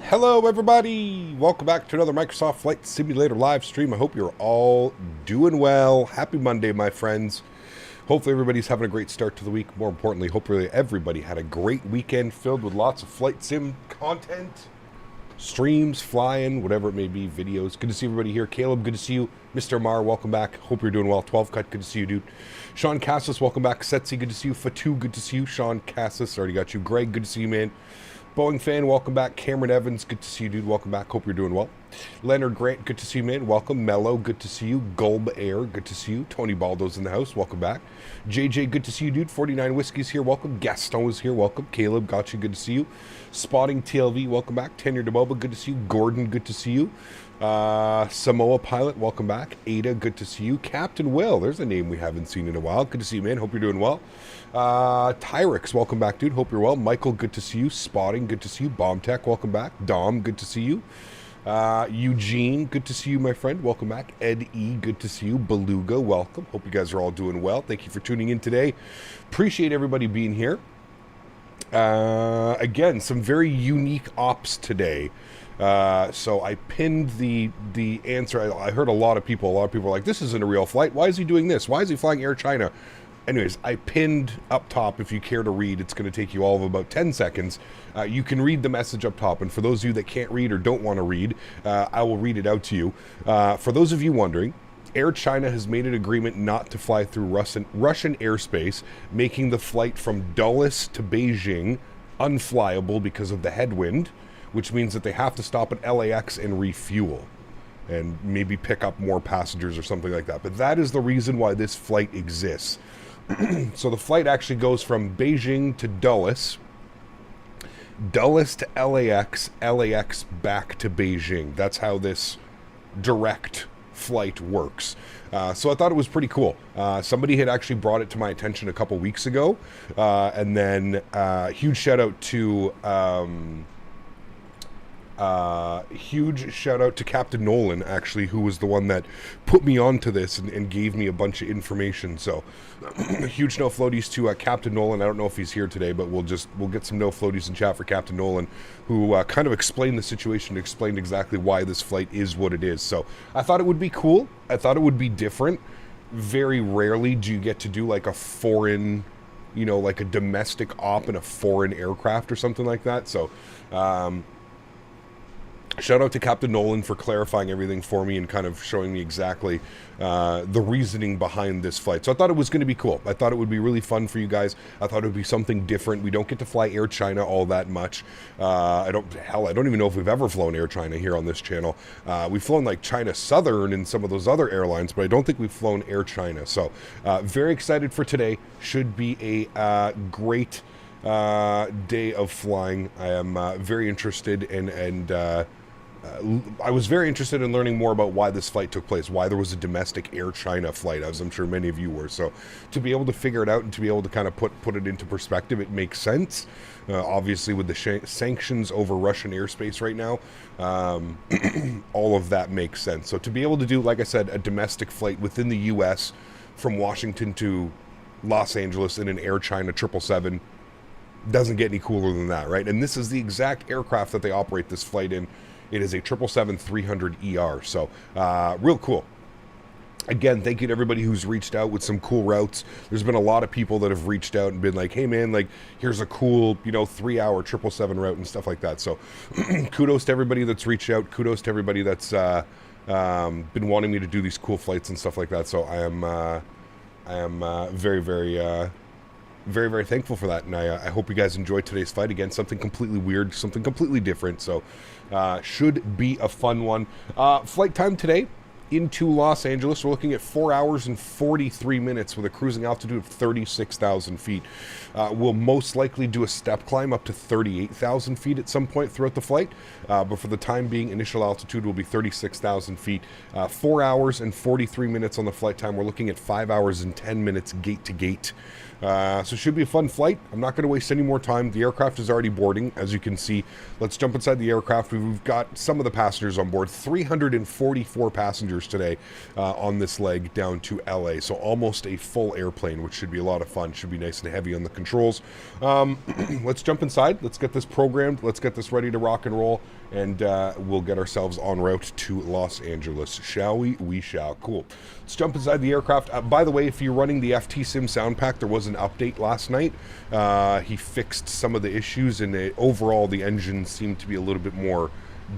Hello everybody, welcome back to another Microsoft Flight Simulator live stream. I hope you're all doing well. Happy Monday, my friends. Hopefully everybody's having a great start to the week. More importantly, hopefully everybody had a great weekend filled with lots of flight sim content, streams, flying, whatever it may be, videos. Good to see everybody here. Caleb, good to see you. Mr. Mar, welcome back. Hope you're doing well. 12 Cut, good to see you, dude. Sean Cassis, welcome back. Setsi, good to see you. Fatu, good to see you. Sean Cassis, already got you. Greg, good to see you, man. Boeing fan, welcome back. Cameron Evans, good to see you, dude. Welcome back. Hope you're doing well. Leonard Grant, good to see you, man. Welcome. Mello, good to see you. Gulb Air, good to see you. AntoniBaldo's in the house. Welcome back. JJ, good to see you, dude. 49 Whiskey's here. Welcome. Gaston is here. Welcome. Caleb, got you. Good to see you. Spotting TLV, welcome back. Tenure DeMoba, good to see you. Gordon, good to see you. Samoa Pilot, welcome back. Ada, good to see you. Captain Will, there's a name we haven't seen in a while. Good to see you, man. Hope you're doing well. Tyrix, welcome back, dude. Hope you're well. Michael, good to see you. Spotting, good to see you. Bomb Tech, welcome back. Dom, good to see you. Eugene, good to see you, my friend. Welcome back. Ed E, good to see you. Beluga, welcome. Hope you guys are all doing well. Thank you for tuning in today. Appreciate everybody being here. Again, some very unique ops today. So I pinned the answer. I heard a lot of people are like, this isn't a real flight. Why is he doing this? Why is he flying Air China? Anyways, I pinned up top, if you care to read, it's going to take you all of about 10 seconds. You can read the message up top. And for those of you that can't read or don't want to read, I will read it out to you. For those of you wondering, Air China has made an agreement not to fly through Russian airspace, making the flight from Dulles to Beijing unflyable because of the headwind, which means that they have to stop at LAX and refuel and maybe pick up more passengers or something like that. But that is the reason why this flight exists. So the flight actually goes from Beijing to Dulles, Dulles to LAX, LAX back to Beijing. That's how this direct flight works. So I thought it was pretty cool. Somebody had actually brought it to my attention a couple weeks ago. And then huge shout out to Captain Nolan, actually, who was the one that put me onto this and gave me a bunch of information. So huge no floaties to Captain Nolan. I don't know if he's here today, but we'll get some no floaties in chat for Captain Nolan, who kind of explained the situation, explained exactly why this flight is what it is. So I thought it would be cool. I thought it would be different. Very rarely do you get to do like a foreign, like a domestic op in a foreign aircraft or something like that. So shout out to Captain Nolan for clarifying everything for me and kind of showing me exactly the reasoning behind this flight. So I thought it was going to be cool. I thought it would be really fun for you guys. I thought it would be something different. We don't get to fly Air China all that much. I don't even know if we've ever flown Air China here on this channel. We've flown like China Southern and some of those other airlines, but I don't think we've flown Air China. So very excited for today. Should be a great day of flying. I am very interested and I was very interested in learning more about why this flight took place, why there was a domestic Air China flight, as I'm sure many of you were. So to be able to figure it out and to be able to kind of put it into perspective, it makes sense. Obviously, with the sanctions over Russian airspace right now, all of that makes sense. So to be able to do, like I said, a domestic flight within the U.S. from Washington to Los Angeles in an Air China 777 doesn't get any cooler than that, right? And this is the exact aircraft that they operate this flight in. It is a 777-300ER, so real cool. Again, thank you to everybody who's reached out with some cool routes. There's been a lot of people that have reached out and been like, hey man, like here's a cool, 3-hour 777 route and stuff like that. So kudos to everybody that's reached out. Kudos to everybody that's been wanting me to do these cool flights and stuff like that. So I am very, very, very, very thankful for that. And I hope you guys enjoyed today's flight. Again, something completely weird, something completely different. So should be a fun one. Flight time today into Los Angeles, we're looking at 4 hours and 43 minutes with a cruising altitude of 36,000 feet. We'll most likely do a step climb up to 38,000 feet at some point throughout the flight, but for the time being, initial altitude will be 36,000 feet. 4 hours and 43 minutes on the flight time. We're looking at 5 hours and 10 minutes gate to gate. So it should be a fun flight. I'm not going to waste any more time. The aircraft is already boarding, as you can see. Let's jump inside the aircraft. We've got some of the passengers on board. 344 passengers today on this leg down to LA. So almost a full airplane, which should be a lot of fun. Should be nice and heavy on the controls. Let's jump inside. Let's get this programmed. Let's get this ready to rock and roll. And we'll get ourselves en route to Los Angeles. Shall we? We shall. Cool. Let's jump inside the aircraft. By the way, if you're running the FT Sim sound pack, there was an update last night. He fixed some of the issues, and overall the engines seem to be a little bit more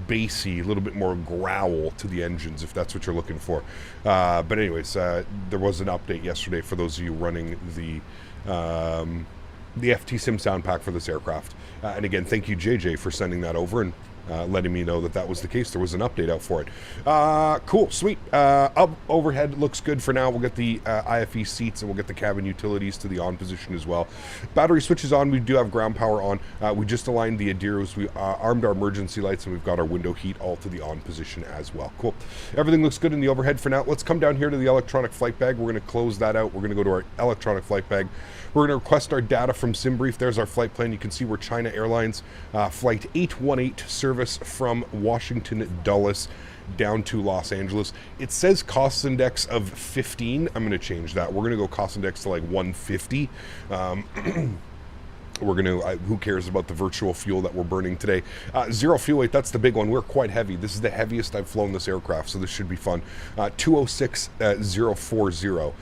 bassy, a little bit more growl to the engines, if that's what you're looking for. But anyways, there was an update yesterday for those of you running the FT Sim sound pack for this aircraft. And again, thank you, JJ, for sending that over and letting me know that that was the case. There was an update out for it. Cool, sweet. Up overhead looks good for now. We'll get the IFE seats and we'll get the cabin utilities to the on position as well. Battery switches on. We do have ground power on. We just aligned the Adiros. We armed our emergency lights and we've got our window heat all to the on position as well. Cool. Everything looks good in the overhead for now. Let's come down here to the electronic flight bag. We're going to close that out. We're going to go to our electronic flight bag. We're going to request our data from SimBrief. There's our flight plan. You can see we're China Airlines Flight 818 service from Washington Dulles down to Los Angeles. It says cost index of 15. I'm going to change that. We're going to go cost index to like 150. We're going to, who cares about the virtual fuel that we're burning today? Zero fuel weight, that's the big one. We're quite heavy. This is the heaviest I've flown this aircraft, so this should be fun. 206,040.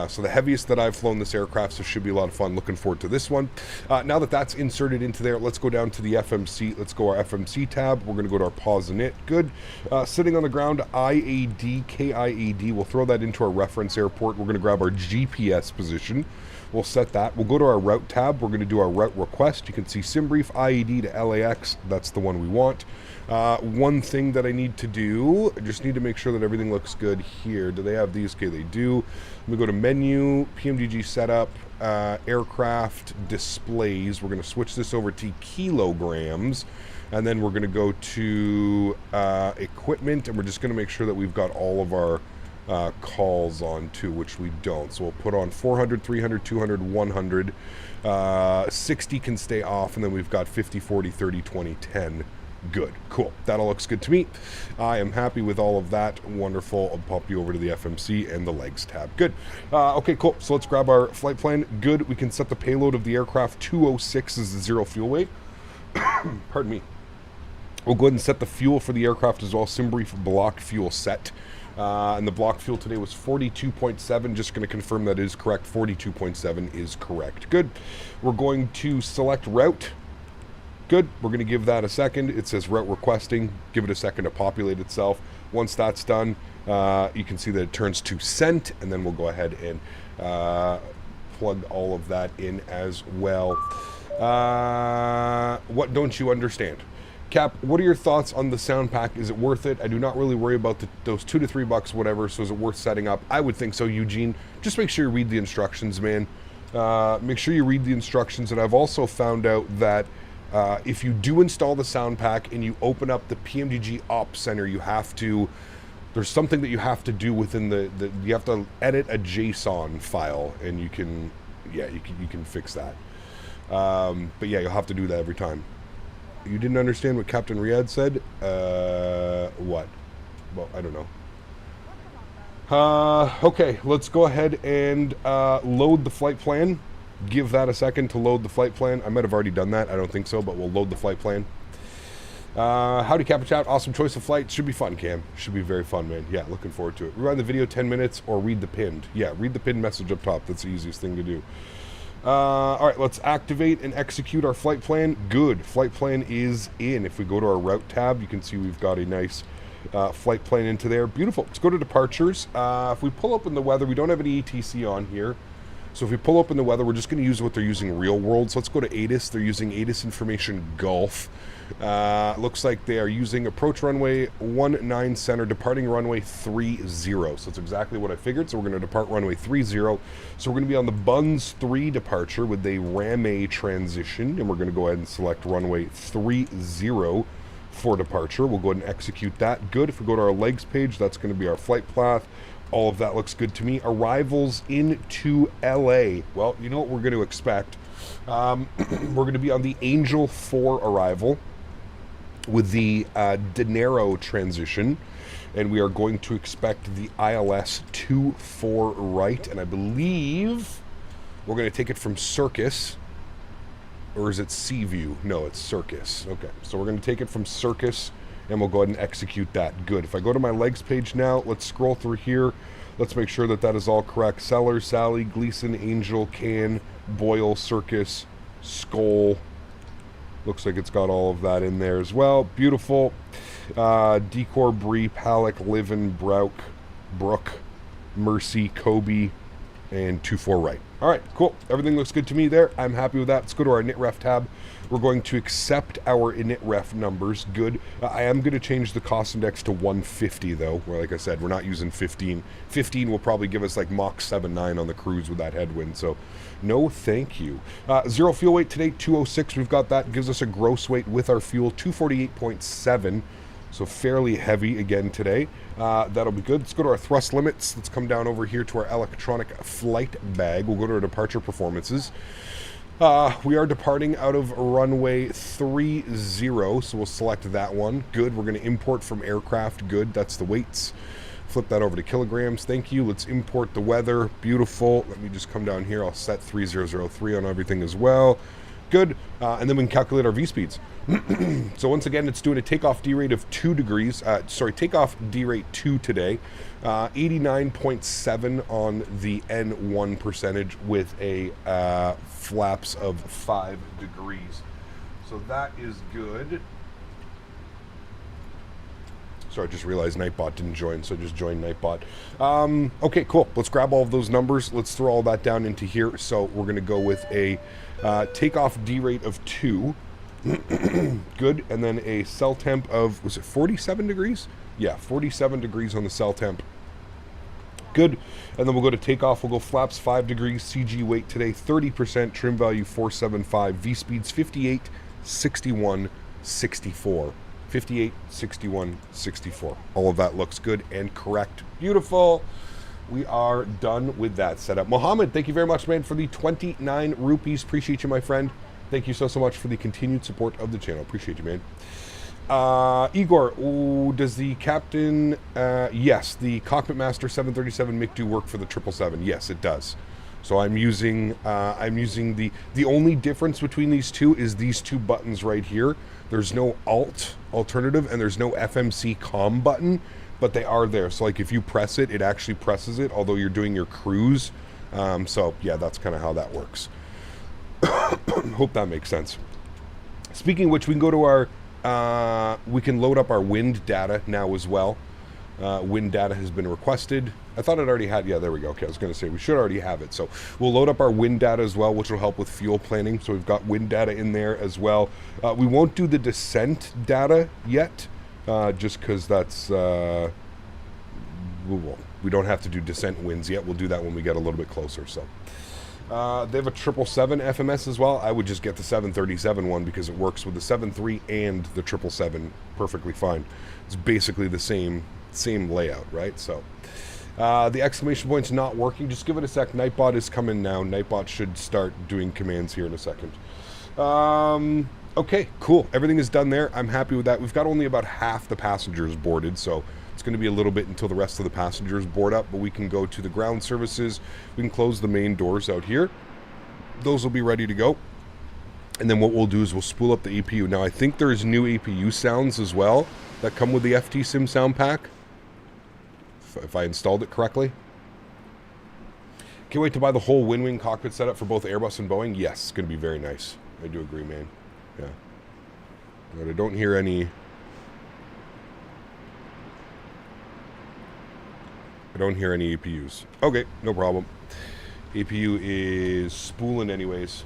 So the heaviest that I've flown this aircraft, so should be a lot of fun. Looking forward to this one. Now that that's inserted into there, let's go down to the FMC. Let's go our FMC tab. We're going to go to our pause init. Good. Sitting on the ground, IAD, KIAD. We'll throw that into our reference airport. We're going to grab our GPS position. We'll set that. We'll go to our route tab. We're going to do our route request. You can see SimBrief IED to LAX. That's the one we want. One thing that I need to do, I just need to make sure that everything looks good here. Do they have these? Okay, they do. Let me go to menu, PMDG setup, aircraft displays. We're going to switch this over to kilograms. And then we're going to go to equipment, and we're just going to make sure that we've got all of our calls on too, which we don't. So we'll put on 400, 300, 200, 100. 60 can stay off, and then we've got 50, 40, 30, 20, 10. Good. Cool. That all looks good to me. I am happy with all of that. Wonderful. I'll pop you over to the FMC and the legs tab. Good. Okay, cool. So let's grab our flight plan. Good. We can set the payload of the aircraft. 206 is the 0 fuel weight. Pardon me. We'll go ahead and set the fuel for the aircraft as well. SimBrief block fuel set. And the block fuel today was 42.7. Just going to confirm that is correct. 42.7 is correct. Good. We're going to select route. Good. We're going to give that a second. It says route requesting. Give it a second to populate itself. Once that's done, you can see that it turns to sent, and then we'll go ahead and plug all of that in as well. What don't you understand? Cap, what are your thoughts on the sound pack? Is it worth it? I do not really worry about those $2 to $3, whatever, so is it worth setting up? I would think so, Eugene. Just make sure you read the instructions, man. Make sure you read the instructions, and I've also found out that if you do install the sound pack and you open up the PMDG Ops Center, you have to, there's something that you have to do within you have to edit a JSON file, and you can, yeah, you can fix that. But yeah, you'll have to do that every time. You didn't understand what Captain Riyadh said? What? Well, I don't know. Okay, let's go ahead and load the flight plan. Give that a second to load the flight plan. I might have already done that. I don't think so, but we'll load the flight plan. Howdy, Cap and Chat. Awesome choice of flight. Should be fun, Cam. Should be very fun, man. Yeah, looking forward to it. Rewind the video 10 minutes or read the pinned. Yeah, read the pinned message up top. That's the easiest thing to do. All right, let's activate and execute our flight plan. Good. Flight plan is in. If we go to our route tab, you can see we've got a nice flight plan into there. Beautiful. Let's go to departures. If we pull up in the weather, we don't have any ETC on here. So if we pull up in the weather, we're just going to use what they're using real world. So let's go to ATIS. They're using ATIS Information Gulf. Looks like they are using approach runway 19 center, departing runway 30. So that's exactly what I figured. So we're going to depart runway 30. So we're going to be on the Buns 3 departure with a RAM-A transition. And we're going to go ahead and select runway 30 for departure. We'll go ahead and execute that. Good. If we go to our legs page, that's going to be our flight path. All of that looks good to me. Arrivals into LA. Well, you know what we're going to expect. We're going to be on the Angel 4 arrival with the Dinero transition, and we are going to expect the ILS 24 right, and I believe we're going to take it from Circus, or is it Seaview? No, it's Circus. Okay, so we're going to take it from Circus, and we'll go ahead and execute that. Good. If I go to my legs page now, let's scroll through here. Let's make sure that that is all correct. Seller, Sally, Gleason, Angel, Can, Boyle, Circus, Skoll. Looks like it's got all of that in there as well. Beautiful. Decor, Bree, Palak, Livin, Brook, Mercy, Kobe, and 24 right. All right, cool. Everything looks good to me there. I'm happy with that. Let's go to our init-ref tab. We're going to accept our init-ref numbers. Good. I am going to change the cost index to 150, though, where, like I said, we're not using 15. 15 will probably give us, like, Mach 7.9 on the cruise with that headwind, so no thank you. Zero fuel weight today, 206. We've got that. Gives us a gross weight with our fuel, 248.7. So fairly heavy again today. That'll be good. Let's go to our thrust limits. Let's come down over here to our electronic flight bag. We'll go to our departure performances. We are departing out of runway 30, so we'll select that one. Good. We're going to import from aircraft. Good. That's the weights. Flip that over to kilograms. Thank you. Let's import the weather. Beautiful. Let me just come down here. I'll set 3003 on everything as well. Good. And then we can calculate our V-speeds. So once again, it's doing a takeoff D rate of 2 degrees. Takeoff D rate 2 today. 89.7 on the N1 percentage with a flaps of 5 degrees. So that is good. Sorry, I just realized Nightbot didn't join, so I just joined Nightbot. Okay, cool. Let's grab all of those numbers. Let's throw all that down into here. So we're going to go with a takeoff D rate of 2. Good. And then a cell temp of, was it 47 degrees? Yeah, 47 degrees on the cell temp. Good. And then we'll go to takeoff. We'll go flaps 5 degrees, CG weight today 30%, trim value 475, V speeds 58, 61, 64. 58, 61, 64. All of that looks good and correct. Beautiful. We are done with that setup. Mohammed, thank you very much, man, for the 29 rupees. Appreciate you, my friend. Thank you so much for the continued support of the channel. Appreciate you, man. Igor, does the captain, yes, the Cockpit Master 737 MiG do work for the 777? Yes, it does. So I'm using the only difference between these two is these two buttons right here. There's no alternative, and there's no FMC COM button, but they are there. So like if you press it, it actually presses it, although you're doing your cruise. So yeah, that's kind of how that works. Hope that makes sense. Speaking of which, we can go to our, we can load up our wind data now as well. Wind data has been requested. I thought it already had, yeah, there we go. Okay, I was going to say we should already have it. So we'll load up our wind data as well, which will help with fuel planning. So we've got wind data in there as well. We won't do the descent data yet, just because that's, we don't have to do descent winds yet. We'll do that when we get a little bit closer. So they have a 777 FMS as well. I would just get the 737 one because it works with the 73 and the 777 perfectly fine. It's basically the same layout, right? So the exclamation point's not working. Just give it a sec. Nightbot is coming now. Nightbot should start doing commands here in a second. Okay, cool. Everything is done there. I'm happy with that. We've got only about half the passengers boarded, so it's going to be a little bit until the rest of the passengers board up, but we can go to the ground services. We can close the main doors out here. Those will be ready to go. And then what we'll do is we'll spool up the APU. Now, I think there's new APU sounds as well that come with the FT Sim sound pack, if I installed it correctly. Can't wait to buy the whole wing cockpit setup for both Airbus and Boeing. Yes, it's going to be very nice. I do agree, man. Yeah. But I don't hear any... I don't hear any APUs. Okay, no problem. APU is spooling anyways.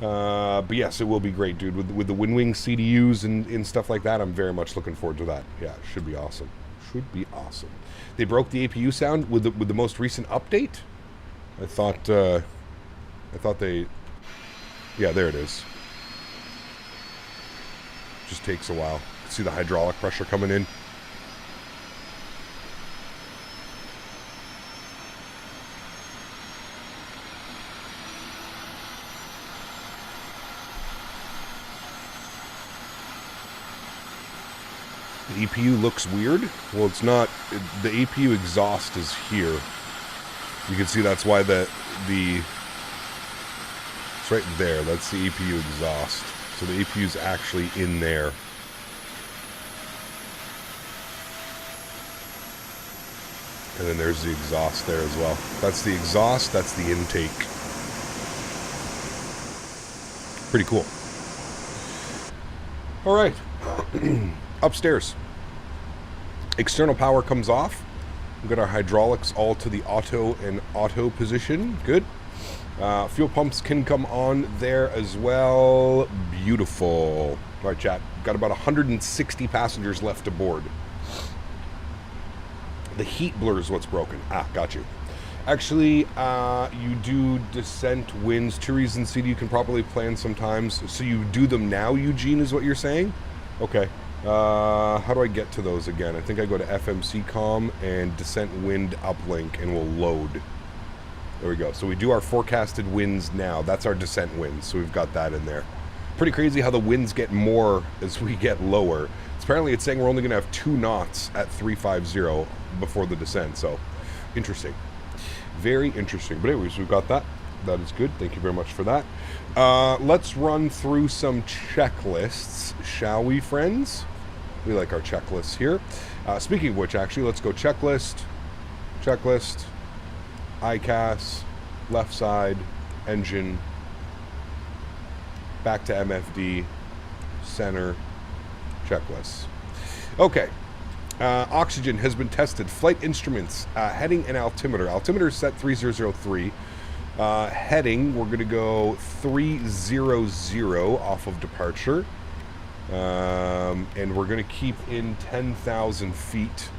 But yes, it will be great, dude. With the wing CDUs and stuff like that, I'm very much looking forward to that. Yeah, it should be awesome. Should be awesome. They broke the APU sound with the most recent update. I thought they... Yeah, there it is. Just takes a while. See the hydraulic pressure coming in. The APU looks weird. Well, it's not. The APU exhaust is here. You can see that's why it's right there. That's the APU exhaust. So the APU is actually in there. And then there's the exhaust there as well. That's the exhaust, that's the intake. Pretty cool. All right. Upstairs. External power comes off. We've got our hydraulics all to the auto position. Good. Fuel pumps can come on there as well. Beautiful. All right, chat. Got about 160 passengers left to board. The heat blur is what's broken. Ah, got you. Actually, you do descent winds. 2 reasons CD you can properly plan sometimes. So you do them now, Eugene, is what you're saying? Okay. How do I get to those again? I think I go to FMC-COM and descent wind uplink and we'll load. There we go. So we do our forecasted winds now. That's our descent winds. So we've got that in there. Pretty crazy how the winds get more as we get lower. Apparently it's saying we're only going to have 2 knots at 350 before the descent. So interesting. Very interesting. But anyways, we've got that. That is good. Thank you very much for that. Let's run through some checklists, shall we, friends? We like our checklists here. Speaking of which, actually, let's go checklist, ICAS, left side, engine, back to MFD, center, checklist. Okay. Oxygen has been tested. Flight instruments, heading and altimeter. Altimeter is set 3003. Heading, we're going to go 300 off of departure. And we're going to keep in 10,000 feet.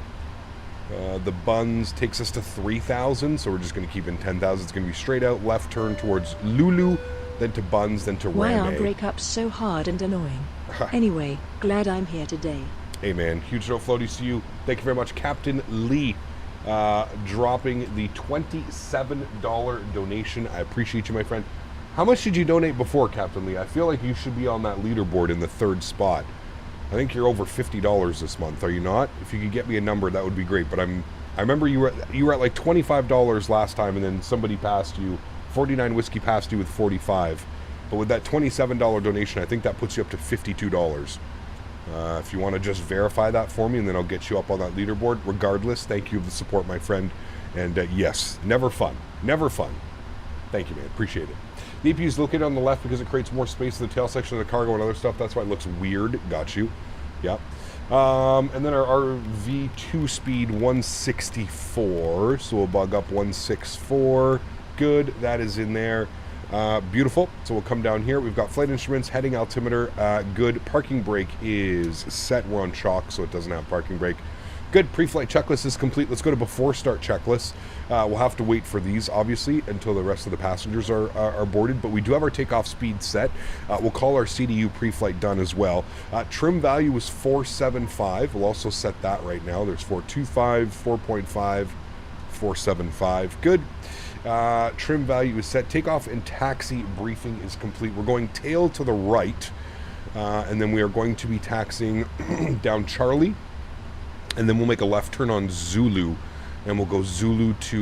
The buns takes us to 3,000, so we're just going to keep in 10,000. It's going to be straight out, left turn towards Lulu, then to buns, then to Rame. Why are breakups so hard and annoying? Anyway, glad I'm here today. Hey man, huge no floaties to you. Thank you very much, Captain Lee, dropping the $27 donation. I appreciate you, my friend. How much did you donate before, Captain Lee? I feel like you should be on that leaderboard in the 3rd spot. I think you're over $50 this month, are you not? If you could get me a number, that would be great. But I remember you were at like $25 last time, and then somebody passed you. 49 Whiskey passed you with 45. But with that $27 donation, I think that puts you up to $52. If you want to just verify that for me, and then I'll get you up on that leaderboard. Regardless, thank you for the support, my friend. And yes, never fun. Never fun. Thank you, man. Appreciate it. The APU is located on the left because it creates more space in the tail section of the cargo and other stuff. That's why it looks weird. Got you. Yep. And then our V2 speed 164. So we'll bug up 164. Good. That is in there. Beautiful. So we'll come down here. We've got flight instruments, heading, altimeter. Good. Parking brake is set. We're on chalk, so it doesn't have parking brake. Good. Pre-flight checklist is complete. Let's go to before start checklist. We'll have to wait for these, obviously, until the rest of the passengers are boarded. But we do have our takeoff speed set. We'll call our CDU pre-flight done as well. Trim value was 475. We'll also set that right now. There's 425, 4.5, 475. Good. Trim value is set. Takeoff and taxi briefing is complete. We're going tail to the right. And then we are going to be taxiing down Charlie. And then we'll make a left turn on Zulu, and we'll go Zulu to,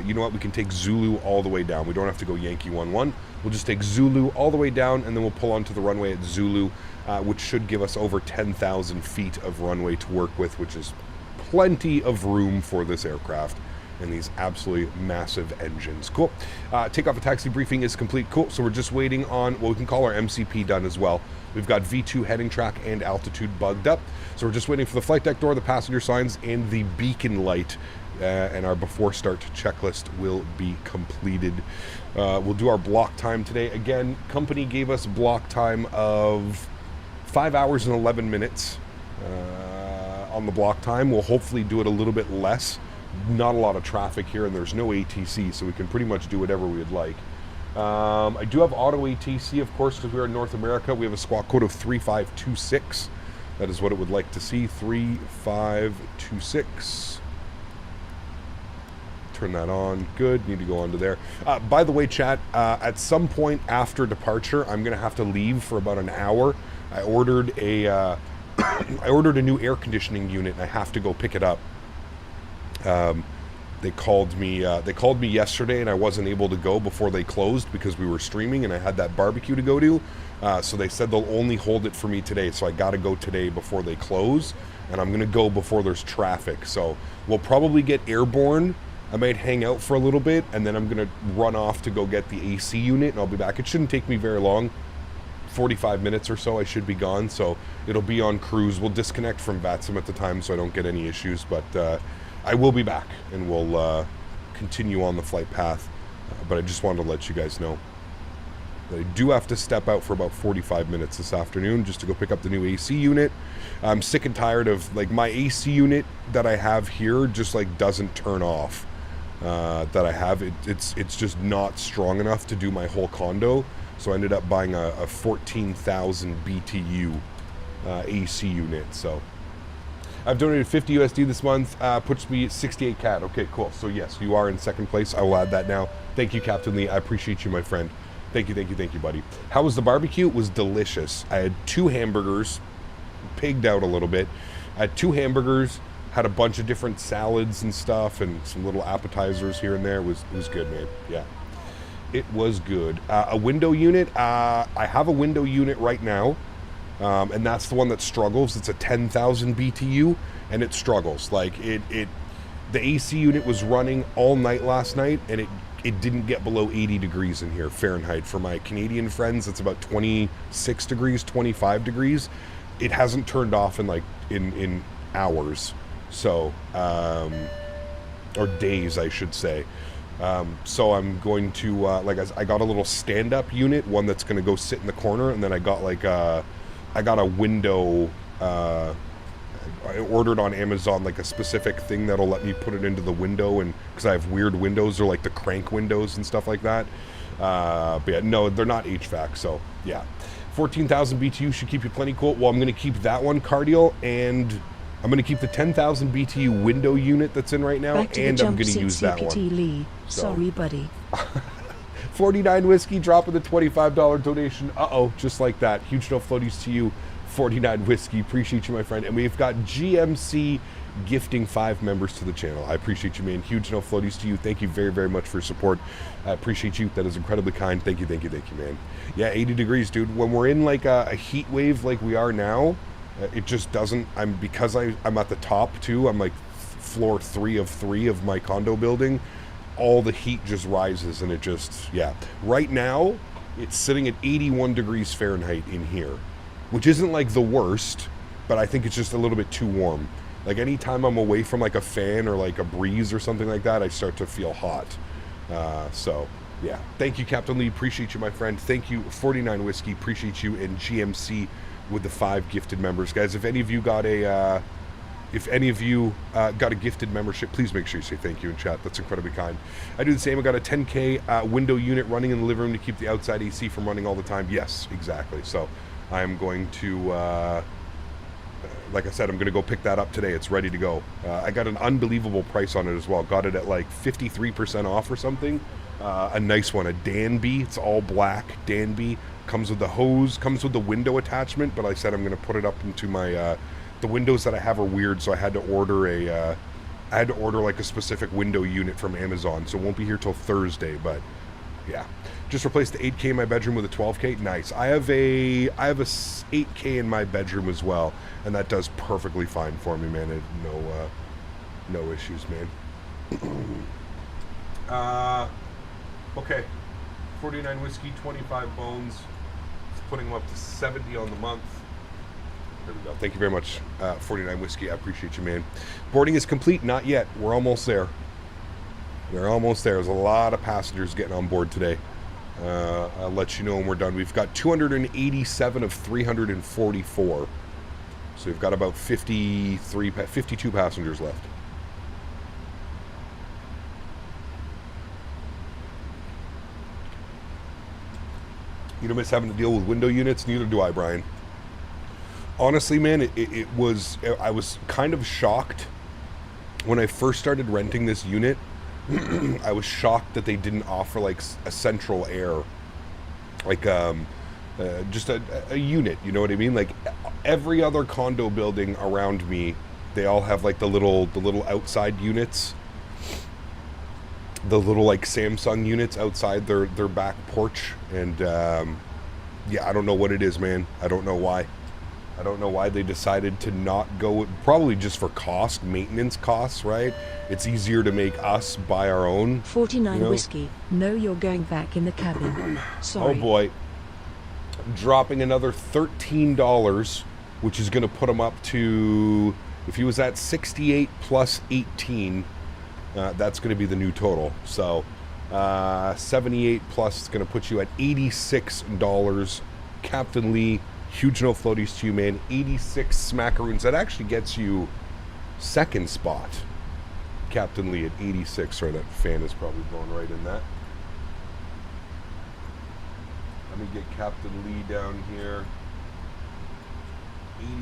you know what, we can take Zulu all the way down. We don't have to go Yankee 1-1. We'll just take Zulu all the way down, and then we'll pull onto the runway at Zulu, which should give us over 10,000 feet of runway to work with, which is plenty of room for this aircraft and these absolutely massive engines. Cool. Takeoff and taxi briefing is complete. Cool. So we're just waiting on what we can call our MCP done as well. We've got V2 heading track and altitude bugged up. So we're just waiting for the flight deck door, the passenger signs, and the beacon light. And our before start checklist will be completed. We'll do our block time today. Again, company gave us block time of 5 hours and 11 minutes on the block time. We'll hopefully do it a little bit less. Not a lot of traffic here, and there's no ATC, so we can pretty much do whatever we would like. I do have auto ATC, of course, because we're in North America. We have a squawk code of 3526. That is what it would like to see. 3526. Turn that on. Good. Need to go onto there. By the way, chat, at some point after departure, I'm going to have to leave for about an hour. I ordered a new air conditioning unit, and I have to go pick it up. They called me yesterday, and I wasn't able to go before they closed because we were streaming and I had that barbecue to go to. So they said they'll only hold it for me today. So I got to go today before they close, and I'm going to go before there's traffic. So we'll probably get airborne. I might hang out for a little bit, and then I'm going to run off to go get the AC unit, and I'll be back. It shouldn't take me very long. 45 minutes or so I should be gone. So it'll be on cruise. We'll disconnect from VATSIM at the time so I don't get any issues, but I will be back, and we'll continue on the flight path. But I just wanted to let you guys know that I do have to step out for about 45 minutes this afternoon just to go pick up the new AC unit. I'm sick and tired of, like, my AC unit that I have here just, like, doesn't turn off. That I have, it's just not strong enough to do my whole condo. So I ended up buying a 14,000 BTU AC unit. So I've donated 50 USD this month, puts me at 68 CAD. Okay, cool. So yes, you are in second place. I will add that now. Thank you, Captain Lee. I appreciate you, my friend. Thank you, buddy. How was the barbecue? It was delicious. I had 2 hamburgers, pigged out a little bit. I had 2 hamburgers, had a bunch of different salads and stuff, and some little appetizers here and there. It was good, man. Yeah, it was good. A window unit. I have a window unit right now. And that's the one that struggles. It's a 10,000 BTU, and it struggles. Like the AC unit was running all night last night, and it it didn't get below 80 degrees in here Fahrenheit. For my Canadian friends, it's about 26 degrees, 25 degrees. It hasn't turned off in like in hours, so or days, I should say. So I'm going to I got a little stand-up unit, one that's going to go sit in the corner, and then I got like a window. I ordered on Amazon like a specific thing that'll let me put it into the window, and because I have weird windows, they're like the crank windows and stuff like that. But yeah, no, they're not HVAC, so yeah. 14,000 BTU should keep you plenty cool. Well, I'm going to keep that one cardial, and I'm going to keep the 10,000 BTU window unit that's in right now, and I'm going to use that one. Lee. So. Sorry, buddy. 49 Whiskey dropping the $25 donation. Just like that. Huge no floaties to you, 49 Whiskey. Appreciate you, my friend. And we've got GMC gifting 5 members to the channel. I appreciate you, man. Huge no floaties to you. Thank you very, very much for your support. I appreciate you. That is incredibly kind. Thank you, man. Yeah, 80 degrees, dude. When we're in like a heat wave like we are now, it just doesn't. I'm at the top too. I'm like floor 3 of 3 of my condo building. All the heat just rises, and it just, yeah. Right now, it's sitting at 81 degrees Fahrenheit in here, which isn't like the worst, but I think it's just a little bit too warm. Like anytime I'm away from like a fan or like a breeze or something like that, I start to feel hot. So yeah, thank you, Captain Lee. Appreciate you, my friend. Thank you, 49 Whiskey. Appreciate you, and GMC with the 5 gifted members, guys. If any of you got a gifted membership, please make sure you say thank you in chat. That's incredibly kind. I do the same. I got a 10K window unit running in the living room to keep the outside AC from running all the time. Yes, exactly. So I'm going to, like I said, I'm going to go pick that up today. It's ready to go. I got an unbelievable price on it as well. Got it at like 53% off or something. A nice one, a Danby. It's all black Danby. Comes with the hose, comes with the window attachment, but I said I'm going to put it up into my... the windows that I have are weird, so I had to order like a specific window unit from Amazon, so it won't be here till Thursday. But yeah, just replaced the 8K in my bedroom with a 12K. Nice. I have a 8K in my bedroom as well, and that does perfectly fine for me, man. No issues, man. Okay, 49 Whiskey, 25 bones. It's putting them up to 70 on the month. There we go. Thank you very much, 49 Whiskey. I appreciate you, man. Boarding is complete. Not yet. We're almost there. We're almost there. There's a lot of passengers getting on board today. I'll let you know when we're done. We've got 287 of 344. So we've got about 52 passengers left. You don't miss having to deal with window units? Neither do I, Brian. Honestly, man, I was kind of shocked when I first started renting this unit. I was shocked that they didn't offer like a central air, like just a unit, you know what I mean? Like every other condo building around me, they all have like the little outside units, the little like Samsung units outside their back porch. And yeah, I don't know what it is, man. I don't know why. I don't know why they decided to not go with, probably just for cost, maintenance costs, right? It's easier to make us buy our own. 49 Whiskey. No, you're going back in the cabin. Sorry. Oh boy. Dropping another $13, which is going to put him up to, if he was at 68 plus 18, that's going to be the new total. So 78 plus is going to put you at $86. Captain Lee, huge no floaties to you, man. 86 smackaroons. That actually gets you second spot. Captain Lee at 86. Sorry, that fan is probably blowing right in that. Let me get Captain Lee down here.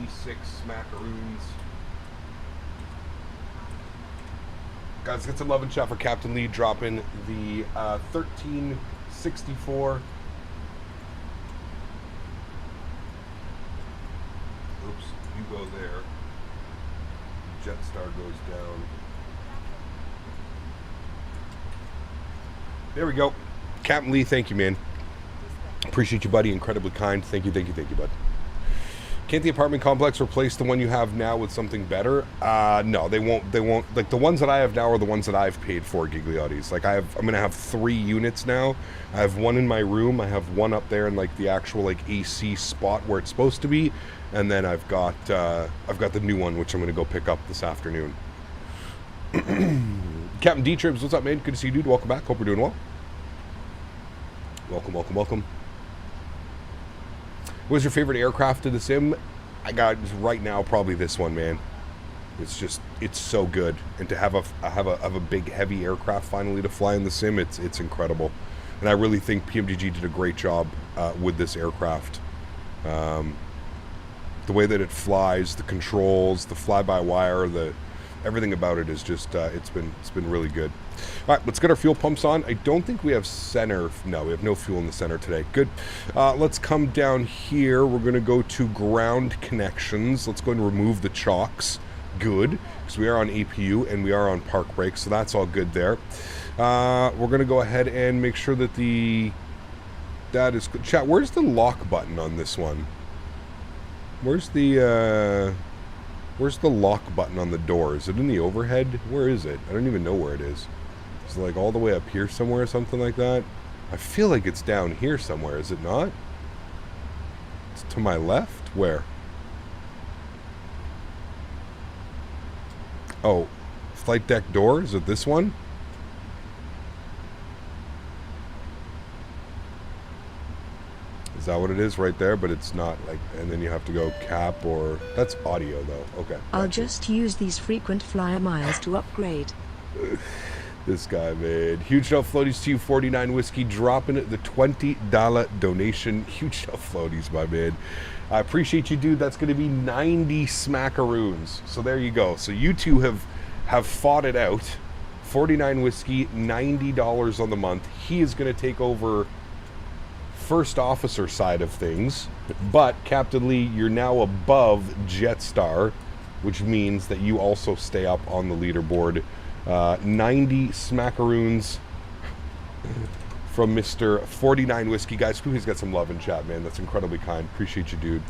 86 smackaroons. Guys, get some love and chat for Captain Lee dropping the 1364. Oops, you go there. Jetstar goes down. There we go. Captain Lee, thank you, man. Appreciate you, buddy. Incredibly kind. Thank you, bud. Can't the apartment complex replace the one you have now with something better? No, they won't. They won't. Like, the ones that I have now are the ones that I've paid for, Gigliottis. Like, I'm going to have 3 units now. I have one in my room. I have one up there in, like, the actual, like, AC spot where it's supposed to be. And then I've got the new one, which I'm going to go pick up this afternoon. Captain D-Tribs, what's up, man? Good to see you, dude. Welcome back. Hope you're doing well. Welcome, welcome, welcome. What was your favorite aircraft in the sim? I got right now probably this one, man. It's so good, and to have a big heavy aircraft finally to fly in the sim, it's incredible, and I really think PMDG did a great job with this aircraft. The way that it flies, the controls, the fly-by-wire, everything about it is just it's been really good. All right, let's get our fuel pumps on. I don't think we have center. No, we have no fuel in the center today. Good. Let's come down here. We're going to go to ground connections. Let's go and remove the chocks. Good, because we are on APU and we are on park brake, so that's all good there. We're going to go ahead and make sure that that is good. Chat, where's the lock button on this one? Where's the lock button on the door? Is it in the overhead? Where is it? I don't even know where it is. Is it like all the way up here somewhere or something like that? I feel like it's down here somewhere, is it not? It's to my left? Where? Oh, flight deck door? Is it this one? Is that what it is right there? But it's not like, and then you have to go cap or, that's audio though. Okay. I'll just use these frequent flyer miles to upgrade. This guy, man. Huge love floaties to you, 49 whiskey, dropping it, the $20 donation. Huge love floaties, my man. I appreciate you, dude. That's going to be 90 smackaroons. So there you go. So you two have fought it out. 49 whiskey, $90 on the month. He is going to take over first officer side of things. But, Captain Lee, you're now above Jetstar, which means that you also stay up on the leaderboard. 90 smackaroons from Mr. 49 Whiskey. Guys, please get some love in chat, man. That's incredibly kind. Appreciate you, dude.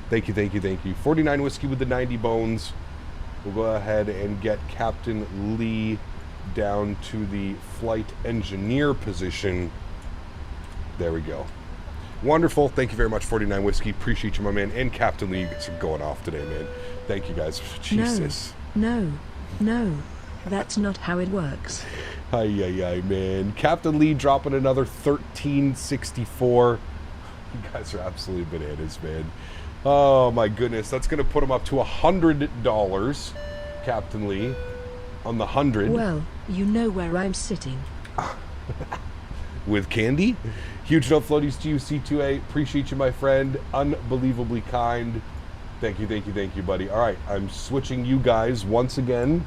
Thank you, thank you, thank you. 49 Whiskey with the 90 bones. We'll go ahead and get Captain Lee down to the flight engineer position. There we go. Wonderful. Thank you very much, 49 Whiskey. Appreciate you, my man. And Captain Lee, you guys are going off today, man. Thank you, guys. Jesus. No. That's not how it works. Ay, man. Captain Lee dropping another 1364. You guys are absolutely bananas, man. Oh, my goodness. That's going to put him up to $100, Captain Lee, on the 100. Well, you know where I'm sitting. With candy? Huge love floaties to you, C2A. Appreciate you, my friend. Unbelievably kind. Thank you, thank you, thank you, buddy. All right, I'm switching you guys once again.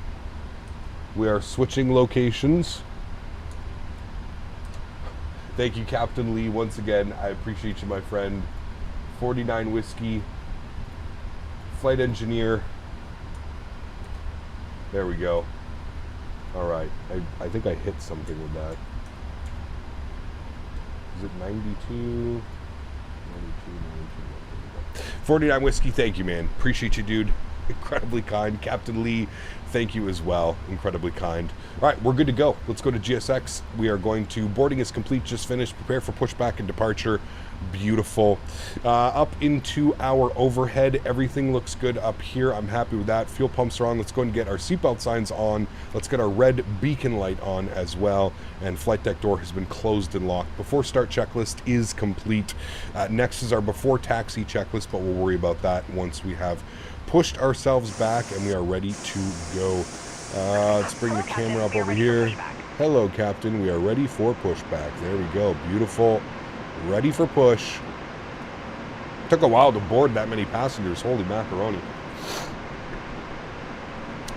We are switching locations. Thank you, Captain Lee, once again. I appreciate you, my friend. 49 Whiskey. Flight engineer. There we go. All right. I think I hit something with that. Is it 92? 92. 49 Whiskey, thank you, man. Appreciate you, dude. Incredibly kind. Captain Lee, thank you as well. Incredibly kind. All right, we're good to go. Let's go to GSX. We are going to, boarding is complete, just finished. Prepare for pushback and departure. Beautiful. Up into our overhead. Everything looks good up here. I'm happy with that. Fuel pumps are on. Let's go and get our seatbelt signs on. Let's get our red beacon light on as well. And flight deck door has been closed and locked. Before start checklist is complete. Next is our before taxi checklist, but we'll worry about that once we have pushed ourselves back and we are ready to go. Let's bring the camera up over here. Hello, Captain. We are ready for pushback. There we go. Beautiful. Ready for push. Took a while to board that many passengers. Holy macaroni.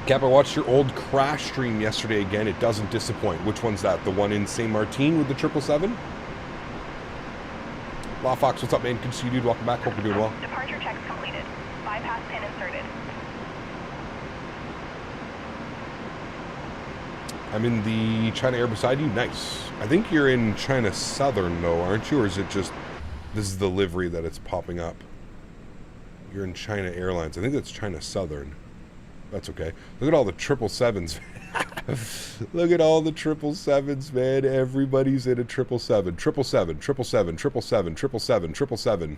Cap, I watched your old crash stream yesterday again. It doesn't disappoint. Which one's that? The one in St. Martin with the 777? Law Fox, what's up, man? Good to see you, dude. Welcome back. Hope you're doing well. Departure checks completed. Bypass pin inserted. I'm in the China Air beside you. Nice. I think you're in China Southern, though, aren't you? Or is it just, this is the livery that it's popping up? You're in China Airlines. I think that's China Southern. That's okay. Look at all the 777s. Look at all the 777s, man. Everybody's in a 777. 777, 777, 777, 777.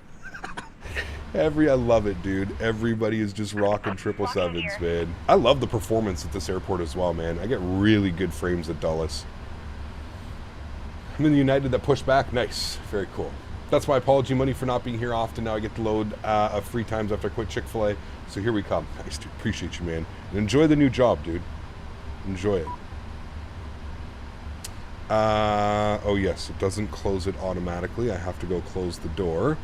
I love it, dude. Everybody is just rocking 777s, man. I love the performance at this airport as well, man. I get really good frames at Dulles. I'm in the United that pushed back. Nice. Very cool. That's my apology money for not being here often. Now I get to load free times after I quit Chick-fil-A. So here we come. Nice, dude. Appreciate you, man. And enjoy the new job, dude. Enjoy it. Oh, yes. It doesn't close it automatically. I have to go close the door.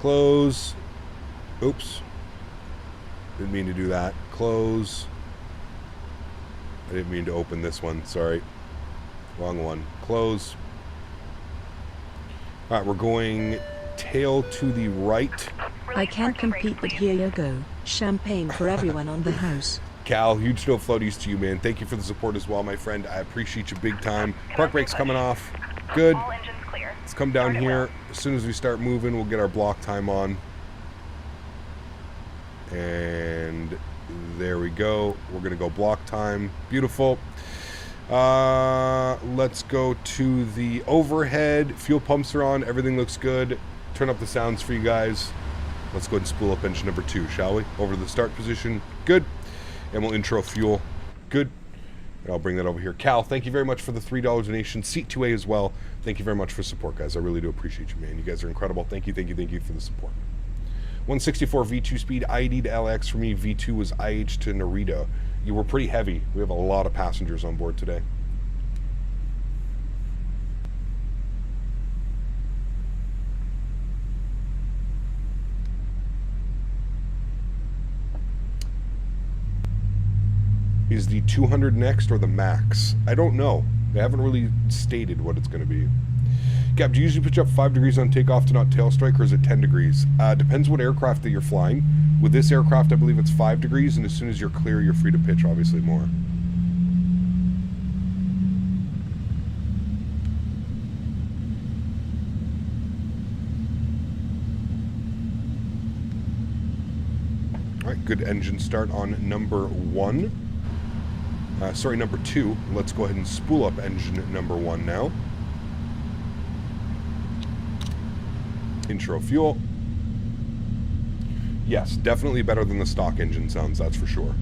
Close. Oops. Didn't mean to do that. Close. I didn't mean to open this one. Sorry. Wrong one. Close. All right, we're going tail to the right. I can't compete, but here you go. Champagne for everyone on the house. Cal, huge snow floaties to you, man. Thank you for the support as well, my friend. I appreciate you big time. Park brake's coming off. Good. All engines clear. Let's come down here. As soon as we start moving, we'll get our block time on. And there we go. We're going to go block time. Beautiful. Let's go to the overhead. Fuel pumps are on. Everything looks good. Turn up the sounds for you guys. Let's go ahead and spool up engine number 2, shall we? Over to the start position. Good. And we'll intro fuel. Good. And I'll bring that over here. Cal, thank you very much for the $3 donation. Seat 2A as well. Thank you very much for support, guys. I really do appreciate you, man. You guys are incredible. Thank you, thank you, thank you for the support. 164 V2 speed, ID to LAX for me. V2 was IH to Narita. You were pretty heavy. We have a lot of passengers on board today. Is the 200 next or the max? I don't know. They haven't really stated what it's going to be. Gab, do you usually pitch up 5 degrees on takeoff to not tail strike, or is it 10 degrees? Depends what aircraft that you're flying. With this aircraft, I believe it's 5 degrees, and as soon as you're clear, you're free to pitch, obviously, more. All right, good engine start on number 1. Sorry, number 2. Let's go ahead and spool up engine number 1 now. Intro fuel. Yes, definitely better than the stock engine sounds, that's for sure.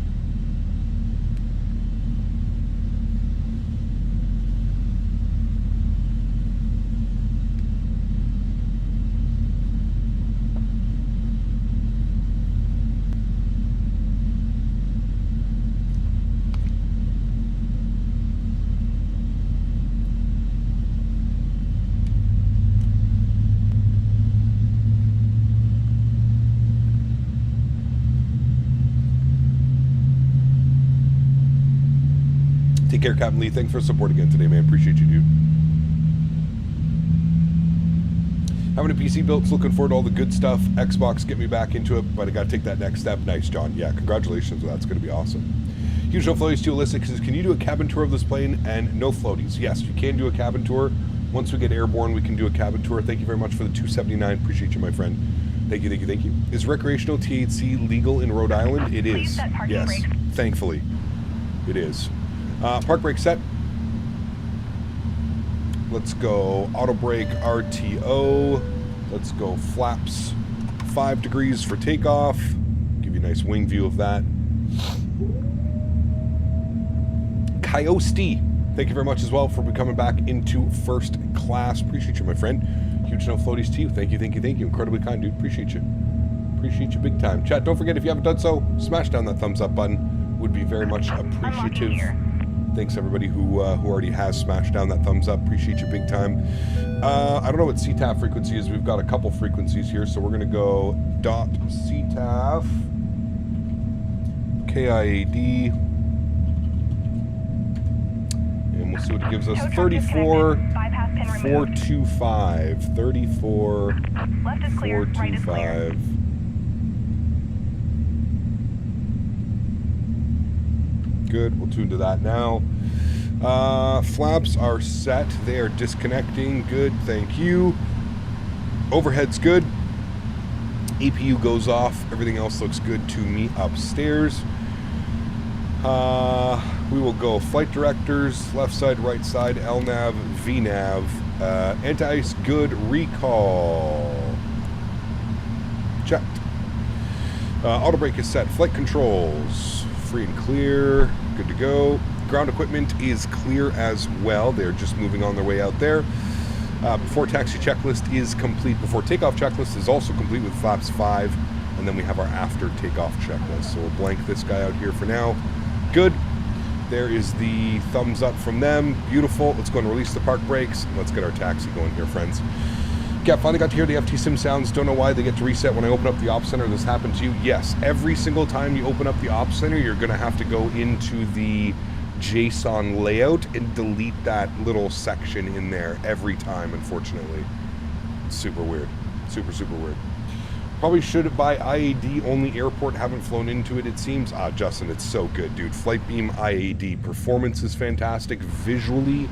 Take care, Captain Lee. Thanks for support again today, man. Appreciate you, dude. Having a PC built, looking forward to all the good stuff. Xbox, get me back into it, but I got to take that next step. Nice, John. Yeah, congratulations. That's going to be awesome. Huge no floaties to Alyssa says, can you do a cabin tour of this plane? And no floaties. Yes, you can do a cabin tour. Once we get airborne, we can do a cabin tour. Thank you very much for the $279. Appreciate you, my friend. Thank you, thank you, thank you. Is recreational THC legal in Rhode Island? It is. Yes, thankfully. It is. Park brake set. Let's go auto brake RTO. Let's go flaps 5 degrees for takeoff. Give you a nice wing view of that. Coyote, thank you very much as well for coming back into first class. Appreciate you, my friend. Huge no floaties to you. Thank you, thank you, thank you. Incredibly kind, dude. Appreciate you. Appreciate you big time. Chat, don't forget, if you haven't done so, smash down that thumbs up button. Would be very much appreciative. Thanks everybody who already has smashed down that thumbs up. Appreciate you big time. I don't know what CTAF frequency is. We've got a couple frequencies here, so we're going to go .CTAF KIAD, and we'll see what it gives us. 34,425. 34,425. Good, we'll tune to that now. Flaps are set. They are disconnecting. Good, thank you. Overhead's good. APU goes off. Everything else looks good to me upstairs. We will go flight directors, left side, right side, LNAV, VNAV, anti-ice, good, recall. Checked. Auto brake is set. Flight controls, free and clear, good to go. Ground equipment is clear as well. They're just moving on their way out there. Before taxi checklist is complete. Before takeoff checklist is also complete with flaps 5. And then we have our after takeoff checklist. So we'll blank this guy out here for now. Good. There is the thumbs up from them. Beautiful. Let's go and release the park brakes. Let's get our taxi going here, friends. Yeah, finally got to hear the FT Sim sounds. Don't know why they get to reset when I open up the Ops Center. This happened to you? Yes. Every single time you open up the Ops Center, you're going to have to go into the JSON layout and delete that little section in there every time, unfortunately. It's super weird. Super, super weird. Probably should buy IAD only airport. Haven't flown into it, it seems. Justin, it's so good, dude. Flightbeam IAD. Performance is fantastic. Visually,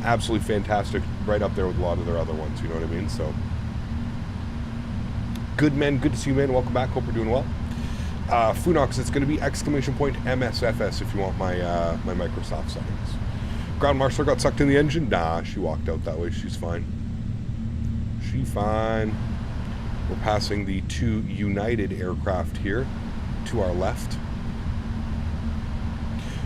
absolutely fantastic. Right up there with a lot of their other ones, you know what I mean? So, good, man. Good to see you, man. Welcome back. Hope you're doing well. Funox, it's going to be !MSFS if you want my my Microsoft settings. Ground Marshal got sucked in the engine. Nah, she walked out that way. She's fine. She fine. We're passing the 2 United aircraft here to our left. Do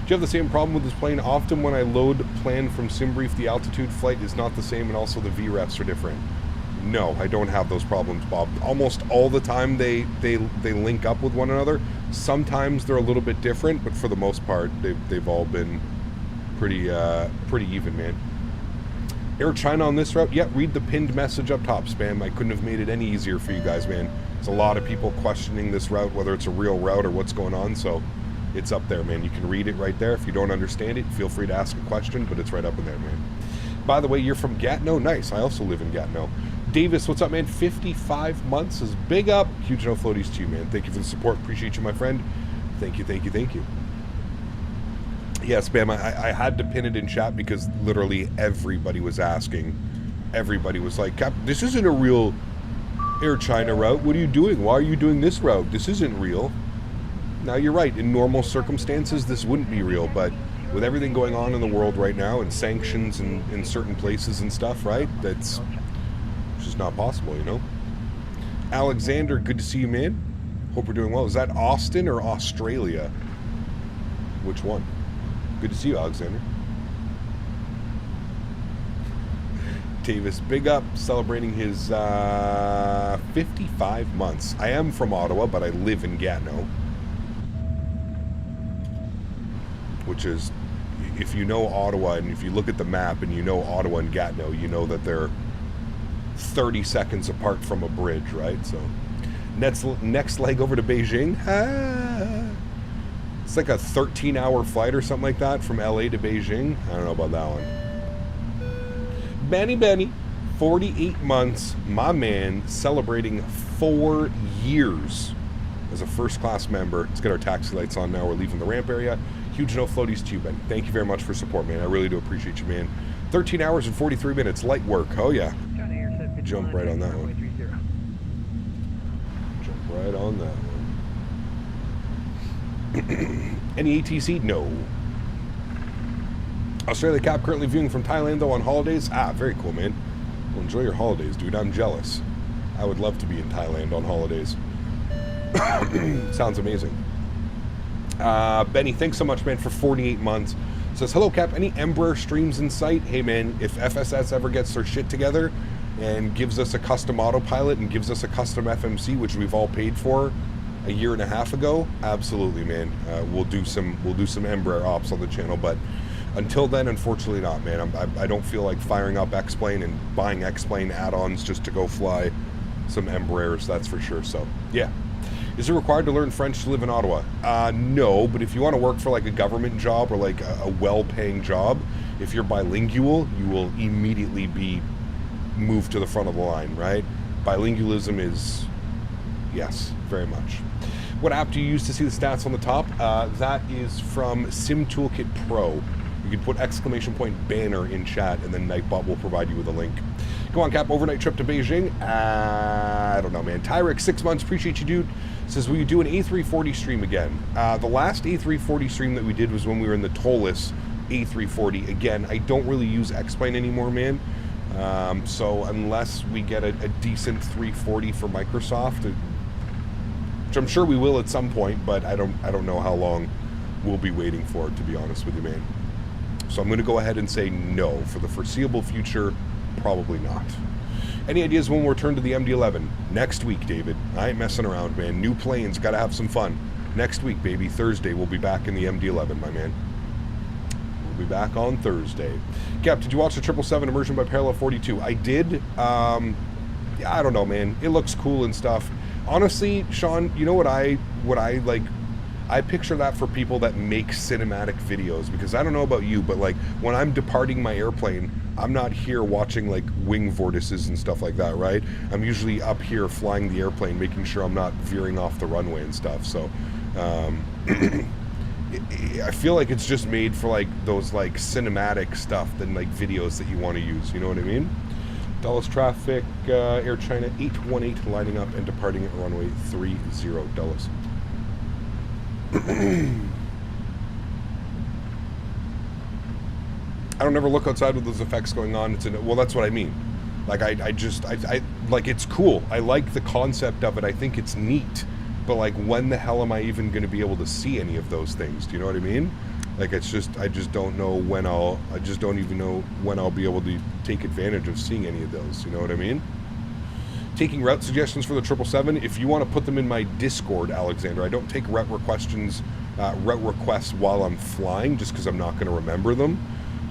you have the same problem with this plane? Often when I load plan from SimBrief, the altitude flight is not the same, and also the VREFs are different. No, I don't have those problems, Bob. Almost all the time they link up with one another. Sometimes they're a little bit different, but for the most part, they've all been pretty even, man. Air China on this route? Yeah, read the pinned message up top, Spam. I couldn't have made it any easier for you guys, man. There's a lot of people questioning this route, whether it's a real route or what's going on, so it's up there, man. You can read it right there. If you don't understand it, feel free to ask a question, but it's right up in there, man. By the way, you're from Gatineau? Nice. I also live in Gatineau. Davis, what's up, man? 55 months is big up. Huge no floaties to you, man. Thank you for the support. Appreciate you, my friend. Thank you, thank you, thank you. Yes, Spam, I had to pin it in chat because literally everybody was asking. Everybody was like, Cap, this isn't a real Air China route. What are you doing? Why are you doing this route? This isn't real. Now, you're right. In normal circumstances, this wouldn't be real. But with everything going on in the world right now and sanctions in certain places and stuff, right? That's just not possible, you know? Alexander, good to see you, man. Hope we're doing well. Is that Austin or Australia? Which one? Good to see you, Alexander. Davis, big up, celebrating his 55 months. I am from Ottawa, but I live in Gatineau. Which is, if you know Ottawa, and if you look at the map and you know Ottawa and Gatineau, you know that they're 30 seconds apart from a bridge, right? So, next leg over to Beijing. It's like a 13-hour flight or something like that from LA to Beijing. I don't know about that one. Benny, 48 months, my man, celebrating 4 years as a first-class member. Let's get our taxi lights on now. We're leaving the ramp area. Huge no floaties to you, Ben. Thank you very much for support, man. I really do appreciate you, man. 13 hours and 43 minutes. Light work. Oh, yeah. Jump right on that one. Jump right on that one. Any ATC? No. Australia Cap currently viewing from Thailand, though, on holidays. Very cool, man. Well, enjoy your holidays, dude. I'm jealous. I would love to be in Thailand on holidays. Sounds amazing. Benny, thanks so much, man, for 48 months. Says, hello, Cap. Any Embraer streams in sight? Hey, man, if FSS ever gets their shit together and gives us a custom autopilot and gives us a custom FMC, which we've all paid for a year and a half ago, absolutely, man. We'll do some Embraer ops on the channel, but until then, unfortunately not, man. I don't feel like firing up X-Plane and buying X-Plane add-ons just to go fly some Embraers, that's for sure. So, yeah. Is it required to learn French to live in Ottawa? No, but if you want to work for like a government job or like a well-paying job, if you're bilingual, you will immediately be moved to the front of the line, right? Bilingualism is, yes, very much. What app do you use to see the stats on the top? That is from Sim Toolkit Pro. You can put !banner in chat, and then Nightbot will provide you with a link. Come on, Cap, overnight trip to Beijing. I don't know, man. Tyrek, 6 months, appreciate you, dude. Says, will you do an A340 stream again? The last A340 stream that we did was when we were in the Tolless A340. Again, I don't really use X-Plane anymore, man. So unless we get a decent 340 for Microsoft, which I'm sure we will at some point, but I don't know how long we'll be waiting for it, to be honest with you, man. So I'm going to go ahead and say no. For the foreseeable future, probably not. Any ideas when we'll return to the MD-11? Next week, David. I ain't messing around, man. New planes, got to have some fun. Next week, baby. Thursday, we'll be back in the MD-11, my man. We'll be back on Thursday. Cap, did you watch the 777 immersion by Parallel 42? I did. Yeah, I don't know, man. It looks cool and stuff. Honestly, Sean, you know what I like? I picture that for people that make cinematic videos, because I don't know about you, but like when I'm departing my airplane, I'm not here watching like wing vortices and stuff like that, right? I'm usually up here flying the airplane, making sure I'm not veering off the runway and stuff. So I feel like it's just made for like those like cinematic stuff than like videos that you want to use, you know what I mean? Dulles traffic, Air China 818 lining up and departing at runway 30, Dulles. I don't ever look outside with those effects going on. Well, that's what I mean. Like I like, it's cool. I like the concept of it. I think it's neat. But like, when the hell am I even going to be able to see any of those things? Do you know what I mean? Like, it's just, I just don't know when I just don't even know when I'll be able to take advantage of seeing any of those. You know what I mean? Taking route suggestions for the 777. If you want to put them in my Discord, Alexander, I don't take route requests while I'm flying, just because I'm not going to remember them.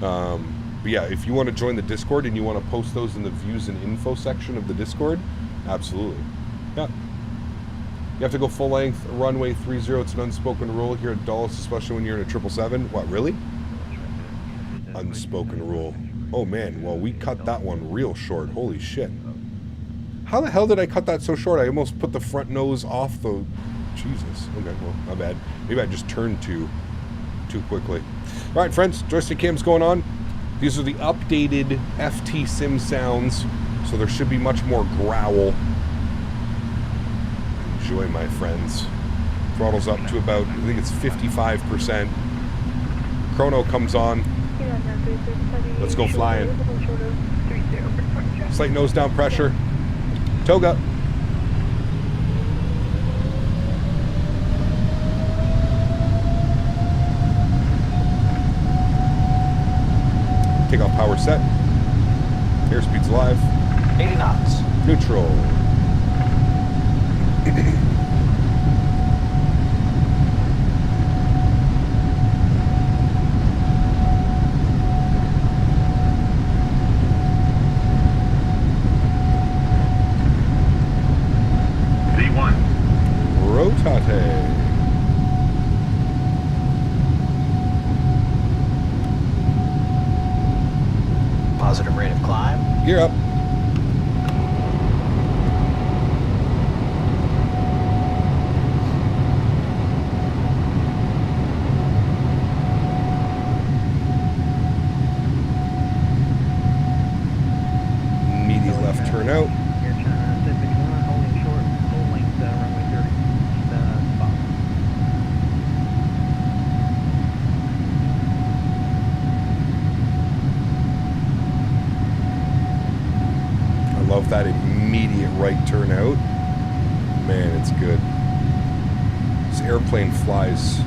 But yeah, if you want to join the Discord and you want to post those in the views and info section of the Discord, absolutely. Yeah. You have to go full length, runway 30. It's an unspoken rule here at Dulles, especially when you're in a 777. What, really? Unspoken rule. Oh man, well, we cut that one real short. Holy shit. How the hell did I cut that so short? I almost put the front nose off the... Jesus. Okay, well, my bad. Maybe I just turned too quickly. All right, friends, joystick cam's going on. These are the updated FT sim sounds, so there should be much more growl. Enjoy, my friends. Throttle's up to about, I think it's 55%. Chrono comes on. Let's go flying. Slight nose down pressure. Toga. Takeoff power set. Airspeed's live. 80 knots. Neutral. Rotate. Positive rate of climb. Gear up. Immediate left turn out. Love that immediate right turn out. Man, it's good. This airplane flies.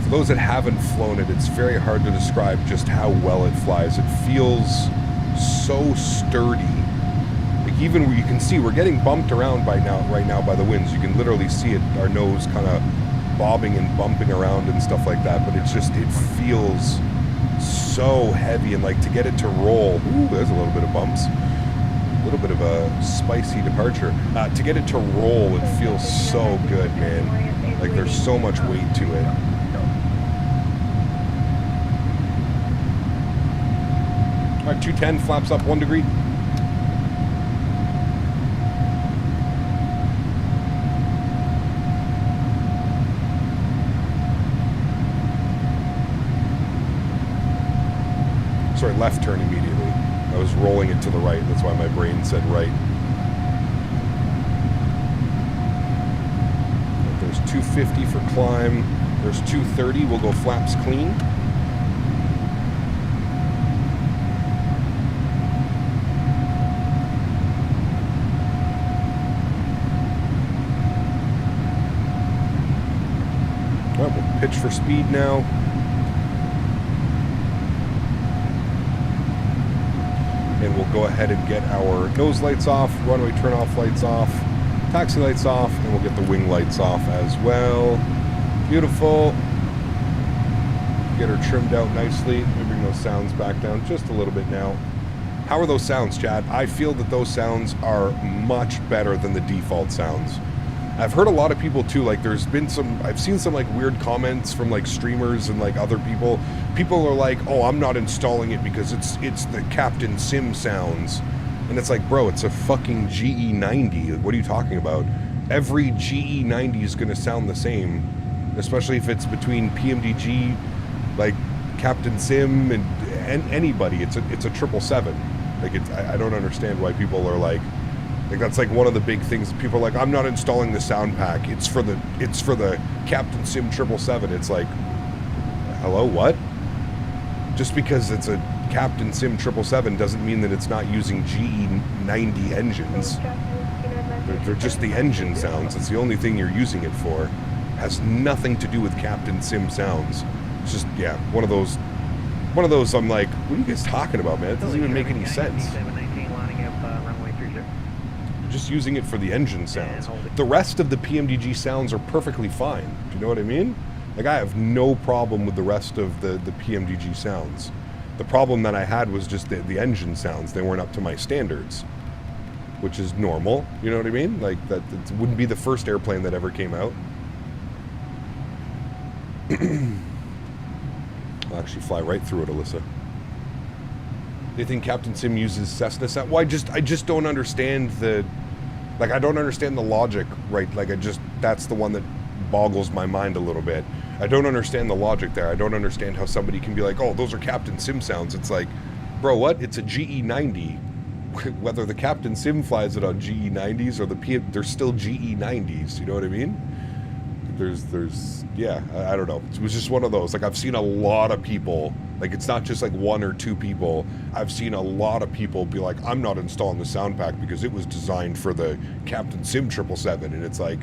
For those that haven't flown it, it's very hard to describe just how well it flies. It feels so sturdy. Like, even you can see we're getting bumped around right now by the winds. You can literally see it, our nose kind of bobbing and bumping around and stuff like that. But it's just, it feels so heavy, and like, to get it to roll, ooh, there's a little bit of bumps, a little bit of a spicy departure. To get it to roll, it feels so good, man. Like, there's so much weight to it. All right, 210 flaps up 1 degree. Sorry, left turn immediately. I was rolling it to the right. That's why my brain said right. But there's 250 for climb. There's 230. We'll go flaps clean. All right, we'll pitch for speed now. And we'll go ahead and get our nose lights off, runway turn-off lights off, taxi lights off, and we'll get the wing lights off as well. Beautiful. Get her trimmed out nicely. Let me bring those sounds back down just a little bit now. How are those sounds, Chad? I feel that those sounds are much better than the default sounds. I've heard a lot of people too, like there's been some, I've seen some like weird comments from like streamers and like other people. People are like, oh, I'm not installing it because it's the Captain Sim sounds. And it's like, bro, it's a fucking GE90. What are you talking about? Every GE90 is going to sound the same, especially if it's between PMDG, like Captain Sim and anybody. It's a 777. Like I don't understand why people are like that's like one of the big things. People are like, I'm not installing the sound pack. It's for the Captain Sim 777. It's like, hello, what? Just because it's a Captain Sim 777 doesn't mean that it's not using GE90 engines. They're just the engine sounds. It's the only thing you're using it for. Has nothing to do with Captain Sim sounds. It's just, yeah, one of those I'm like, what are you guys talking about, man? It doesn't even make any sense. Just using it for the engine sounds. The rest of the PMDG sounds are perfectly fine. Do you know what I mean? Like, I have no problem with the rest of the PMDG sounds. The problem that I had was just the engine sounds. They weren't up to my standards, which is normal. You know what I mean? Like, that it wouldn't be the first airplane that ever came out. I'll actually fly right through it, Alyssa. They think Captain Sim uses Cessna sound. Well, I just don't understand the... Like, I don't understand the logic, right? Like, that's the one that boggles my mind a little bit. I don't understand the logic there. I don't understand how somebody can be like, oh, those are Captain Sim sounds. It's like, bro, what? It's a GE90. Whether the Captain Sim flies it on GE90s or they're still GE90s. You know what I mean? Yeah, I don't know. It was just one of those. Like, I've seen a lot of people, like, it's not just like one or two people. I've seen a lot of people be like, I'm not installing the sound pack because it was designed for the Captain Sim 777. And it's like,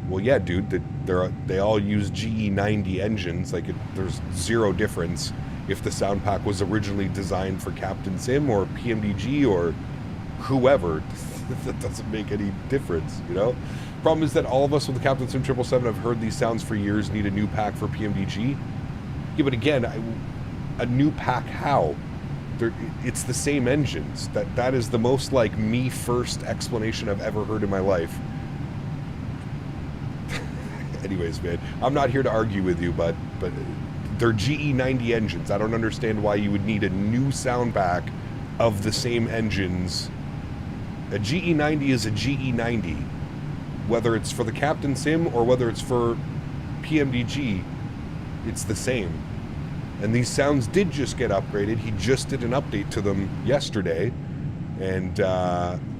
well, yeah, dude, they all use GE90 engines. Like, there's zero difference if the sound pack was originally designed for Captain Sim or PMDG or whoever. That doesn't make any difference, you know? Problem is that all of us with the Captain Sim 777 have heard these sounds for years, need a new pack for PMDG. Yeah, but again, a new pack how? It's the same engines. That is the most like me first explanation I've ever heard in my life. Anyways, man, I'm not here to argue with you, but they're GE90 engines. I don't understand why you would need a new sound pack of the same engines. A GE90 is a GE90. Whether it's for the Captain Sim or whether it's for PMDG, it's the same. And these sounds did just get upgraded. He just did an update to them yesterday, and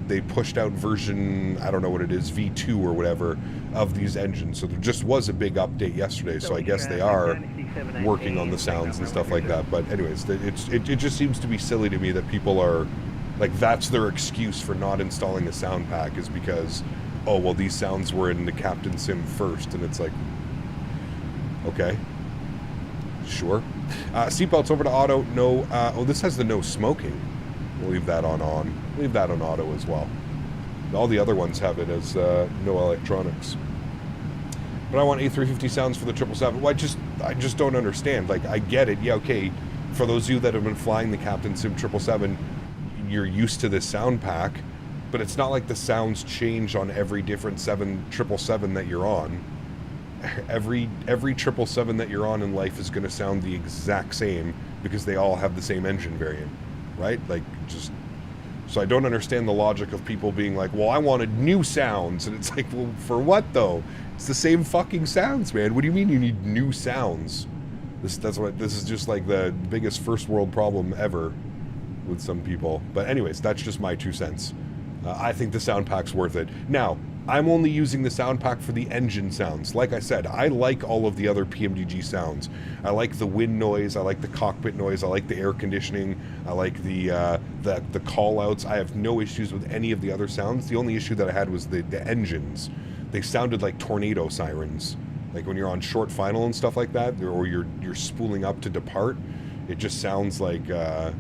they pushed out version, I don't know what it is, V2 or whatever, of these engines. So there just was a big update yesterday, so I guess they are working on the sounds and stuff like that. But anyways, it just seems to be silly to me that people are, like, that's their excuse for not installing a sound pack, is because, oh, well, these sounds were in the Captain Sim first, and it's like, okay, sure. Seatbelts over to auto. No. Oh, this has the no smoking. We'll leave that on. Leave that on auto as well. All the other ones have it as no electronics. But I want A350 sounds for the 777. Well, I just don't understand. Like, I get it. Yeah, okay. For those of you that have been flying the Captain Sim 777, you're used to this sound pack, but it's not like the sounds change on every different 777 that you're on. Every 777 that you're on in life is going to sound the exact same because they all have the same engine variant, right? Like, just... So I don't understand the logic of people being like, well, I wanted new sounds. And it's like, well, for what, though? It's the same fucking sounds, man. What do you mean you need new sounds? This is just like the biggest first world problem ever. with some people. But anyways, that's just my 2 cents. I think the sound pack's worth it. Now, I'm only using the sound pack for the engine sounds. Like I said, I like all of the other PMDG sounds. I like the wind noise, I like the cockpit noise, I like the air conditioning, I like the call outs. I have no issues with any of the other sounds. The only issue that I had was the engines. They sounded like tornado sirens. Like when you're on short final and stuff like that, or you're spooling up to depart, it just sounds like a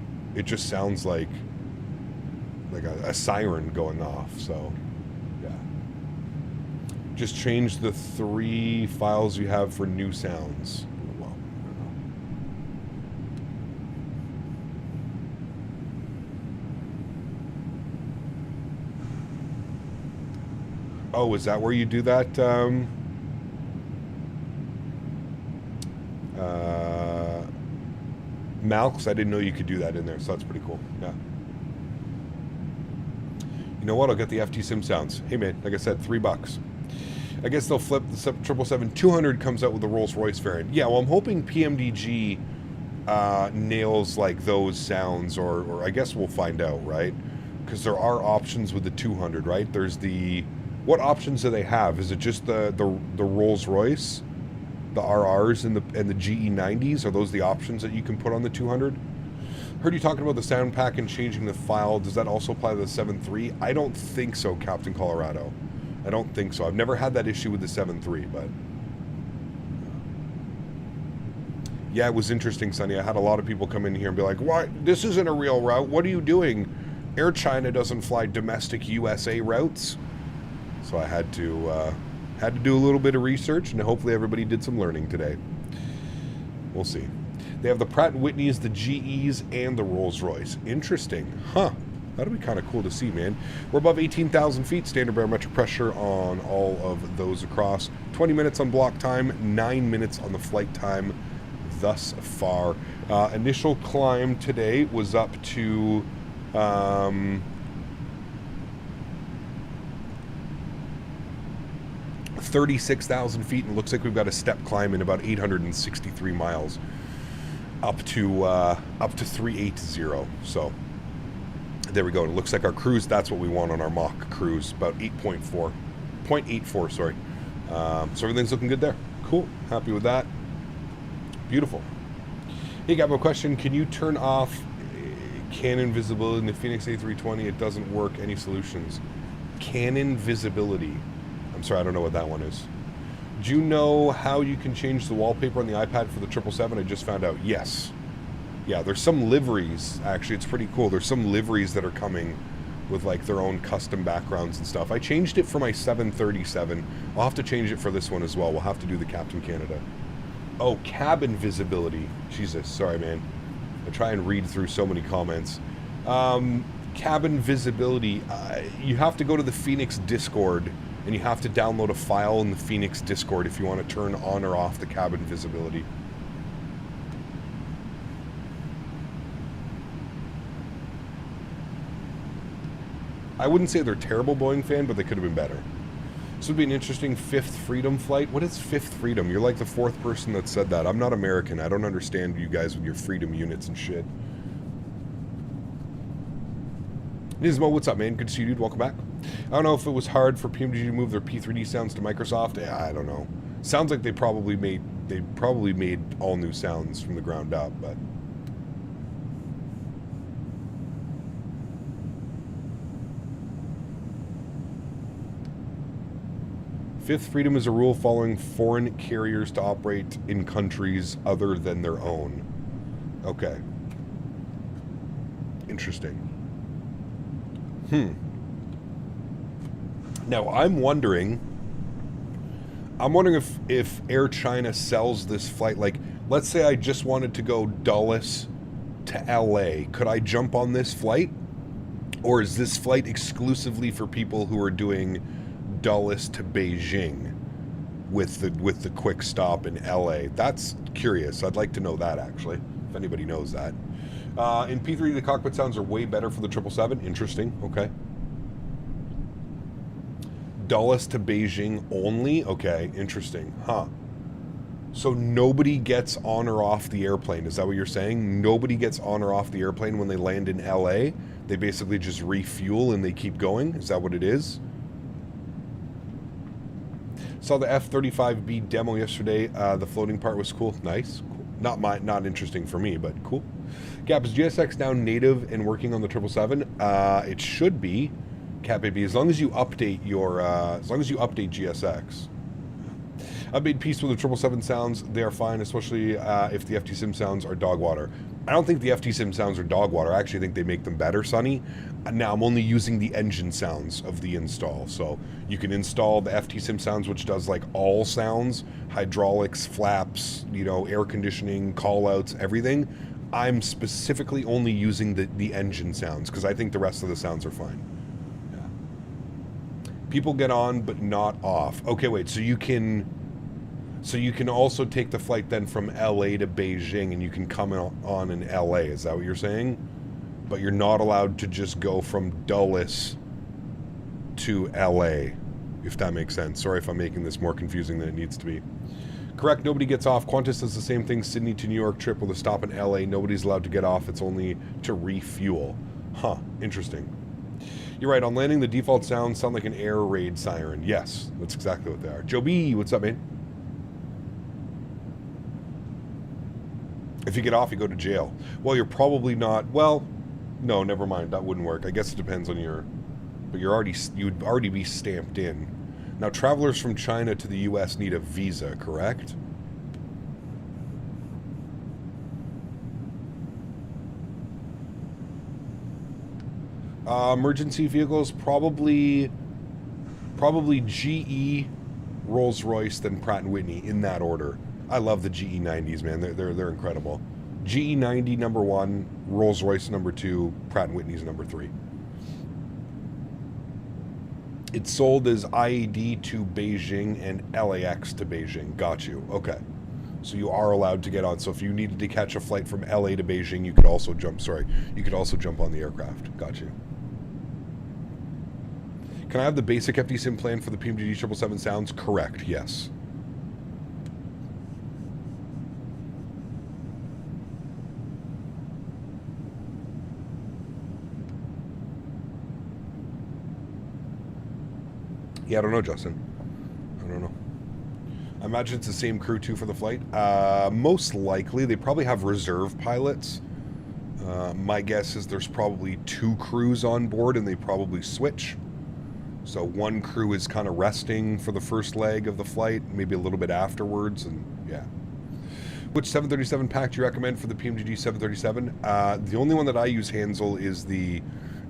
siren going off. So yeah, just change the 3 files you have for new sounds. Well, I don't know. Oh, is that where you do that? Malx, I didn't know you could do that in there, so that's pretty cool. Yeah. You know what? I'll get the FT Sim sounds. Hey man, like I said, $3. I guess they'll flip the 777-200 comes out with the Rolls-Royce variant. Yeah, well, I'm hoping PMDG nails like those sounds, or I guess we'll find out, right? Because there are options with the 200, right? There's the... What options do they have? Is it just the Rolls-Royce? The RRs and the GE90s, are those the options that you can put on the 200? Heard you talking about the sound pack and changing the file. Does that also apply to the 7.3? I don't think so, Captain Colorado. I don't think so. I've never had that issue with the 7.3, but... Yeah, it was interesting, Sonny. I had a lot of people come in here and be like, "What? This isn't a real route. What are you doing? Air China doesn't fly domestic USA routes." So I had to do a little bit of research, and hopefully everybody did some learning today. We'll see. They have the Pratt & Whitneys, the GEs, and the Rolls-Royce. Interesting. Huh. That'll be kind of cool to see, man. We're above 18,000 feet. Standard barometric pressure on all of those across. 20 minutes on block time, 9 minutes on the flight time thus far. Initial climb today was up to... 36,000 feet, and it looks like we've got a step climb in about 863 miles up to 380. So there we go. It looks like our cruise, that's what we want on our mock cruise, about 0.84, sorry. So everything's looking good there. Cool. Happy with that. Beautiful. Hey, got a question. Can you turn off Canon visibility in the Phoenix A320? It doesn't work. Any solutions? Canon visibility. I'm sorry, I don't know what that one is. Do you know how you can change the wallpaper on the iPad for the 777? I just found out. Yes. Yeah, there's some liveries, actually. It's pretty cool. There's some liveries that are coming with like their own custom backgrounds and stuff. I changed it for my 737. I'll have to change it for this one as well. We'll have to do the Captain Canada. Oh, cabin visibility. Jesus, sorry, man. I try and read through so many comments. Cabin visibility. You have to go to the Phoenix Discord, and you have to download a file in the Phoenix Discord if you want to turn on or off the cabin visibility. I wouldn't say they're a terrible Boeing fan, but they could have been better. This would be an interesting fifth freedom flight. What is fifth freedom? You're like the fourth person that said that. I'm not American. I don't understand you guys with your freedom units and shit. Nismo, what's up, man? Good to see you, dude. Welcome back. I don't know if it was hard for PMDG to move their P3D sounds to Microsoft. Yeah, I don't know. Sounds like they probably made all new sounds from the ground up, but fifth freedom is a rule following foreign carriers to operate in countries other than their own. Okay. Interesting. Now, I'm wondering if Air China sells this flight, like, let's say I just wanted to go Dulles to LA. Could I jump on this flight? Or is this flight exclusively for people who are doing Dulles to Beijing with the quick stop in LA? That's curious. I'd like to know that, actually, if anybody knows that. In P3, the cockpit sounds are way better for the 777. Interesting. Okay. Dulles to Beijing only? Okay, interesting. Huh. So nobody gets on or off the airplane. Is that what you're saying? Nobody gets on or off the airplane when they land in LA? They basically just refuel and they keep going? Is that what it is? Saw the F-35B demo yesterday. The floating part was cool. Nice. Cool. Not interesting for me, but cool. Cap, is GSX now native and working on the 777? It should be. Cap baby, as long as you update your GSX. I've made peace with the 777 sounds. They are fine, especially if the FT Sim sounds are dog water. I don't think the FT Sim sounds are dog water. I actually think they make them better, Sonny. Now I'm only using the engine sounds of the install. So you can install the FT Sim sounds, which does like all sounds, hydraulics, flaps, you know, air conditioning, call outs, everything. I'm specifically only using the engine sounds because I think the rest of the sounds are fine. Yeah. People get on but not off. Okay, wait, so you can also take the flight then from LA to Beijing and you can come on in LA. Is that what you're saying? But you're not allowed to just go from Dulles to LA, if that makes sense. Sorry if I'm making this more confusing than it needs to be. Correct, nobody gets off. Qantas does the same thing, Sydney to New York trip with a stop in LA. Nobody's allowed to get off. It's only to refuel. Huh, interesting. You're right, on landing the default sounds sound like an air raid siren. Yes, that's exactly what they are. Joe B, what's up, man? If you get off, you go to jail. Well, you're probably not. Well, no, never mind. That wouldn't work. I guess it depends on your. But you'd already be stamped in. Now, travelers from China to the U.S. need a visa, correct? Emergency vehicles, probably GE, Rolls-Royce, then Pratt & Whitney in that order. I love the GE90s, man. They're incredible. GE90 number 1, Rolls-Royce number 2, Pratt & Whitney's number 3. It's sold as IAD to Beijing and LAX to Beijing. Got you. Okay. So you are allowed to get on. So if you needed to catch a flight from LA to Beijing, you could also jump. Sorry, you could also jump on the aircraft. Got you. Can I have the basic FT Sim plan for the PMDG 777 sounds? Correct. Yes. Yeah, I don't know, Justin. I don't know. I imagine it's the same crew, too, for the flight. Most likely. They probably have reserve pilots. My guess is there's probably 2 crews on board, and they probably switch. So one crew is kind of resting for the first leg of the flight, maybe a little bit afterwards, and yeah. Which 737 pack do you recommend for the PMDG 737? The only one that I use, Hansel, is the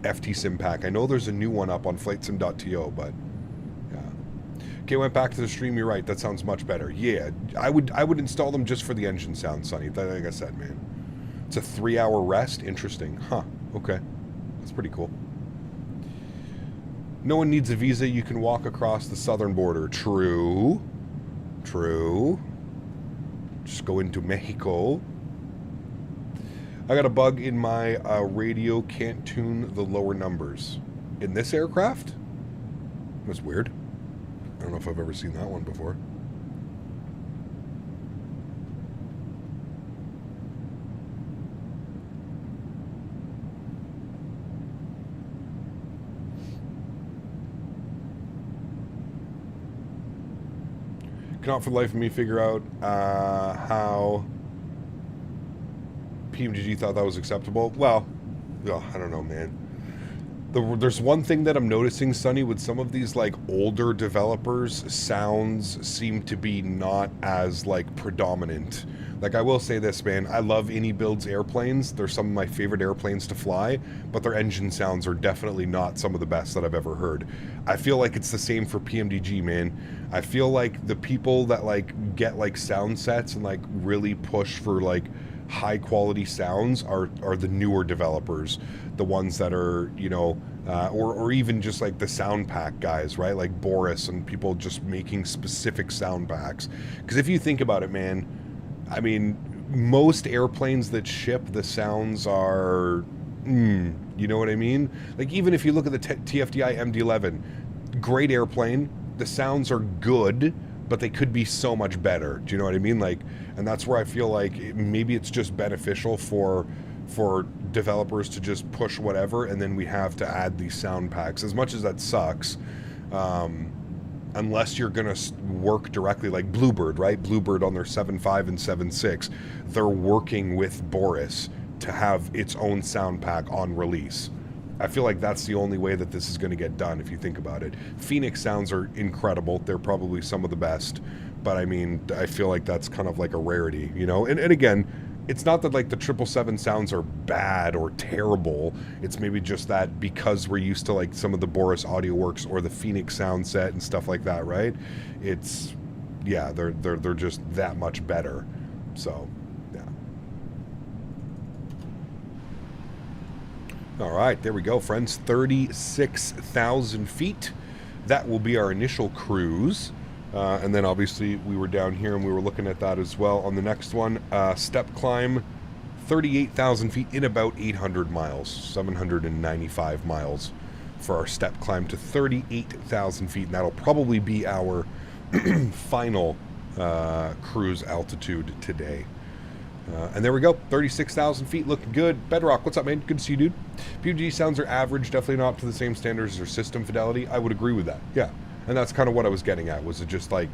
FT Sim pack. I know there's a new one up on flightsim.to, but... Okay, went back to the stream. You're right. That sounds much better. Yeah, I would install them just for the engine sound, Sonny. Like I said, man, it's a 3-hour rest. Interesting, huh? Okay, that's pretty cool. No one needs a visa. You can walk across the southern border. True. True. Just go into Mexico. I got a bug in my radio. Can't tune the lower numbers in this aircraft. That's weird. I don't know if I've ever seen that one before. Cannot for the life of me figure out how PMDG thought that was acceptable. Well, I don't know, man. There's one thing that I'm noticing, Sonny, with some of these like older developers, sounds seem to be not as like predominant. Like I will say this, man, I love AnyBuild's airplanes. They're some of my favorite airplanes to fly, but their engine sounds are definitely not some of the best that I've ever heard. I feel like it's the same for PMDG, man. I feel like the people that like get like sound sets and like really push for like high quality sounds are the newer developers, the ones that are, you know, or even just like the sound pack guys, right? Like Boris and people just making specific sound packs. Because if you think about it, man, I mean, most airplanes that ship, the sounds are, you know what I mean? Like even if you look at the TFDI MD-11, great airplane, the sounds are good, but they could be so much better. Do you know what I mean? Like, and that's where I feel like maybe it's just beneficial for developers to just push whatever, and then we have to add these sound packs. As much as that sucks, unless you're gonna work directly, like Bluebird, right? Bluebird on their 7.5 and 7.6, they're working with Boris to have its own sound pack on release. I feel like that's the only way that this is going to get done, if you think about it. Phoenix sounds are incredible. They're probably some of the best. But, I mean, I feel like that's kind of like a rarity, you know? And again, it's not that, like, the 777 sounds are bad or terrible. It's maybe just that because we're used to, like, some of the Boris Audio Works or the Phoenix sound set and stuff like that, right? It's, yeah, they're just that much better. So, yeah. All right, there we go, friends. 36,000 feet. That will be our initial cruise. And then obviously we were down here and we were looking at that as well. On the next one, step climb, 38,000 feet in about 800 miles, 795 miles for our step climb to 38,000 feet. And that'll probably be our final cruise altitude today. And there we go, 36,000 feet, looking good. Bedrock, what's up, man? Good to see you, dude. PMDG sounds are average, definitely not up to the same standards as their system fidelity. I would agree with that, yeah. And that's kind of what I was getting at, was it just like,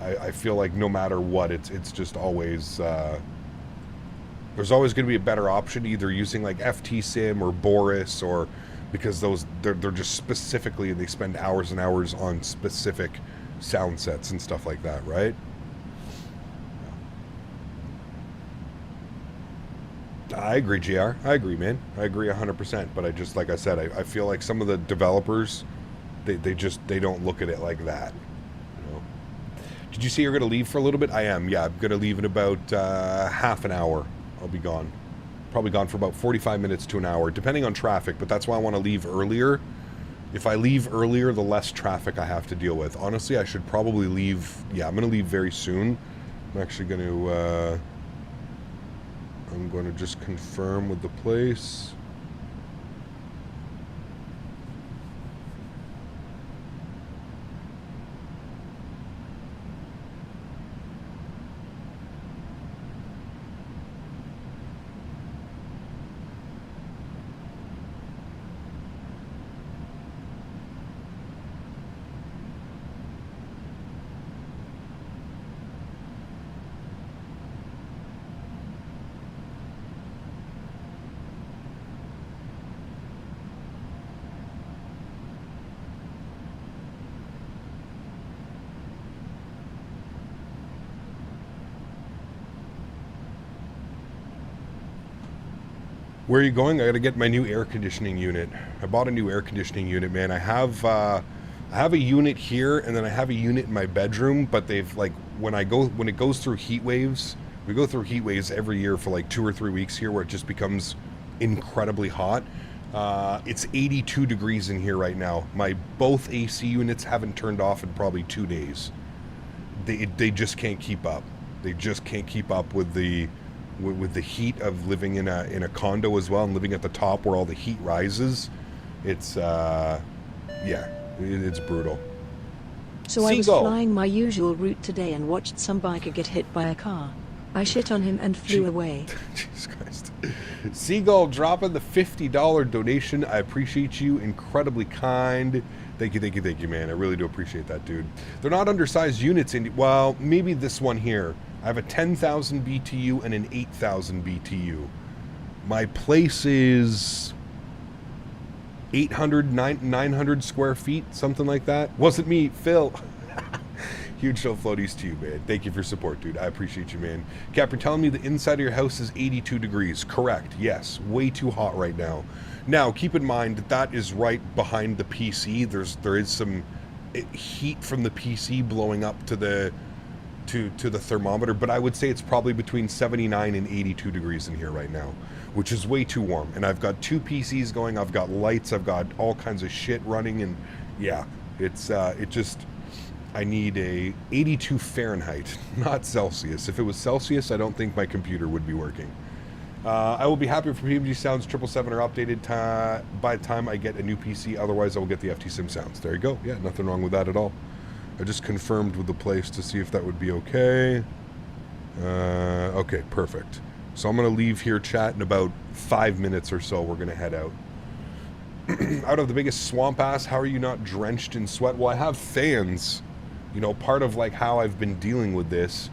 I feel like no matter what, it's just always, there's always going to be a better option, either using like FT Sim or Boris, or because those, they're just specifically, they spend hours and hours on specific sound sets and stuff like that, right? I agree, GR. I agree, man. I agree 100%. But I just, like I said, I feel like some of the developers, they don't look at it like that. You know? Did you say you're going to leave for a little bit? I am, yeah. I'm going to leave in about half an hour. I'll be gone. Probably gone for about 45 minutes to an hour, depending on traffic. But that's why I want to leave earlier. If I leave earlier, the less traffic I have to deal with. Honestly, I should probably leave. Yeah, I'm going to leave very soon. I'm actually going to... I'm going to just confirm with the place. Where are you going? I got to get my new air conditioning unit. I bought a new air conditioning unit, man. I have a unit here, and then I have a unit in my bedroom. But they've, like, when it goes through heat waves, we go through heat waves every year for like 2 or 3 weeks here, where it just becomes incredibly hot. It's 82 degrees in here right now. My both AC units haven't turned off in probably 2 days. They just can't keep up. They just can't keep up with the heat of living in a condo as well, and living at the top where all the heat rises. It's yeah, it's brutal. So I was flying my usual route today and watched some biker get hit by a car. I shit on him and flew away. Jesus Christ. Seagull dropping the $50 donation. I appreciate you. Incredibly kind. Thank you, man. I really do appreciate that, dude. They're not undersized units well, maybe this one here. I have a 10,000 BTU and an 8,000 BTU. My place is 800, 900 square feet, something like that. Wasn't me, Phil. Huge show floaties to you, man. Thank you for support, dude. I appreciate you, man. Cap, you're telling me the inside of your house is 82 degrees. Correct. Yes. Way too hot right now. Now, keep in mind that is right behind the PC. There is some heat from the PC blowing up to the thermometer, but I would say it's probably between 79 and 82 degrees in here right now, which is way too warm. And I've got 2 PCs going, I've got lights, I've got all kinds of shit running, and yeah, it's I need a 82 Fahrenheit, not Celsius. If it was Celsius, I don't think my computer would be working. I will be happy if PMDG sounds 777 are updated by the time I get a new PC. Otherwise, I will get the FT Sim sounds. There you go. Yeah, nothing wrong with that at all. I just confirmed with the place to see if that would be okay. Okay, perfect. So I'm going to leave here, chat, in about 5 minutes or so. We're going to head out. Out of the biggest swamp ass, how are you not drenched in sweat? Well, I have fans. You know, part of like how I've been dealing with this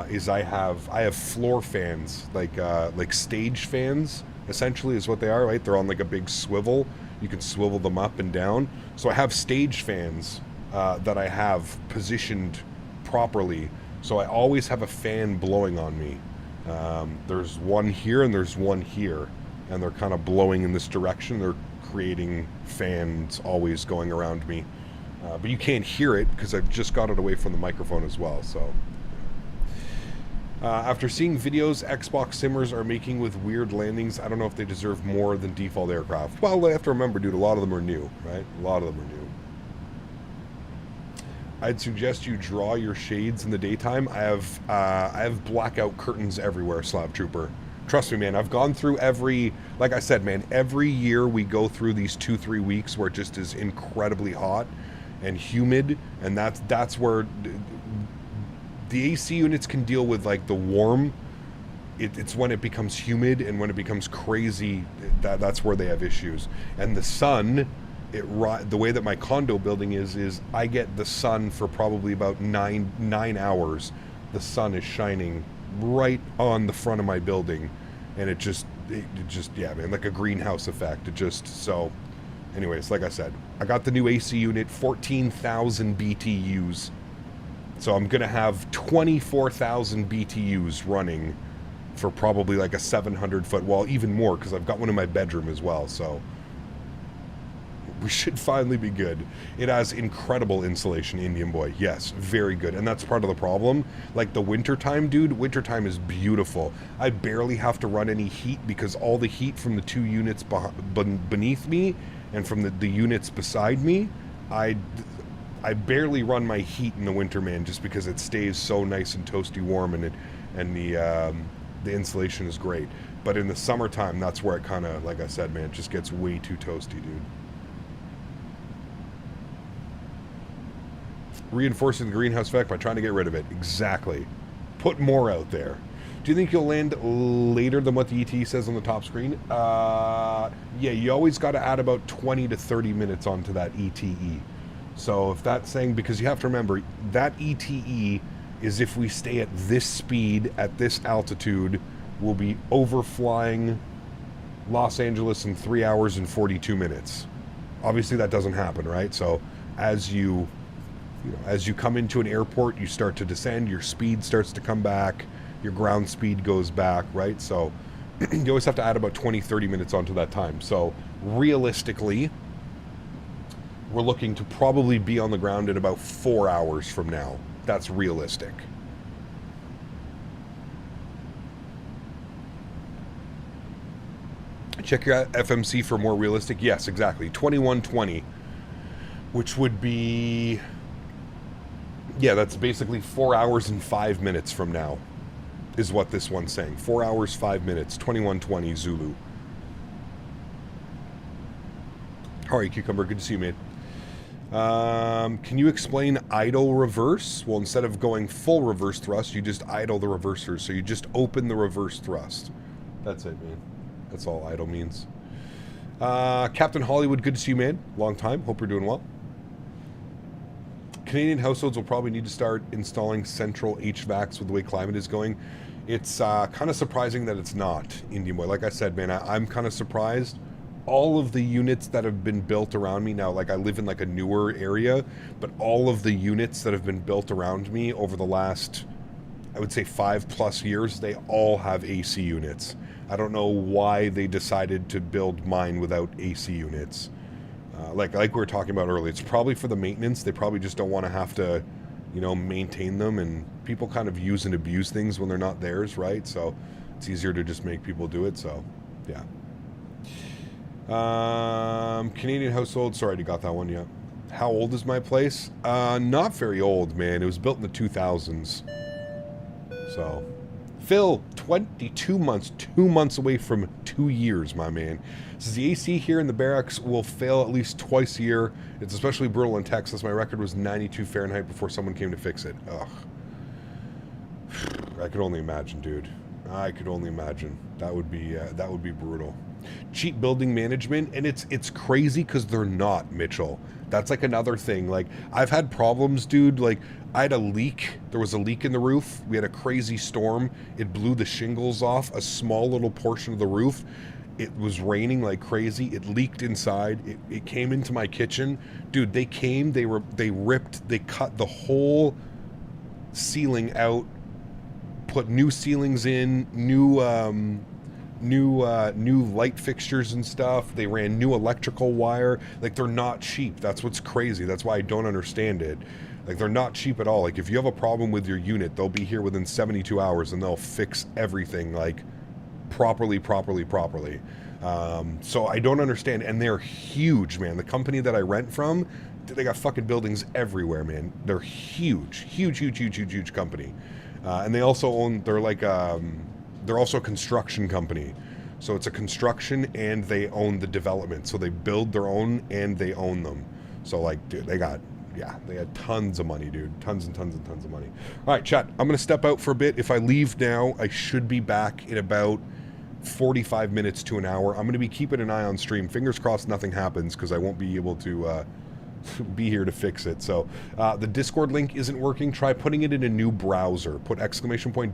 is I have floor fans, like stage fans, essentially is what they are, right? They're on like a big swivel. You can swivel them up and down. So I have stage fans that I have positioned properly. So I always have a fan blowing on me. There's one here and there's one here, and they're kind of blowing in this direction. They're creating fans always going around me. But you can't hear it because I've just got it away from the microphone as well. So after seeing videos Xbox simmers are making with weird landings, I don't know if they deserve more than default aircraft. Well, I have to remember, dude, a lot of them are new, right? A lot of them are new. I'd suggest you draw your shades in the daytime. I have blackout curtains everywhere, Slab Trooper. Trust me, man, I've gone through like I said, man, every year we go through these 2-3 weeks where it just is incredibly hot and humid, and that's where the AC units can deal with like the warm. It's when it becomes humid and when it becomes crazy, that's where they have issues. And the sun, the way that my condo building is I get the sun for probably about nine hours. The sun is shining right on the front of my building, and it just yeah, man, like a greenhouse effect. So anyways, like I said, I got the new AC unit, 14,000 BTUs. So I'm gonna have 24,000 BTUs running for probably like a 700-foot wall, even more, because I've got one in my bedroom as well. So we should finally be good. It has incredible insulation, Indian Boy. Yes, very good. And that's part of the problem. Like the wintertime, dude, wintertime is beautiful. I barely have to run any heat because all the heat from the 2 units beneath me and from the units beside me, I barely run my heat in the winter, man, just because it stays so nice and toasty warm, and the insulation is great. But in the summertime, that's where it kind of, like I said, man, it just gets way too toasty, dude. Reinforcing the greenhouse effect by trying to get rid of it. Exactly. Put more out there. Do you think you'll land later than what the ET says on the top screen? Yeah, you always got to add about 20 to 30 minutes onto that ETE. So if that's saying, because you have to remember, that ETE is if we stay at this speed, at this altitude, we'll be overflying Los Angeles in 3 hours and 42 minutes. Obviously that doesn't happen, right? So as you come into an airport, you start to descend, your speed starts to come back, your ground speed goes back, right? So you always have to add about 20, 30 minutes onto that time. So realistically, we're looking to probably be on the ground in about 4 hours from now. That's realistic. Check your FMC for more realistic. Yes, exactly. 2120, which would be... yeah, that's basically 4 hours and 5 minutes from now, is what this one's saying. 4 hours, 5 minutes, 2120 Zulu. Alright, Cucumber, good to see you, mate. Can you explain idle reverse? Well, instead of going full reverse thrust, you just idle the reversers. So you just open the reverse thrust. That's it, man. That's all idle means. Captain Hollywood, good to see you, man. Long time. Hope you're doing well. Canadian households will probably need to start installing central HVACs with the way climate is going. It's kind of surprising that it's not, Indian Boy. Like I said, man, I'm kind of surprised. All of the units that have been built around me now, like I live in like a newer area, but all of the units that have been built around me over the last, I would say 5+ years, they all have AC units. I don't know why they decided to build mine without AC units. Like we were talking about earlier, it's probably for the maintenance. They probably just don't want to have to, maintain them, and people kind of use and abuse things when they're not theirs, right? So it's easier to just make people do it. So, yeah. Canadian household. Sorry, you got that one. Yeah. How old is my place? Not very old, man. It was built in the 2000s. So Phil, 22 months, 2 months away from 2 years, my man. Says the AC here in the barracks will fail at least twice a year. It's especially brutal in Texas. My record was 92 Fahrenheit before someone came to fix it. Ugh. I could only imagine, dude. I could only imagine. That would be brutal. Cheap building management, and it's crazy because they're not, Mitchell. That's like another thing. Like, I've had problems, dude. Like, I had a leak. There was a leak in the roof. We had a crazy storm. It blew the shingles off a small little portion of the roof. It was raining like crazy. It leaked inside. It came into my kitchen. Dude, they came, they cut the whole ceiling out, put new ceilings in, new light fixtures and stuff. They ran new electrical wire. Like, they're not cheap. That's what's crazy. That's why I don't understand it. Like, they're not cheap at all. Like, if you have a problem with your unit, they'll be here within 72 hours and they'll fix everything, like, properly. So I don't understand. And they're huge, man. The company that I rent from, they got fucking buildings everywhere, man. They're huge company. And they also own, they're also a construction company. So it's a construction and they own the development. So they build their own and they own them. So, like, dude, they had tons of money, dude. Tons and tons of money. All right, chat, I'm going to step out for a bit. If I leave now, I should be back in about 45 minutes to an hour. I'm going to be keeping an eye on stream. Fingers crossed nothing happens because I won't be able to be here to fix it. So the Discord link isn't working. Try putting it in a new browser. Put !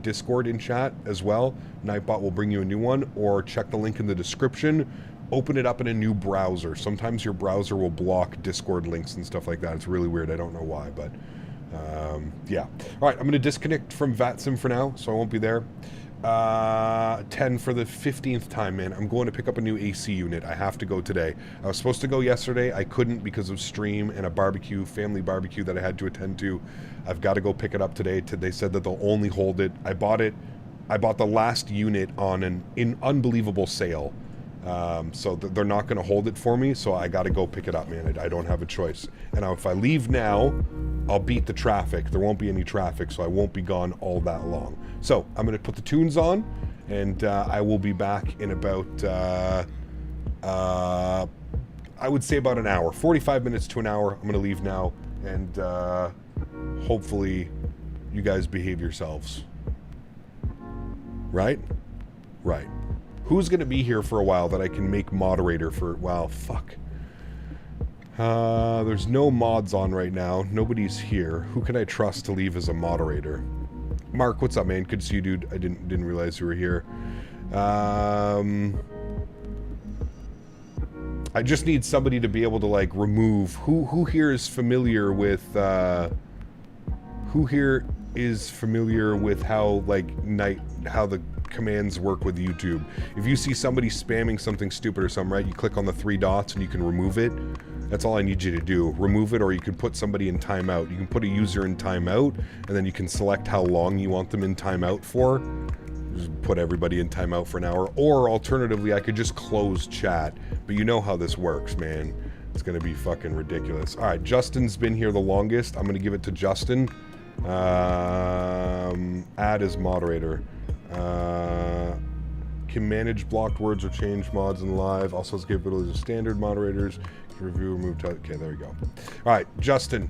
Discord in chat as well. Nightbot will bring you a new one, or check the link in the description. Open it up in a new browser. Sometimes your browser will block Discord links and stuff like that. It's really weird. I don't know why, but yeah. All right, I'm going to disconnect from VATSIM for now, so I won't be there. 10 for the 15th time, man. I'm going to pick up a new AC unit. I have to go today. I was supposed to go yesterday. I couldn't because of stream and a barbecue, family barbecue that I had to attend to. I've got to go pick it up today. They said that they'll only hold it. I bought the last unit on an unbelievable sale. So they're not going to hold it for me, so I got to go pick it up, man. I don't have a choice. And if I leave now, I'll beat the traffic. There won't be any traffic, so I won't be gone all that long. So I'm going to put the tunes on, and I will be back in about, I would say about an hour. 45 minutes to an hour. I'm going to leave now, and hopefully you guys behave yourselves. Right? Right. Who's going to be here for a while that I can make moderator for? Wow, fuck. There's no mods on right now. Nobody's here. Who can I trust to leave as a moderator? Mark, what's up, man? Good to see you, dude. I didn't realize you were here. I just need somebody to be able to, like, remove... Who here is familiar with... Who here is familiar with how, like, how the commands work with YouTube? If you see somebody spamming something stupid or something, right, you click on the 3 dots and you can remove it. That's all I need you to do. Remove it, or you can put somebody in timeout. You can put a user in timeout, and then you can select how long you want them in timeout for. Just put everybody in timeout for an hour. Or alternatively, I could just close chat. But you know how this works, man. It's gonna be fucking ridiculous. All right, Justin's been here the longest. I'm gonna give it to Justin. Add as moderator. Can manage blocked words or change mods in live. Also has capabilities of standard moderators. Can review, remove. Okay, there we go. All right, Justin,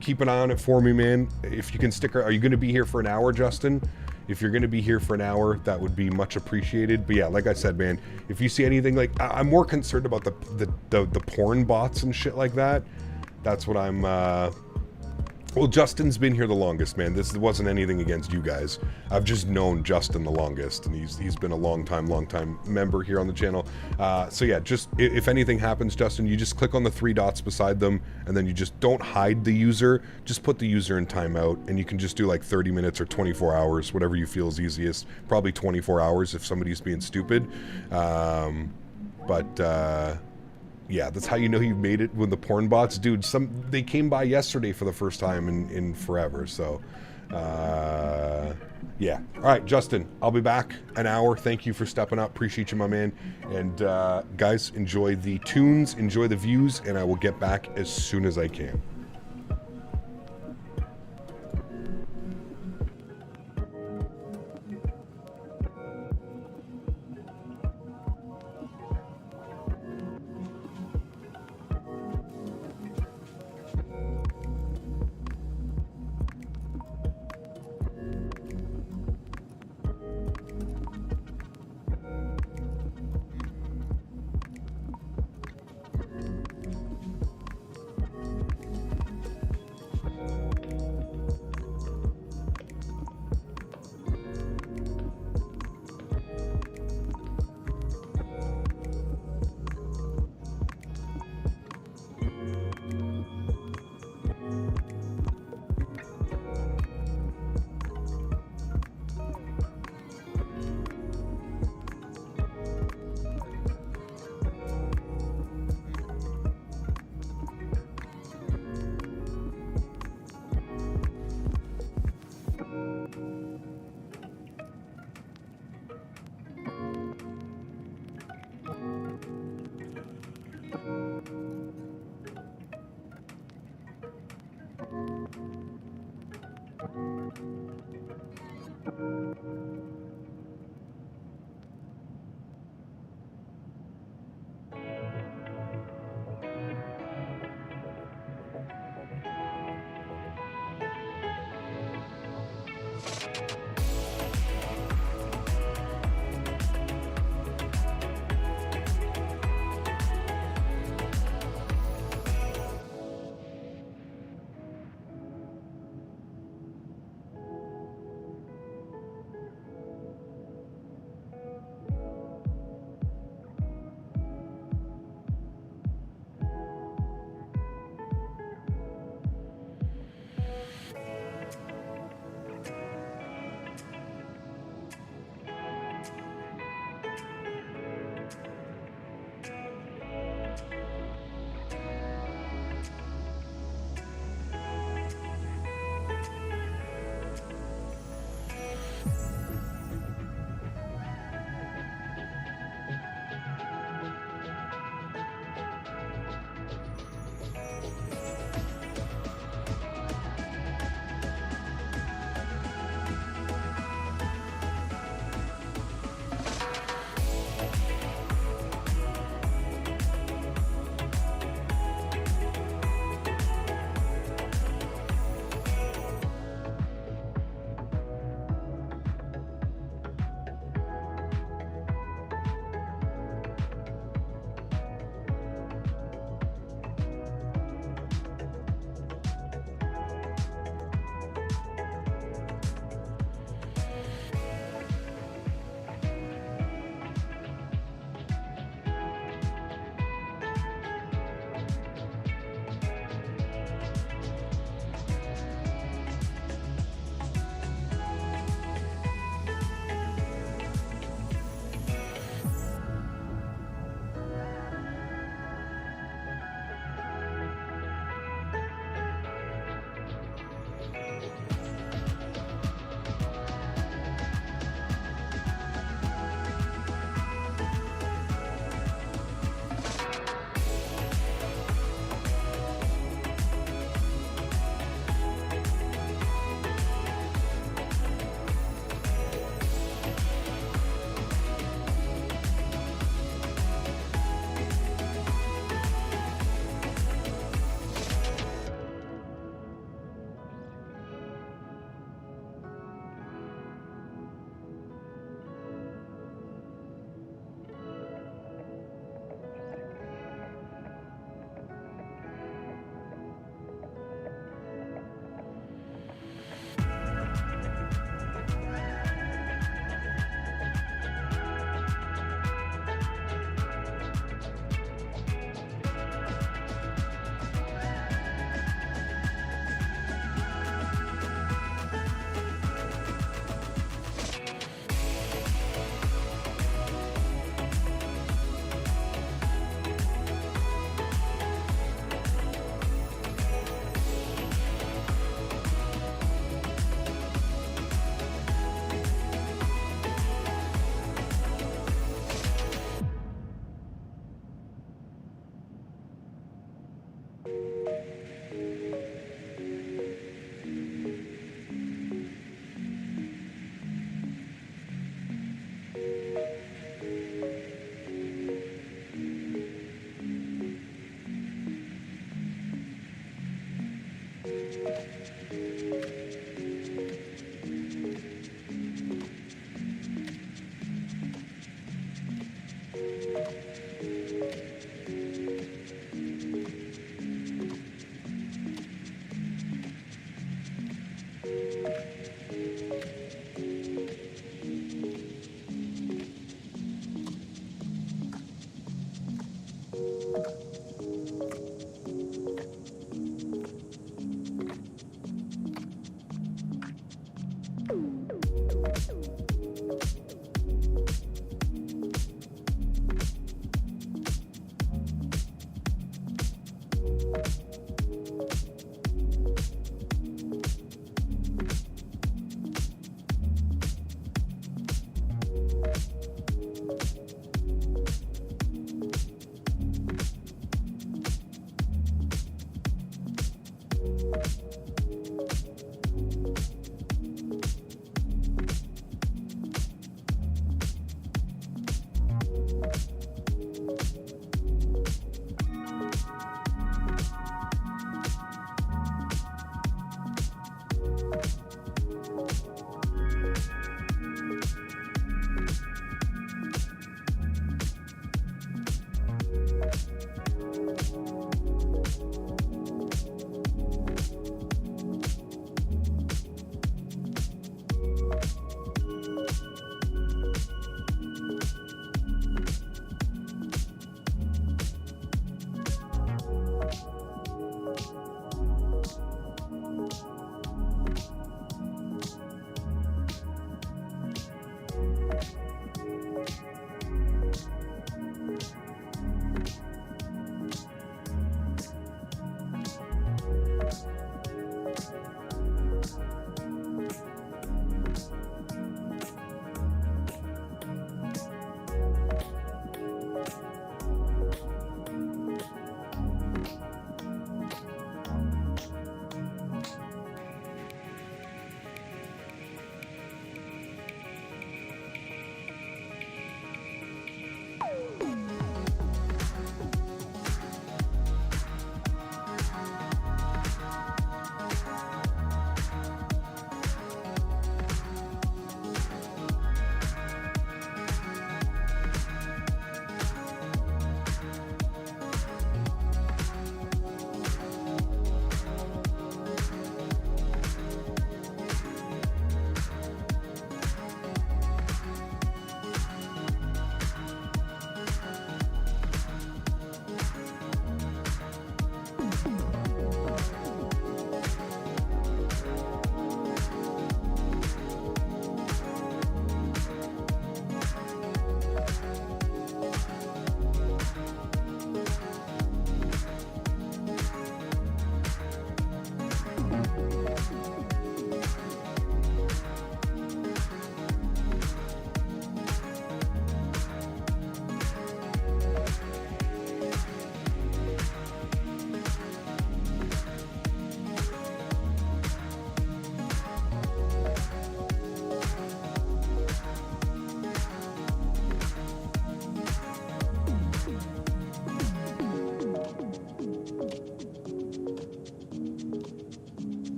keep an eye on it for me, man. If you can stick around. Are you going to be here for an hour, Justin? If you're going to be here for an hour, that would be much appreciated. But yeah, like I said, man, if you see anything, like, I'm more concerned about the porn bots and shit like that. That's what I'm. Well, Justin's been here the longest, man. This wasn't anything against you guys. I've just known Justin the longest, and he's been a long time member here on the channel. So yeah, just if anything happens, Justin, you just click on the 3 dots beside them, and then you just don't hide the user. Just put the user in timeout, and you can just do like 30 minutes or 24 hours, whatever you feel is easiest. Probably 24 hours if somebody's being stupid. Yeah, that's how you know you made it with the porn bots. Dude, they came by yesterday for the first time in forever, so... yeah. Alright, Justin, I'll be back an hour. Thank you for stepping up. Appreciate you, my man. And, guys, enjoy the tunes, enjoy the views, and I will get back as soon as I can.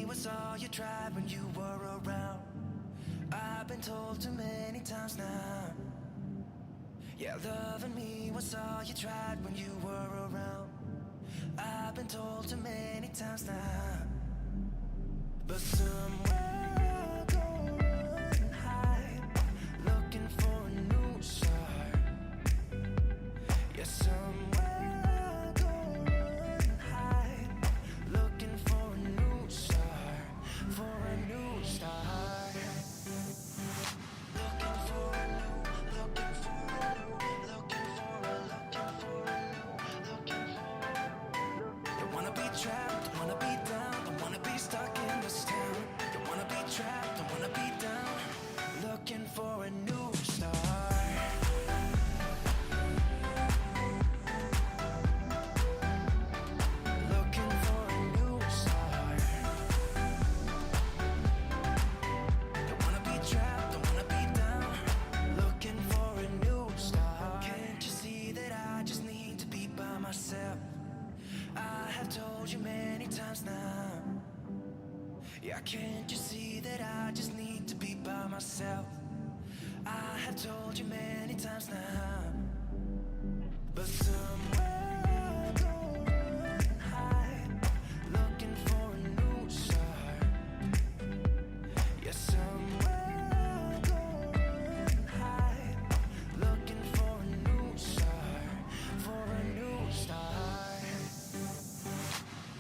me was all you tried when you were around. I've been told too many times now. Yeah, loving me was all you tried when you were around. I've been told too many times now. But somewhere I go and hide, looking for a new start. Yeah, somewhere I go and hide, looking for a new start, for a new start. Looking for a new, looking for a new, looking for a new, looking for a new. Don't wanna be trapped, don't wanna be down, don't wanna be stuck in this town. Don't wanna be trapped, don't wanna be down, looking for a new start. Looking for a new start. Don't wanna be trapped, don't wanna be down, looking for a new start. Can't you see that I just need to be by myself? I have told you many times now. Yeah, can't you see that I just need to be by myself? I have told you many times now. But somewhere I go and hide, looking for a new start. Yeah, somewhere I go and hide, looking for a new start, for a new start.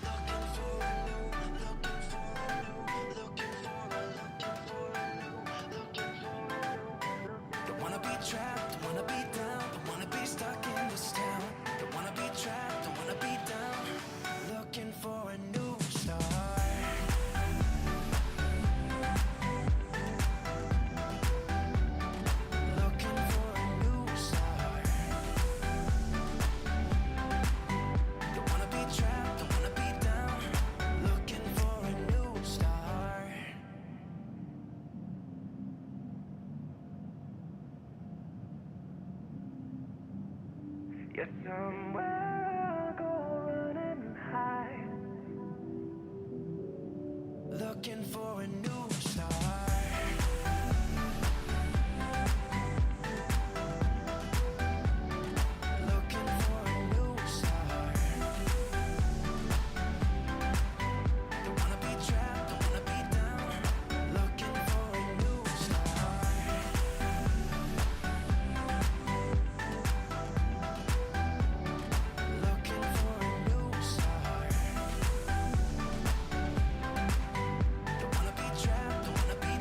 Looking for a new, looking for a new, looking for a, looking for a new, looking for a new. Don't wanna be trapped, don't wanna be down, don't wanna be stuck in this town. Don't wanna be trapped, don't wanna be down, looking for a new start. Looking for a new start. Don't wanna be trapped, don't wanna be down, looking for a new start. Yeah, somewhere I'll go running and hide, looking for a new start. Looking for a new start. Don't wanna be trapped, don't wanna be down, looking for a new start. Looking for a new start. Don't wanna be trapped, don't wanna be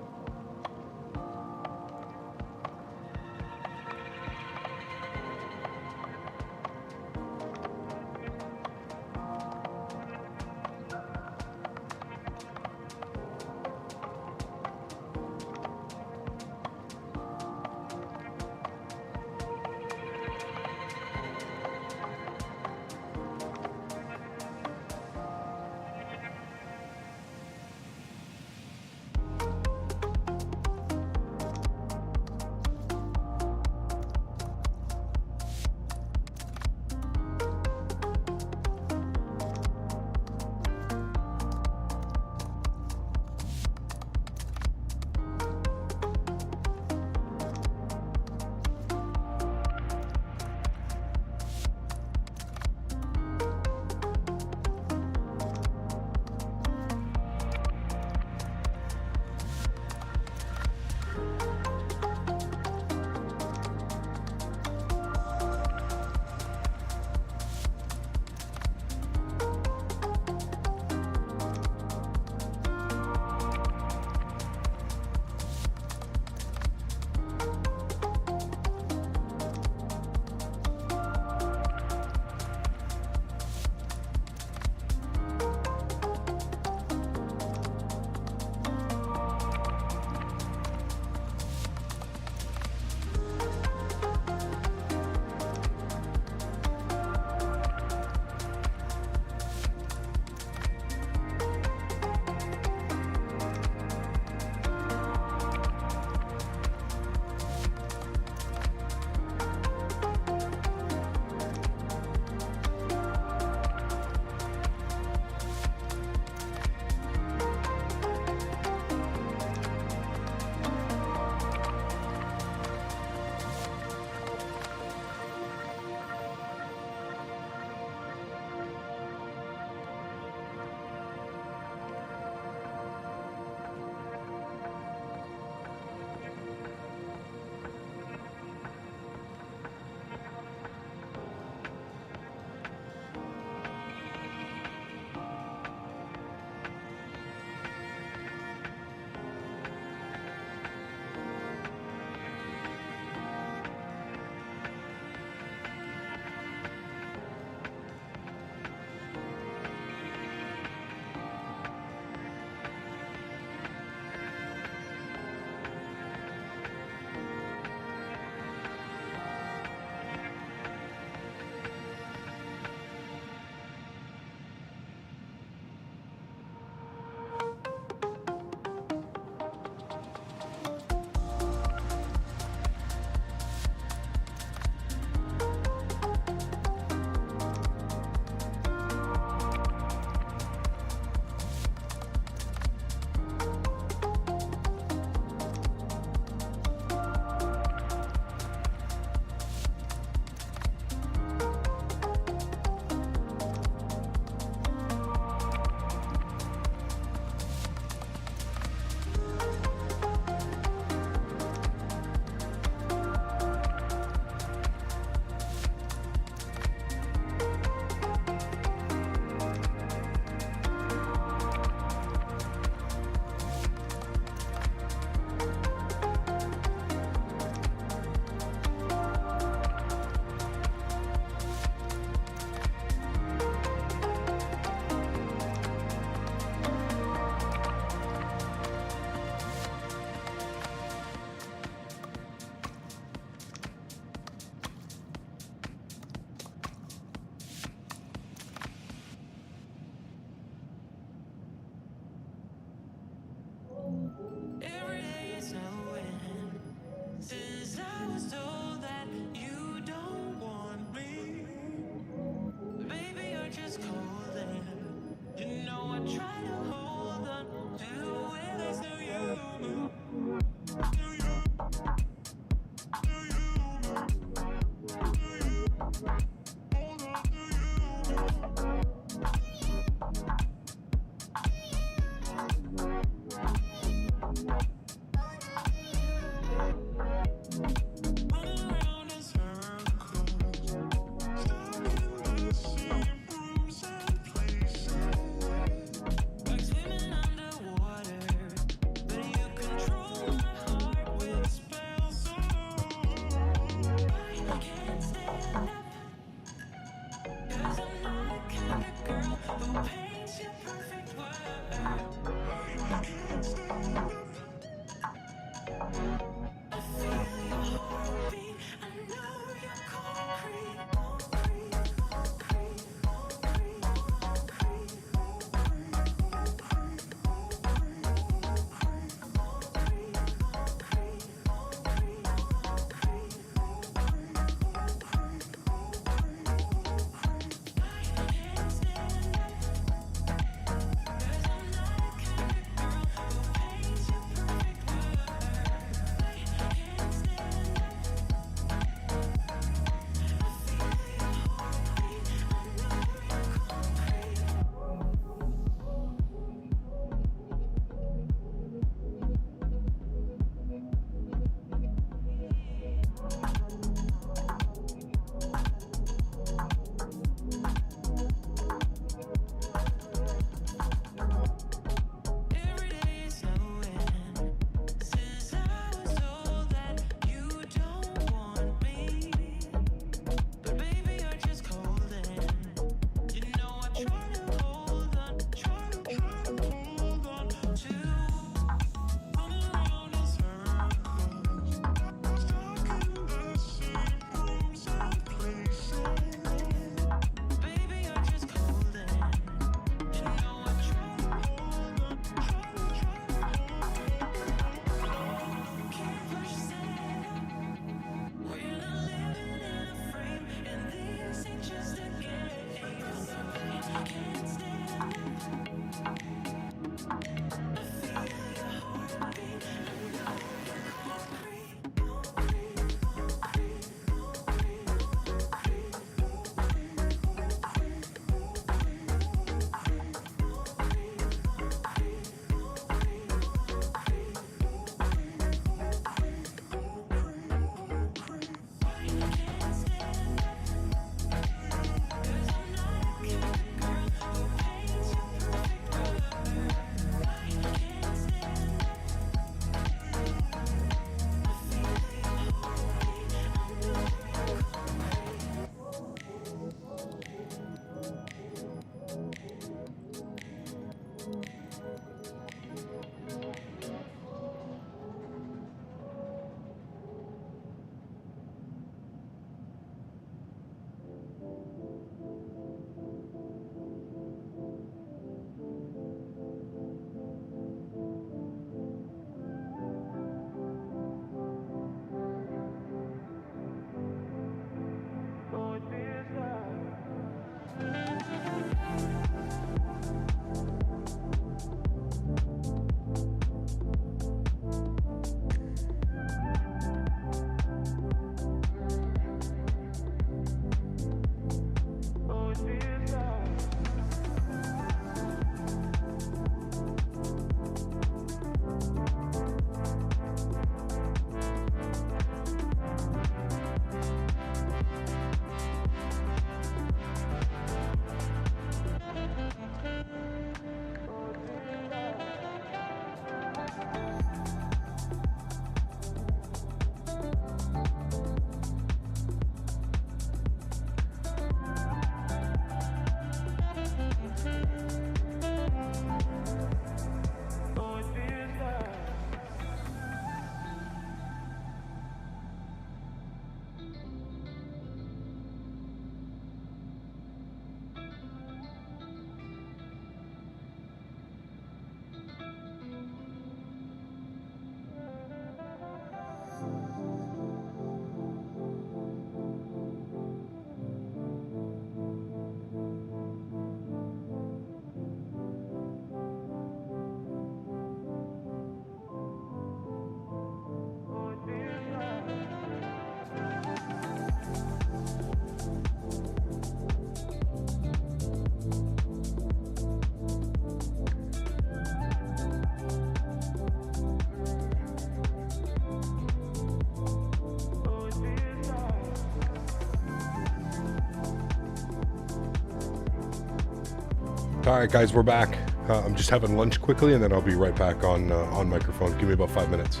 All right, guys, we're back. I'm just having lunch quickly, and then I'll be right back on microphone. Give me about 5 minutes.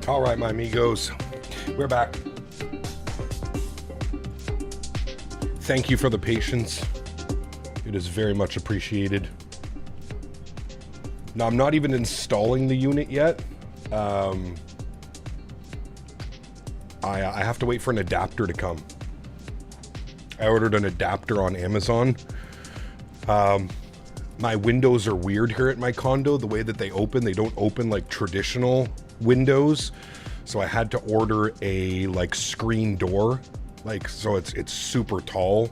All right, my amigos, we're back. Thank you for the patience. It is very much appreciated. Now, I'm not even installing the unit yet. I have to wait for an adapter to come. I ordered an adapter on Amazon. My windows are weird here at my condo. The way that they don't open like traditional windows. So I had to order a like screen door. Like, so it's super tall.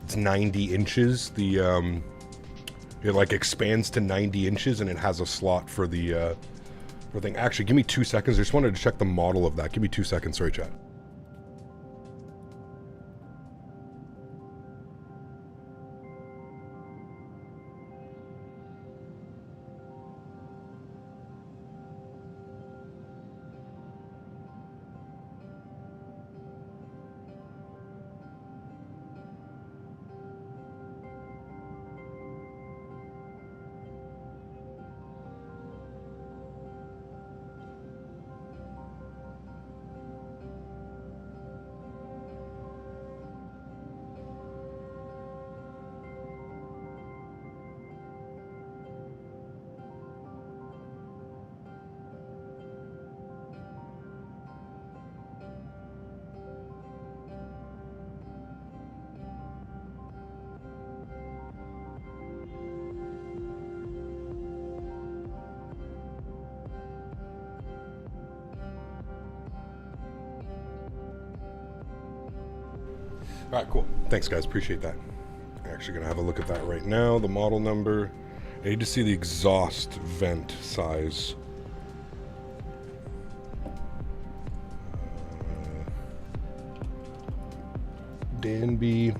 It's 90 inches. The it like expands to 90 inches and it has a slot for the thing. Actually, give me 2 seconds. I just wanted to check the model of that. Give me 2 seconds. Sorry, chat. All right, cool. Thanks, guys. Appreciate that. I'm actually going to have a look at that right now. The model number. I need to see the exhaust vent size. Danby.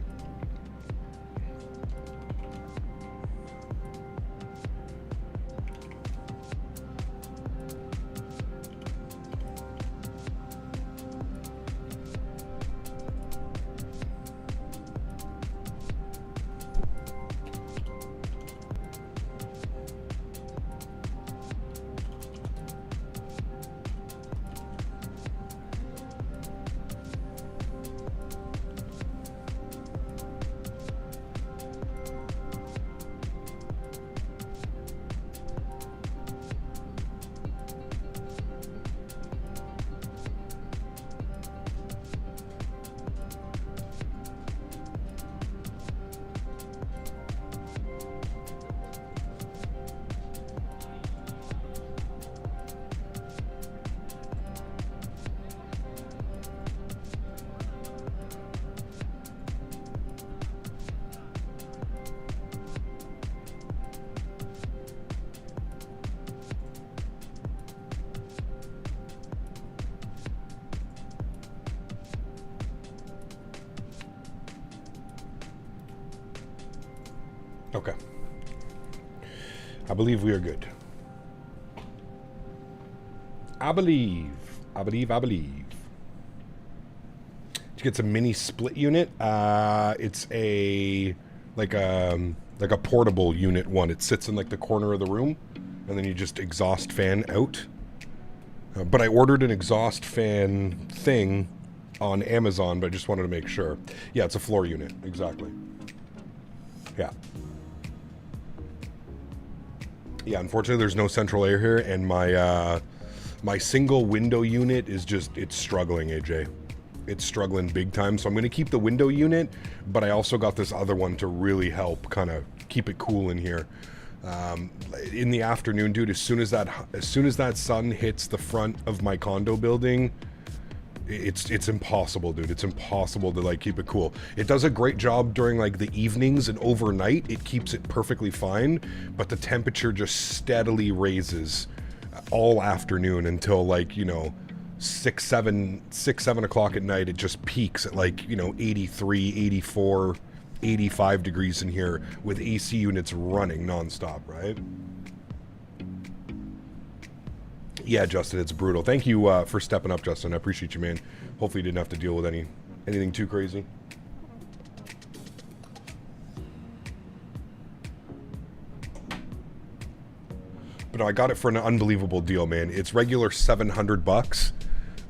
Okay. I believe we are good. I believe. To get some mini split unit. It's a like a portable unit one. It sits in like the corner of the room, and then you just exhaust fan out. But I ordered an exhaust fan thing on Amazon, but I just wanted to make sure. Yeah, it's a floor unit. Exactly. Yeah. Yeah, unfortunately there's no central air here, and my my single window unit is just, it's struggling, AJ. It's struggling big time, so I'm going to keep the window unit, but I also got this other one to really help kind of keep it cool in here. In the afternoon, dude, as soon as that sun hits the front of my condo building, it's impossible, dude. It's impossible to like keep it cool. It does a great job during like the evenings and overnight. It keeps it perfectly fine, but the temperature just steadily raises all afternoon until like, you know, 6, 7 o'clock at night. It just peaks at like, you know, 83, 84, 85 degrees in here with AC units running nonstop, right? Yeah, Justin, it's brutal. Thank you for stepping up, Justin. I appreciate you, man. Hopefully you didn't have to deal with anything too crazy. But no, I got it for an unbelievable deal, man. It's regular $700.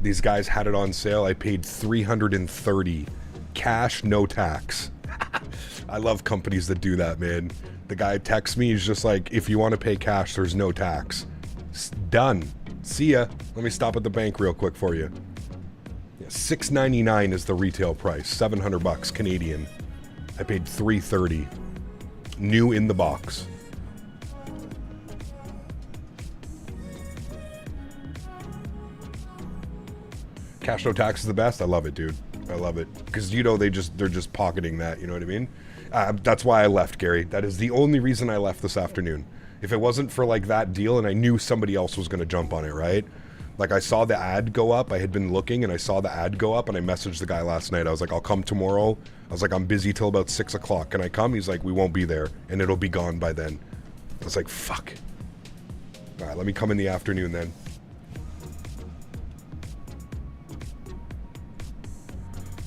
These guys had it on sale. I paid $330 cash, no tax. I love companies that do that, man. The guy texts me, he's just like, if you want to pay cash, there's no tax. Done. See ya. Let me stop at the bank real quick for you. Yeah, $6.99 is the retail price. $700 Canadian. I paid $330. New in the box. Cash no tax is the best. I love it, dude. I love it. Because, you know, they're just pocketing that, you know what I mean? That's why I left, Gary. That is the only reason I left this afternoon. If it wasn't for, like, that deal and I knew somebody else was going to jump on it, right? Like, I saw the ad go up. I had been looking and I saw the ad go up and I messaged the guy last night. I was like, I'll come tomorrow. I was like, I'm busy till about 6 o'clock. Can I come? He's like, we won't be there and it'll be gone by then. I was like, fuck. All right, let me come in the afternoon then.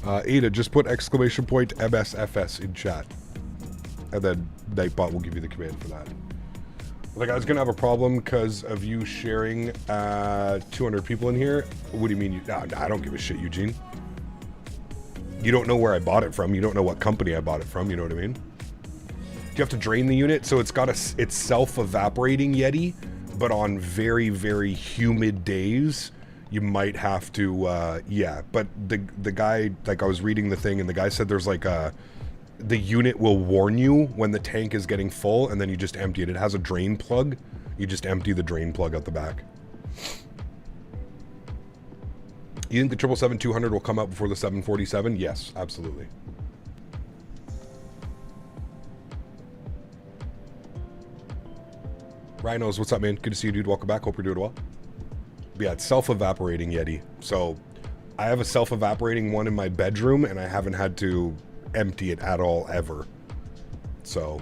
Ada, just put exclamation point MSFS in chat. And then Nightbot will give you the command for that. Like, I was going to have a problem because of you sharing 200 people in here. What do you mean? No, I don't give a shit, Eugene. You don't know where I bought it from. You don't know what company I bought it from. You know what I mean? Do you have to drain the unit? So it's got it's self-evaporating Yeti, but on very, very humid days, you might have to, yeah. But the guy, like, I was reading the thing, and the guy said there's like the unit will warn you when the tank is getting full, and then you just empty it. It has a drain plug. You just empty the drain plug out the back. You think the 777-200 will come out before the 747? Yes, absolutely. Rhinos, what's up, man? Good to see you, dude. Welcome back. Hope you're doing well. But yeah, it's self-evaporating Yeti. So I have a self-evaporating one in my bedroom, and I haven't had to empty it at all ever. So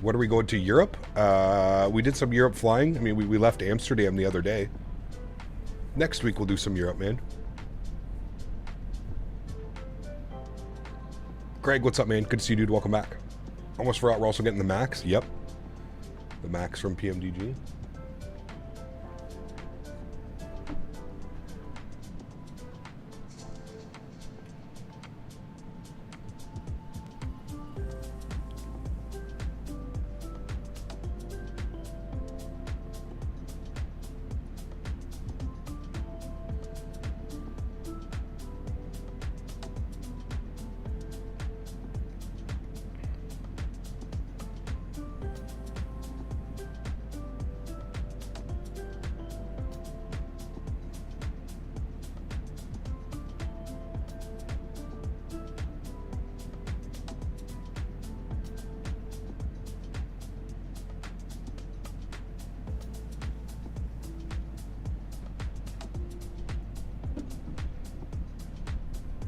what are we going to? Europe? We did some Europe flying. I mean, we left Amsterdam the other day. Next week we'll do some Europe, man. Greg, what's up, man? Good to see you, dude. Welcome back. Almost forgot we're also getting the Max. Yep. The Max from PMDG.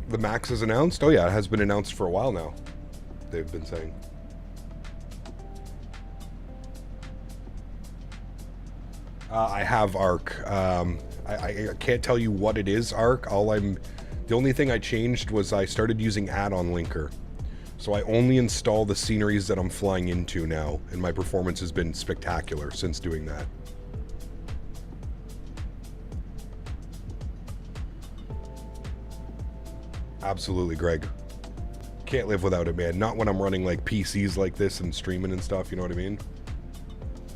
The Max is announced? Oh yeah, it has been announced for a while now. They've been saying. I have ARC. I can't tell you what it is, ARC. The only thing I changed was I started using add-on linker. So I only install the sceneries that I'm flying into now, and my performance has been spectacular since doing that. Absolutely, Greg. Can't live without it, man. Not when I'm running like PCs like this and streaming and stuff, you know what I mean?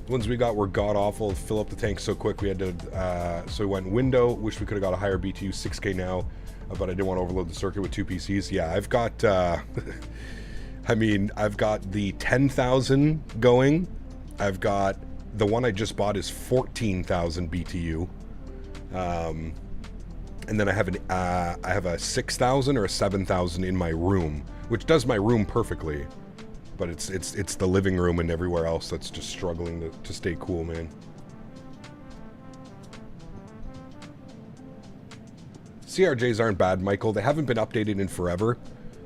The ones we got were god-awful. Fill up the tank so quick we had to, so we went window. Wish we could have got a higher BTU, 6K now, but I didn't want to overload the circuit with 2 PCs. Yeah, I've got, I mean, I've got the 10,000 going. I've got, the one I just bought is 14,000 BTU. And then I have a 6,000 or a 7,000 in my room, which does my room perfectly. But it's the living room and everywhere else that's just struggling to stay cool, man. CRJs aren't bad, Michael. They haven't been updated in forever,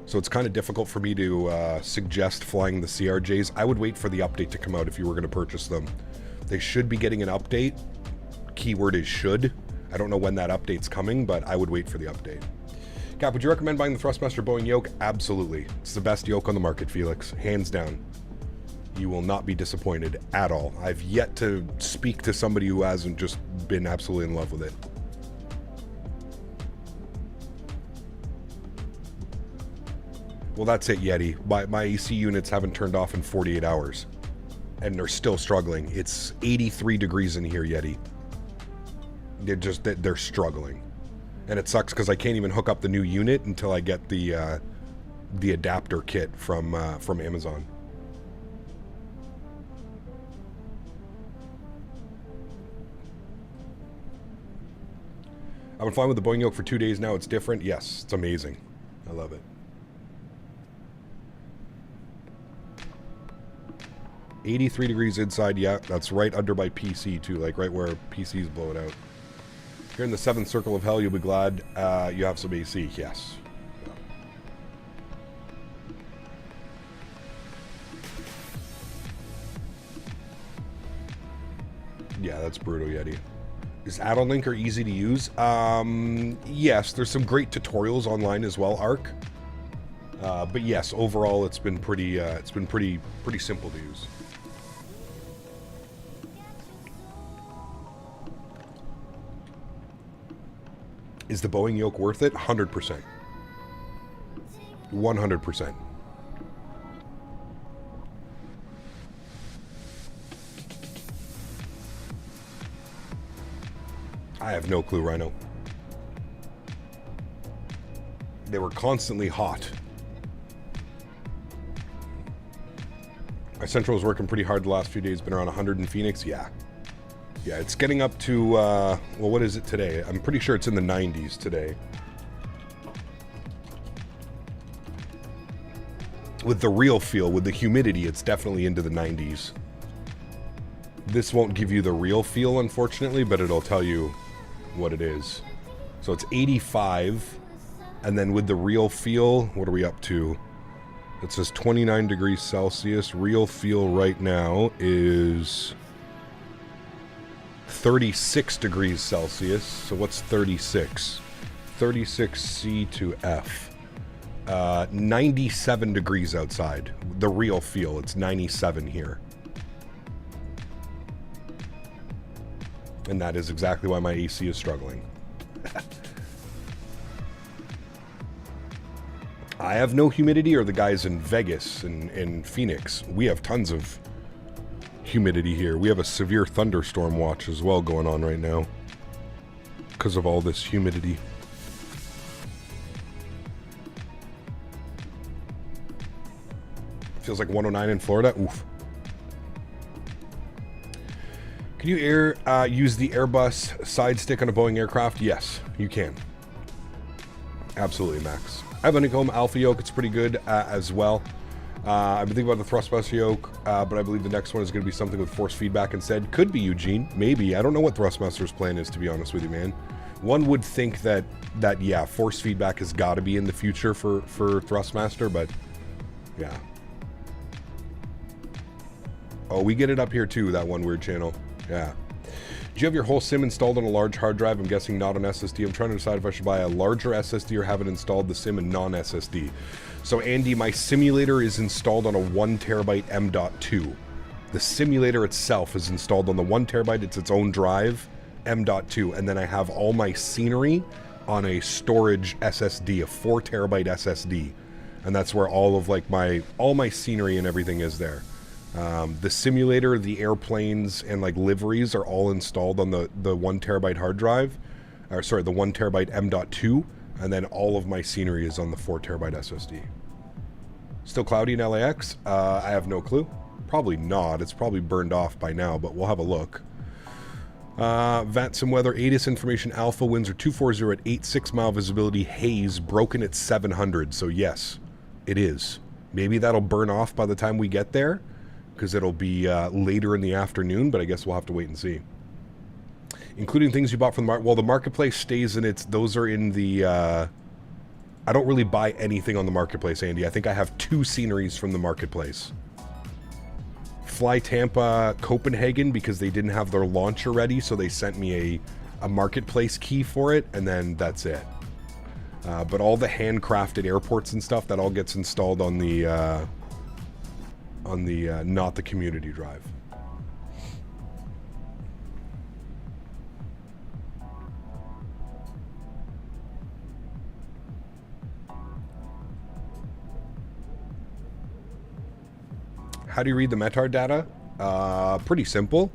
so it's kind of difficult for me to suggest flying the CRJs. I would wait for the update to come out if you were going to purchase them. They should be getting an update. Keyword is should. I don't know when that update's coming, but I would wait for the update. Cap, would you recommend buying the Thrustmaster Boeing Yoke? Absolutely. It's the best yoke on the market, Felix. Hands down. You will not be disappointed at all. I've yet to speak to somebody who hasn't just been absolutely in love with it. Well, that's it, Yeti. My AC units haven't turned off in 48 hours. And they're still struggling. It's 83 degrees in here, Yeti. They're struggling. And it sucks because I can't even hook up the new unit until I get the adapter kit from Amazon. I've been flying with the Boeing Yoke for 2 days now. It's different. Yes, it's amazing. I love it. $83 degrees inside. Yeah, that's right under my PC too, like right where PC's blowing out. If you're in the 7th circle of hell, you'll be glad you have some AC. Yes. Yeah, that's brutal, Yeti. Is add-on linker easy to use? Yes, there's some great tutorials online as well, Arc. But yes, overall it's been pretty simple to use. Is the Boeing Yoke worth it? 100%. 100%. I have no clue, Rhino. They were constantly hot. My Central was working pretty hard the last few days. Been around 100 in Phoenix. Yeah. Yeah, it's getting up to, well, what is it today? I'm pretty sure it's in the 90s today. With the real feel, with the humidity, it's definitely into the 90s. This won't give you the real feel, unfortunately, but it'll tell you what it is. So it's 85, and then with the real feel, what are we up to? It says 29 degrees Celsius. Real feel right now is 36 degrees Celsius. So what's 36? 36 C to F. 97 degrees outside. The real feel, it's 97 here. And that is exactly why my AC is struggling. I have no humidity, or the guys in Vegas and in Phoenix. We have tons of humidity here. We have a severe thunderstorm watch as well going on right now because of all this humidity. Feels like 109 in Florida. Oof. Can you use the Airbus side stick on a Boeing aircraft? Yes, you can. Absolutely, Max. I have a Honeycomb Alpha Yoke. It's pretty good as well. I've been thinking about the Thrustmaster Yoke, but I believe the next one is going to be something with force feedback instead. Could be, Eugene. Maybe. I don't know what Thrustmaster's plan is, to be honest with you, man. One would think that yeah, force feedback has got to be in the future for Thrustmaster, but yeah. Oh, we get it up here too, that one weird channel. Yeah. Do you have your whole SIM installed on a large hard drive? I'm guessing not on SSD. I'm trying to decide if I should buy a larger SSD or have it installed the SIM in non-SSD. So Andy, my simulator is installed on a 1 terabyte M.2. The simulator itself is installed on the 1 terabyte. It's its own drive, M.2. And then I have all my scenery on a storage SSD, a 4 terabyte SSD. And that's where all of like all my scenery and everything is there. The simulator, the airplanes, and like liveries are all installed on the 1 terabyte hard drive, or sorry, the 1 terabyte M.2, and then all of my scenery is on the 4 terabyte SSD. Still cloudy in LAX? I have no clue. Probably not. It's probably burned off by now, but we'll have a look. VATSIM weather, ATIS information, alpha winds are 240 at 86 mile visibility, haze broken at 700. So yes, it is. Maybe that'll burn off by the time we get there, because it'll be later in the afternoon, but I guess we'll have to wait and see. Including things you bought from the market. Well, the marketplace stays in its, those are in the, I don't really buy anything on the marketplace, Andy. I think I have 2 sceneries from the marketplace. Fly Tampa Copenhagen, because they didn't have their launcher ready, so they sent me a marketplace key for it, and then that's it. But all the handcrafted airports and stuff, that all gets installed on the not the community drive. How do you read the METAR data? Pretty simple.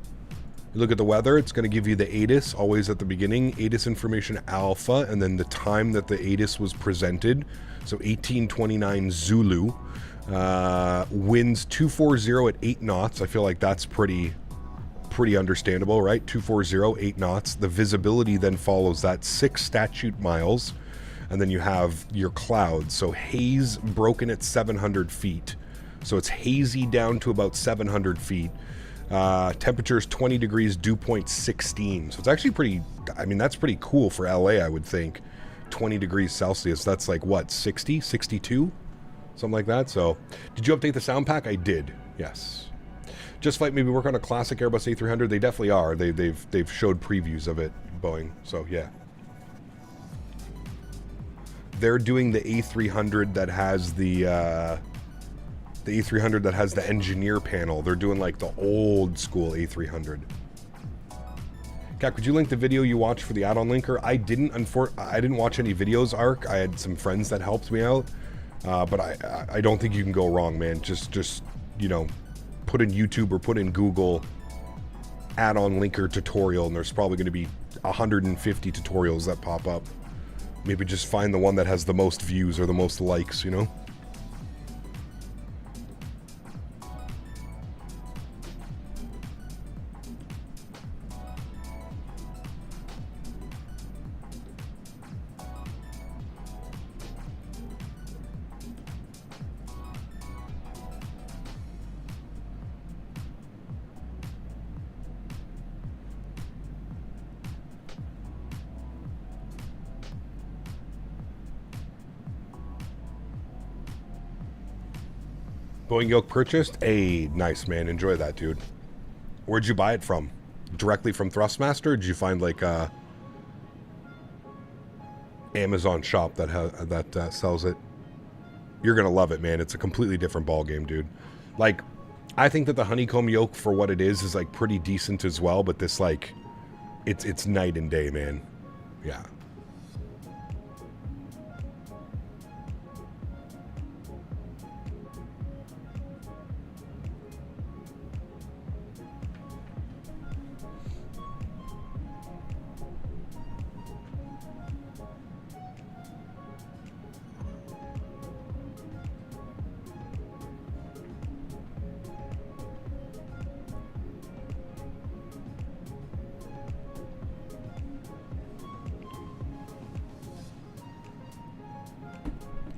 You look at the weather, it's going to give you the ATIS always at the beginning, ATIS information alpha, and then the time that the ATIS was presented. So 1829 Zulu. Winds 240 at 8 knots. I feel like that's pretty understandable, right? 240, 8 knots. The visibility then follows that, 6 statute miles. And then you have your clouds. So haze broken at 700 feet. So it's hazy down to about 700 feet. Temperatures 20 degrees, dew point 16. So it's actually pretty, I mean, that's pretty cool for LA, I would think. 20 degrees Celsius, that's like what, 60, 62? Something like that. So did you update the sound pack? I did, yes. Just Flite maybe work on a classic Airbus A300. They definitely are. They've showed previews of it, Boeing. So yeah. They're doing the A300 that has the A300 that has the engineer panel. They're doing like the old school A300. Cat, could you link the video you watched for the add-on linker? I didn't watch any videos, Arc. I had some friends that helped me out. But I don't think you can go wrong, man. Just you know, put in YouTube or put in Google add-on linker tutorial, and there's probably going to be 150 tutorials that pop up. Maybe just find the one that has the most views or the most likes, you know? Boeing Yoke purchased? Hey, nice, man. Enjoy that, dude. Where'd you buy it from? Directly from Thrustmaster? Or did you find like a Amazon shop that sells it? You're gonna love it, man. It's a completely different ball game, dude. Like, I think that the honeycomb yoke for what it is like pretty decent as well, but this like it's night and day, man. Yeah.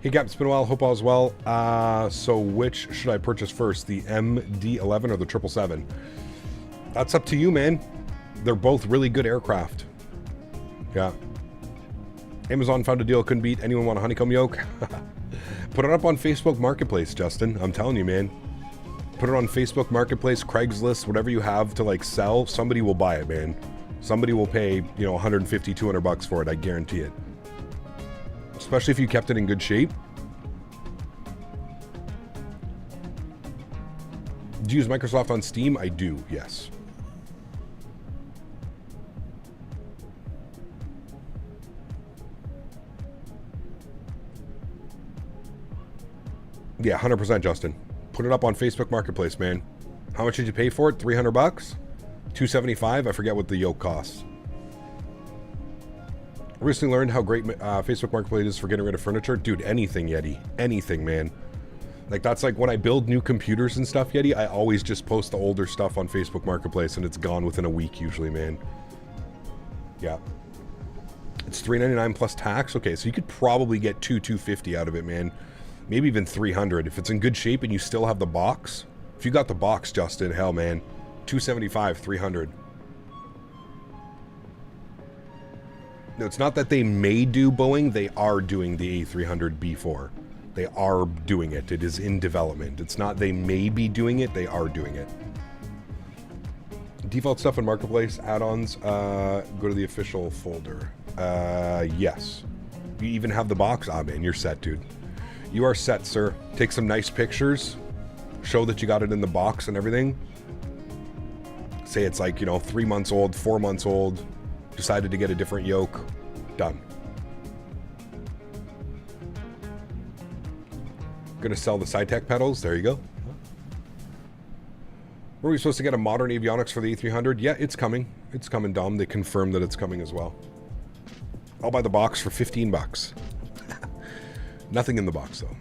Hey Gap, it's been a while. Hope all is well. So which should I purchase first, the MD-11 or the 777? That's up to you, man. They're both really good aircraft. Yeah. Amazon found a deal couldn't beat. Anyone want a honeycomb yoke? Put it up on Facebook Marketplace, Justin. I'm telling you, man. Put it on Facebook Marketplace, Craigslist, whatever you have to like sell. Somebody will buy it, man. Somebody will pay, you know, 150, 200 bucks for it. I guarantee it. Especially if you kept it in good shape. Do you use Microsoft on Steam? I do, yes. Yeah, 100%, Justin. Put it up on Facebook Marketplace, man. How much did you pay for it? 300 bucks? 275? I forget what the yoke costs. Recently learned how great Facebook Marketplace is for getting rid of furniture. Dude, anything, Yeti. Anything, man. Like, that's like when I build new computers and stuff, Yeti, I always just post the older stuff on Facebook Marketplace, and it's gone within a week usually, man. Yeah. It's $399 plus tax. Okay, so you could probably get $250 out of it, man. Maybe even $300 if it's in good shape and you still have the box. If you got the box, Justin, hell, man. $275, $300. No, it's not that they may do Boeing. They are doing the A300B4. They are doing it. It is in development. It's not they may be doing it. They are doing it. Default stuff in Marketplace, add-ons, go to the official folder. Yes. You even have the box. Ah, man, you're set, dude. You are set, sir. Take some nice pictures. Show that you got it in the box and everything. Say it's like, you know, 3 months old, 4 months old. Decided to get a different yoke. Done. Gonna sell the SciTech pedals. There you go. Were we supposed to get a modern avionics for the A300? Yeah, it's coming. It's coming, Dom. They confirmed that it's coming as well. I'll buy the box for 15 bucks. Nothing in the box, though.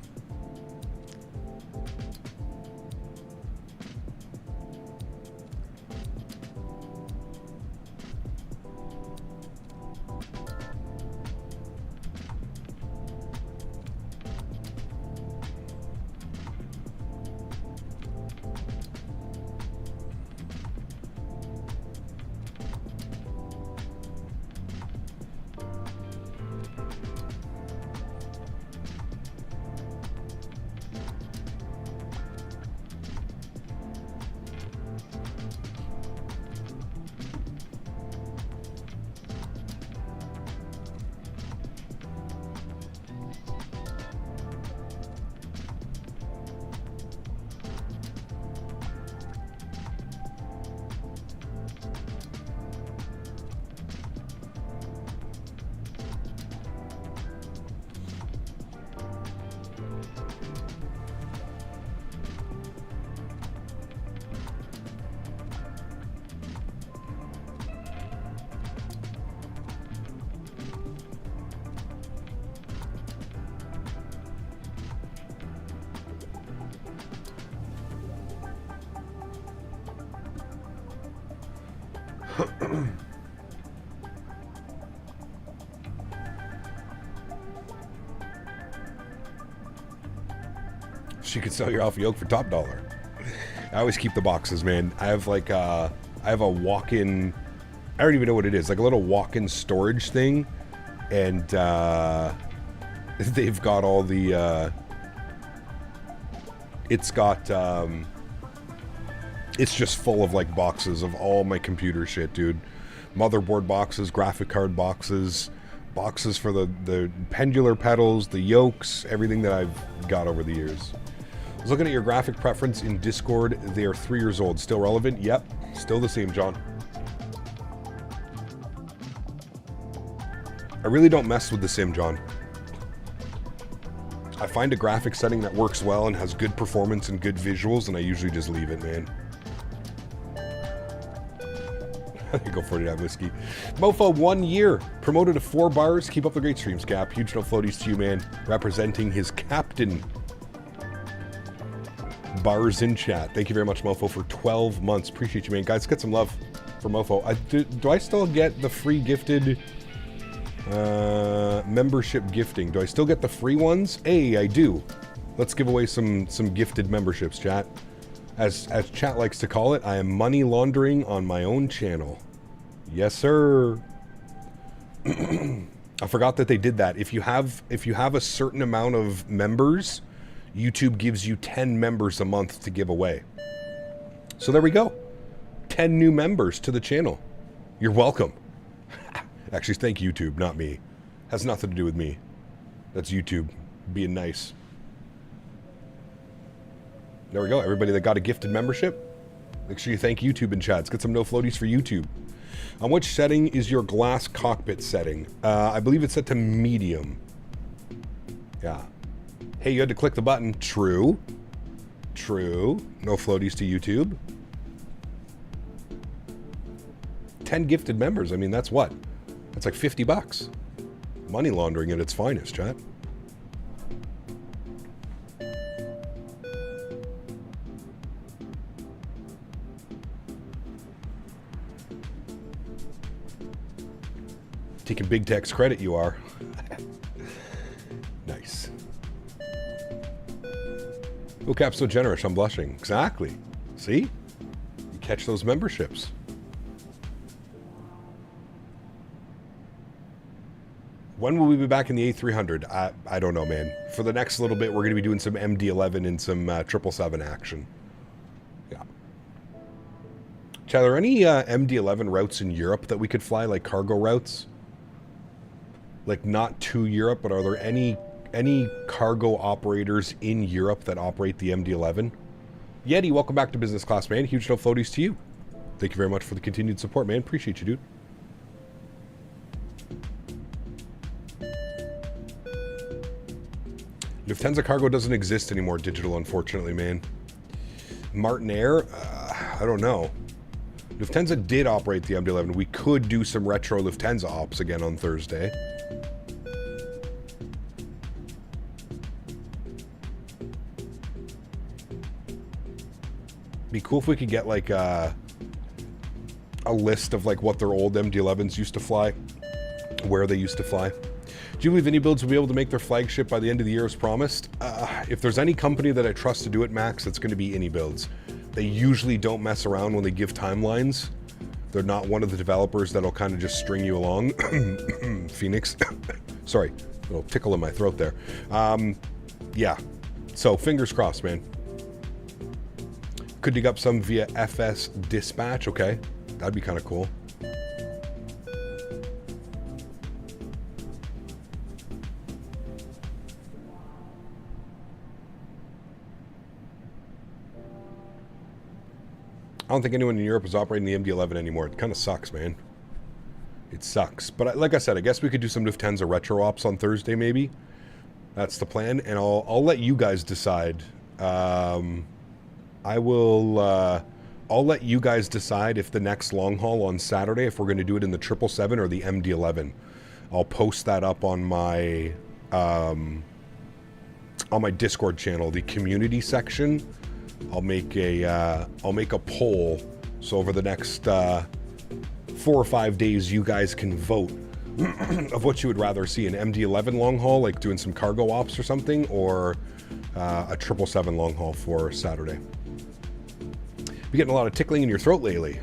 She could sell your Alpha Yoke for top dollar. I always keep the boxes, man. I have like I have a walk-in, I don't even know what it is, like a little walk-in storage thing, and they've got all the it's got it's just full of like boxes of all my computer shit, dude. Motherboard boxes, graphic card boxes, boxes for the pendular pedals, the yokes, everything that I've got over the years. I was looking at your graphic preference in Discord. They are 3 years old. Still relevant? Yep. Still the same, John. I really don't mess with the sim, John. I find a graphic setting that works well and has good performance and good visuals, and I usually just leave it, man. Go 49 whiskey. Mofo, 1 year. Promoted to 4 bars. Keep up the great streams, Cap. Huge no floaties to you, man. Representing his captain. Bars in chat. Thank you very much, Mofo, for 12 months. Appreciate you, man. Guys, get some love for Mofo. Do I still get the free gifted membership gifting? Do I still get the free ones? Hey, I do. Let's give away some gifted memberships, chat. As chat likes to call it, I am money laundering on my own channel. Yes, sir. I forgot that they did that. If you have a certain amount of members, YouTube gives you 10 members a month to give away. So there we go. 10 new members to the channel. You're welcome. Actually, thank YouTube, not me. Has nothing to do with me. That's YouTube being nice. There we go. Everybody that got a gifted membership, make sure you thank YouTube in chat. Let's get some no floaties for YouTube. On which setting is your glass cockpit setting? I believe it's set to medium. Yeah. Hey, you had to click the button. True. True. No floaties to YouTube. 10 gifted members. I mean, that's what? That's like 50 bucks. Money laundering at its finest, chat. Taking big tech's credit, you are. Nice. Oh, Cap's so generous, I'm blushing. Exactly. See? You catch those memberships. When will we be back in the A300? I don't know, man. For the next little bit, we're going to be doing some MD-11 and some 777 action. Yeah. Chad, are there any MD-11 routes in Europe that we could fly, like cargo routes? Like, not to Europe, but are there any cargo operators in Europe that operate the MD-11? Yeti, welcome back to Business Class, man. Huge no floaties to you. Thank you very much for the continued support, man. Appreciate you, dude. Lufthansa Cargo doesn't exist anymore digital, unfortunately, man. Martin Air? I don't know. Lufthansa did operate the MD-11. We could do some retro Lufthansa ops again on Thursday. Be cool if we could get like a list of like what their old MD-11s used to fly, where they used to fly. Do you believe any builds will be able to make their flagship by the end of the year as promised? If there's any company that I trust to do it, Max, it's going to be any builds. They usually don't mess around when they give timelines. They're not one of the developers that'll kind of just string you along. Phoenix. Sorry, a little tickle in my throat there. Yeah, so fingers crossed, man. Could dig up some via FS Dispatch. Okay, that'd be kind of cool. I don't think anyone in Europe is operating the MD-11 anymore. It kind of sucks, man. It sucks. But like I said, I guess we could do some Lufthansa retro ops on Thursday, maybe. That's the plan, and I'll let you guys decide. I'll let you guys decide if the next long haul on Saturday, if we're going to do it in the 777 or the MD-11. I'll post that up on my Discord channel, the community section. I'll make a poll, so over the next 4 or 5 days, you guys can vote of what you would rather see: an MD-11 long haul, like doing some cargo ops or something, or a 777 long haul for Saturday. You're getting a lot of tickling in your throat lately.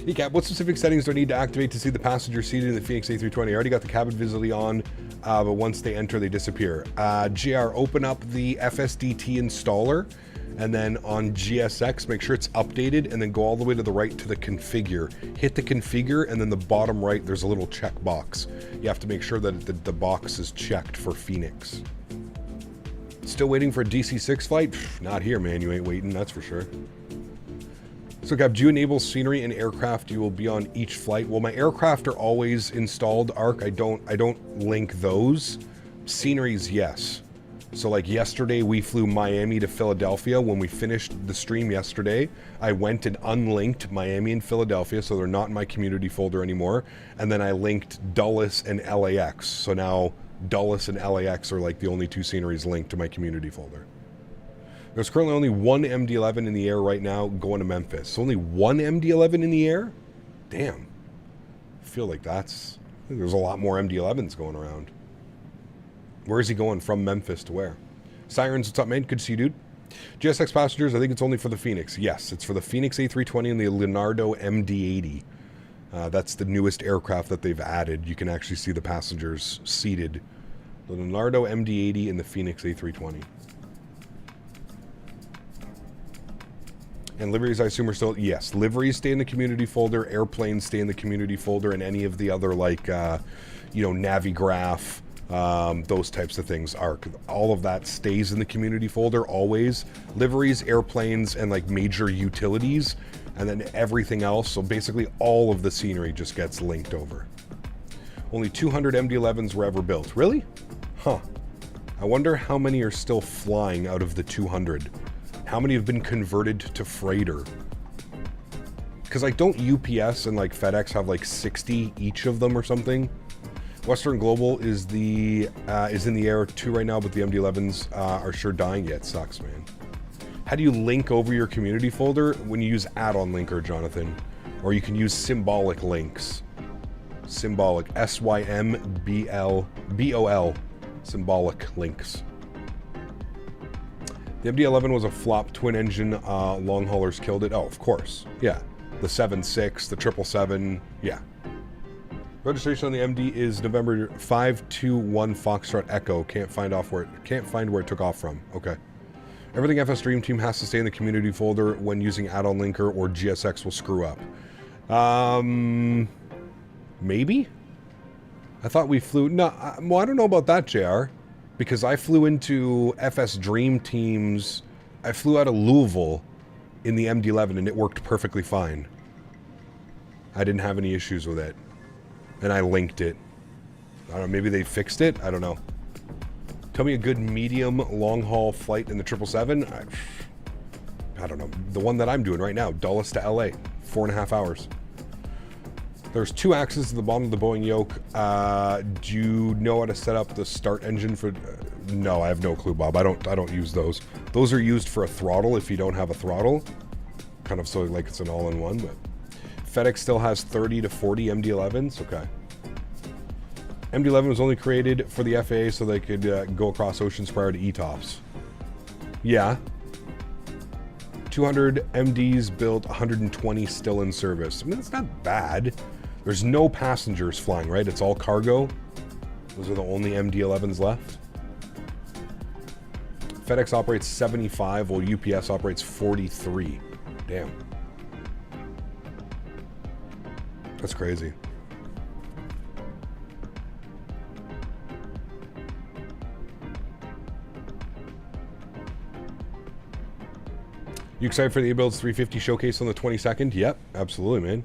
Hey Cap, what specific settings do I need to activate to see the passenger seated in the Phoenix A320? I already got the cabin visibility on, but once they enter, they disappear. GR, open up the FSDT installer, and then on GSX, make sure it's updated, and then go all the way to the right to the configure. Hit the configure, and then the bottom right, there's a little check box. You have to make sure that the box is checked for Phoenix. Still waiting for a DC-6 flight? Pff, not here, man. You ain't waiting, that's for sure. So, Gab, do you enable scenery and aircraft? You will be on each flight. Well, my aircraft are always installed, Arc. I don't link those. Sceneries, yes. So, like yesterday, we flew Miami to Philadelphia. When we finished the stream yesterday, I went and unlinked Miami and Philadelphia, so they're not in my community folder anymore. And then I linked Dulles and LAX. So now Dulles and LAX are like the only two sceneries linked to my community folder. There's currently only one MD-11 in the air right now going to Memphis. Only one MD-11 in the air? Damn. I feel like there's a lot more MD-11s going around. Where is he going from Memphis to where? Sirens, what's up, man? Good to see you, dude. GSX passengers, I think it's only for the Phoenix. Yes, it's for the Phoenix A320 and the Leonardo MD-80. That's the newest aircraft that they've added. You can actually see the passengers seated. The Leonardo MD-80 and the Phoenix A320. And liveries, I assume, are still... Yes, liveries stay in the community folder, airplanes stay in the community folder, and any of the other, like, Navigraph, those types of things are... All of that stays in the community folder, always. Liveries, airplanes, and, like, major utilities, and then everything else. So basically all of the scenery just gets linked over. Only 200 MD-11s were ever built. Really? Huh. I wonder how many are still flying out of the 200. How many have been converted to freighter? Because, like, don't UPS and, like, FedEx have, like, 60 each of them or something? Western Global is in the air too right now, but the MD-11s are sure dying. Yeah, it sucks, man. How do you link over your community folder? When you use add-on linker, Jonathan. Or you can use symbolic links. Symbolic. SYMBOL. Symbolic links. The MD-11 was a flop. Twin-engine long haulers killed it. Oh, of course. Yeah. The 7.6, the 777. Yeah. Registration on the MD is November 521 Foxtrot Echo. Can't find where it took off from. Okay. Everything FS Dream Team has to stay in the community folder when using add-on linker, or GSX will screw up. Maybe? I thought we flew... No, well, I don't know about that, JR. Because I flew into FS Dream Teams... I flew out of Louisville in the MD-11 and it worked perfectly fine. I didn't have any issues with it. And I linked it. I don't know, maybe they fixed it? I don't know. Tell me a good medium long-haul flight in the 777. I don't know. The one that I'm doing right now, Dulles to LA. 4.5 hours. There's 2 axes at the bottom of the Boeing yoke. Do you know how to set up the start engine for... no, I have no clue, Bob. I don't use those. Those are used for a throttle if you don't have a throttle. Kind of so like it's an all-in-one, but... FedEx still has 30 to 40 MD-11s? Okay. MD-11 was only created for the FAA so they could go across oceans prior to ETOPS. Yeah. 200 MDs built, 120 still in service. I mean, that's not bad. There's no passengers flying, right? It's all cargo. Those are the only MD-11s left. FedEx operates 75, while UPS operates 43. Damn. That's crazy. You excited for the A-Builds 350 showcase on the 22nd? Yep, absolutely, man.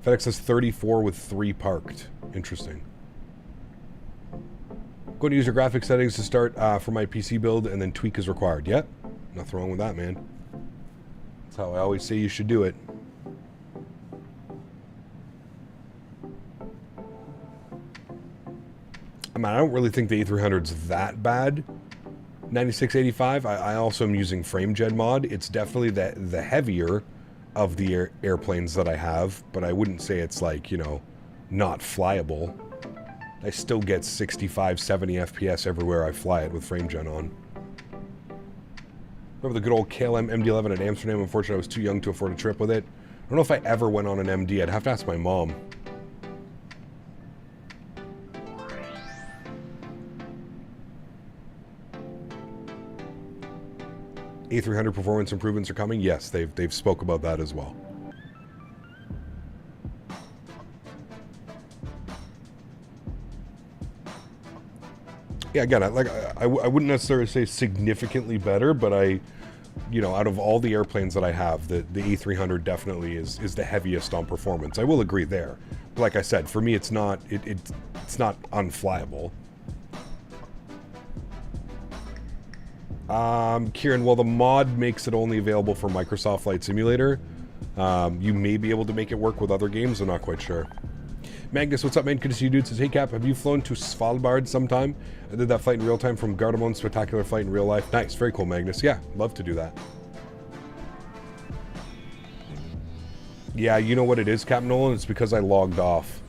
FedEx has 34 with 3 parked. Interesting. Going to use your graphic settings to start for my PC build and then tweak as required. Yep, nothing wrong with that, man. That's how I always say you should do it. I mean, I don't really think the A300's that bad. 9685, I also am using FrameGen mod. It's definitely the heavier of the airplanes that I have, but I wouldn't say it's like, you know, not flyable. I still get 65, 70 FPS everywhere I fly it with FrameGen on. Remember the good old KLM MD-11 at Amsterdam? Unfortunately, I was too young to afford a trip with it. I don't know if I ever went on an MD. I'd have to ask my mom. A300 performance improvements are coming. Yes, they've spoke about that as well. Yeah, again, I wouldn't necessarily say significantly better, but you know, out of all the airplanes that I have, the A300 definitely is the heaviest on performance. I will agree there. But like I said, for me, it's not unflyable. Kieran, well, the mod makes it only available for Microsoft Flight Simulator. You may be able to make it work with other games. I'm not quite sure. Magnus, what's up, man? Good to see you, dude. Says, hey, Cap, have you flown to Svalbard sometime? I did that flight in real time from Gardermoen. Spectacular flight in real life. Nice. Very cool, Magnus. Yeah, love to do that. Yeah, you know what it is, Cap Nolan? It's because I logged off.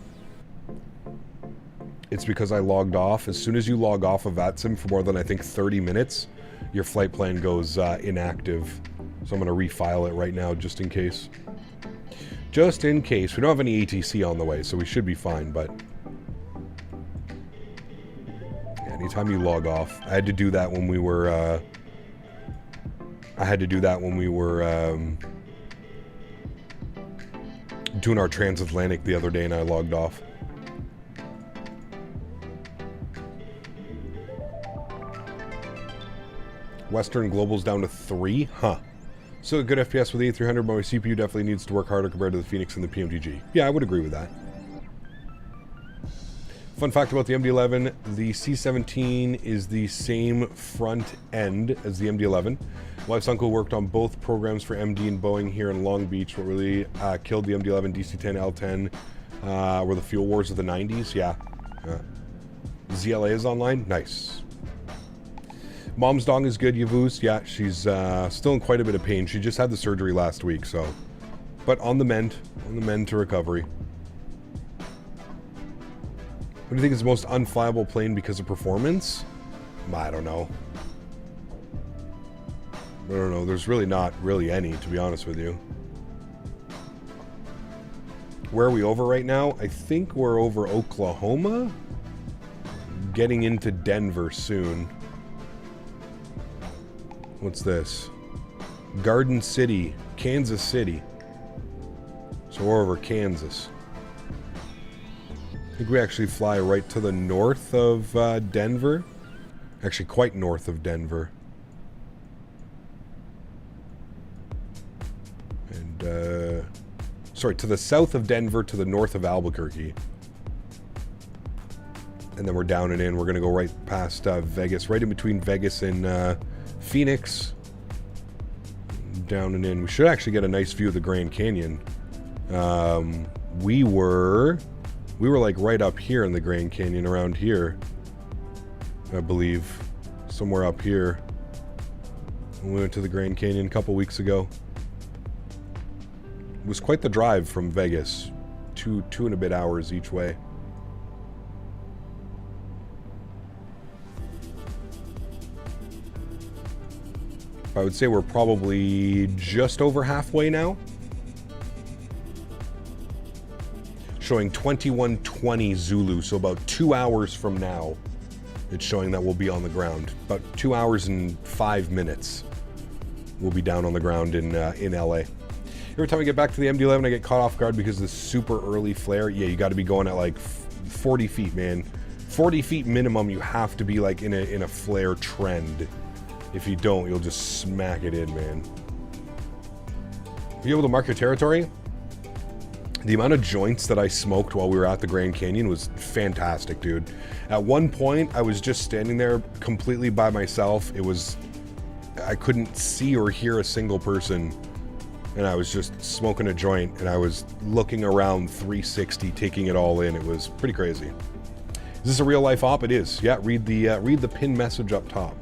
It's because I logged off. As soon as you log off of VATSIM for more than, I think, 30 minutes, your flight plan goes inactive. So I'm going to refile it right now just in case. Just in case. We don't have any ATC on the way, so we should be fine, but... yeah, anytime you log off. I had to do that when we were... doing our transatlantic the other day, and I logged off. Western Global's down to 3? Huh. So good FPS with the A300, but my CPU definitely needs to work harder compared to the Phoenix and the PMDG. Yeah, I would agree with that. Fun fact about the MD-11, the C-17 is the same front end as the MD-11. Wife's uncle worked on both programs for MD and Boeing here in Long Beach. What really killed the MD-11, DC-10, L-10 were the fuel wars of the 90s. Yeah. ZLA is online? Nice. Mom's dog is good, Yavuz. Yeah, she's still in quite a bit of pain. She just had the surgery last week, so... but on the mend to recovery. What do you think is the most unflyable plane because of performance? I don't know. I don't know. There's really not really any, to be honest with you. Where are we over right now? I think we're over Oklahoma. Getting into Denver soon. What's this? Garden City, Kansas City. So we're over Kansas. think we actually fly right to the north of Denver. Actually, quite north of Denver. And, sorry, to the south of Denver, to the north of Albuquerque. And then we're down and in. We're going to go right past Vegas, right in between Vegas and Phoenix. Down and in. We should actually get a nice view of the Grand Canyon. We were like right up here in the Grand Canyon, around here, I believe, somewhere up here. We went to the Grand Canyon a couple weeks ago. It was quite the drive from Vegas, two and a bit hours each way. I would say we're probably just over halfway now. Showing 21:20 Zulu, so about 2 hours from now, it's showing that we'll be on the ground. About 2 hours and 5 minutes, we'll be down on the ground in LA. Every time I get back to the MD-11, I get caught off guard because of the super early flare. Yeah, you got to be going at like 40 feet, man. 40 feet minimum. You have to be like in a flare trend. If you don't, you'll just smack it in, man. Are you able to mark your territory? The amount of joints that I smoked while we were at the Grand Canyon was fantastic, dude. At one point, I was just standing there completely by myself. I couldn't see or hear a single person, and I was just smoking a joint, and I was looking around 360, taking it all in. It was pretty crazy. Is this a real life op? It is. Yeah, read the pin message up top.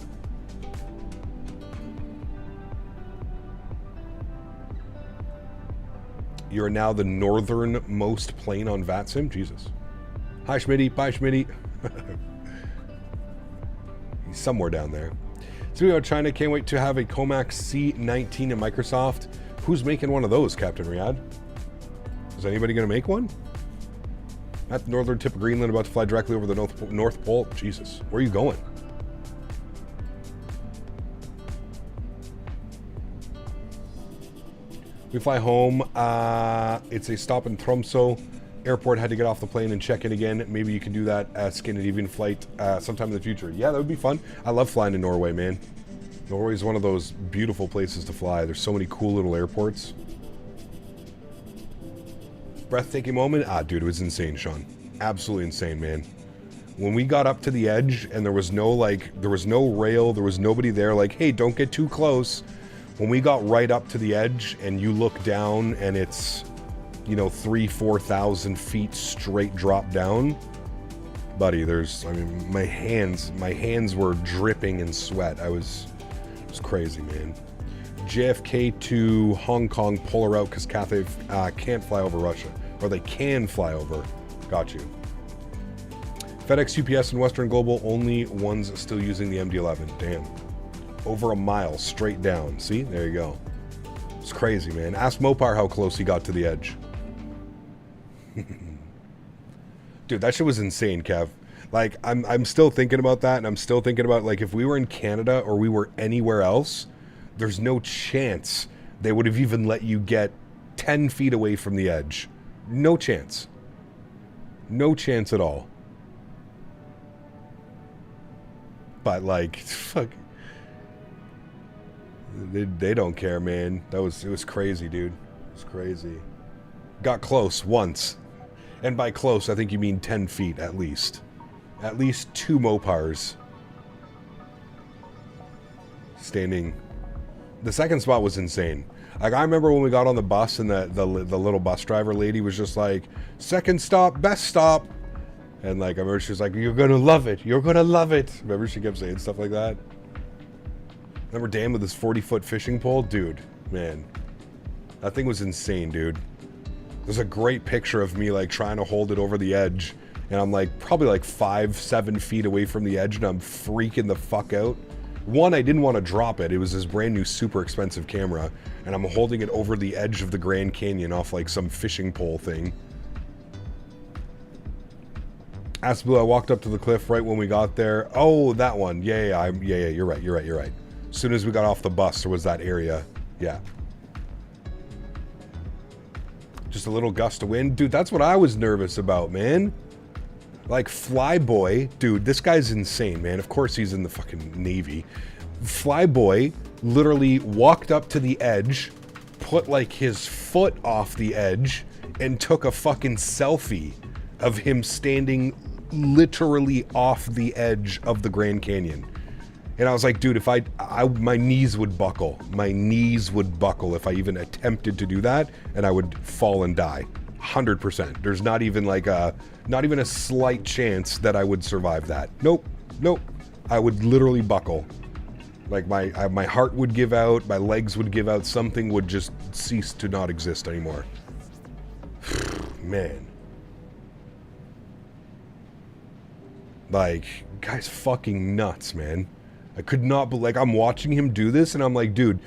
You are now the northernmost plane on VATSIM. Jesus. Hi, Smitty. Bye, Smitty. He's somewhere down there. Speaking about China, can't wait to have a Comac C19 in Microsoft. Who's making one of those, Captain Riyadh? Is anybody going to make one? At the northern tip of Greenland, about to fly directly over the North Pole. Jesus. Where are you going? We fly home. It's a stop in Tromsø. Airport, had to get off the plane and check in again. Maybe you can do that Scandinavian flight sometime in the future. Yeah, that would be fun. I love flying to Norway, man. Norway is one of those beautiful places to fly. There's so many cool little airports. Breathtaking moment? Ah, dude, it was insane, Sean. Absolutely insane, man. When we got up to the edge and there was no rail, there was nobody there like, hey, don't get too close. When we got right up to the edge and you look down and it's, 3,000-4,000 feet straight drop down, buddy, my hands were dripping in sweat. It was crazy, man. JFK to Hong Kong, polar route because Cathay can't fly over Russia. Or they can fly over. Got you. FedEx, UPS, and Western Global, only ones still using the MD-11. Damn. Over a mile straight down. See? There you go. It's crazy, man. Ask Mopar how close he got to the edge. Dude, that shit was insane, Kev. Like, I'm still thinking about that, and I'm still thinking about, like, if we were in Canada or we were anywhere else, there's no chance they would have even let you get 10 feet away from the edge. No chance. No chance at all. But, like, fuck. They don't care, man. It was crazy, dude. It was crazy. Got close once. And by close, I think you mean 10 feet at least. At least 2 Mopars. Standing. The second spot was insane. Like, I remember when we got on the bus and the little bus driver lady was just like, second stop, best stop. And like, I remember she was like, you're gonna love it. You're gonna love it. Remember she kept saying stuff like that? Remember Dan with his 40-foot fishing pole? Dude, man. That thing was insane, dude. There's a great picture of me like trying to hold it over the edge. And I'm like probably like 5-7 feet away from the edge and I'm freaking the fuck out. One, I didn't want to drop it. It was this brand new super expensive camera. And I'm holding it over the edge of the Grand Canyon off like some fishing pole thing. Ask Blue, I walked up to the cliff right when we got there. Oh, that one. Yeah, you're right. As soon as we got off the bus, there was that area. Yeah. Just a little gust of wind. Dude, that's what I was nervous about, man. Like Flyboy, dude, this guy's insane, man. Of course he's in the fucking Navy. Flyboy literally walked up to the edge, put like his foot off the edge, and took a fucking selfie of him standing literally off the edge of the Grand Canyon. And I was like, dude, if my knees would buckle. My knees would buckle if I even attempted to do that, and I would fall and die. 100%. There's not even like not even a slight chance that I would survive that. Nope. I would literally buckle. Like my heart would give out, my legs would give out, something would just cease to not exist anymore. Man. Like, guy's fucking nuts, man. I could not believe, like, I'm watching him do this and I'm like, dude,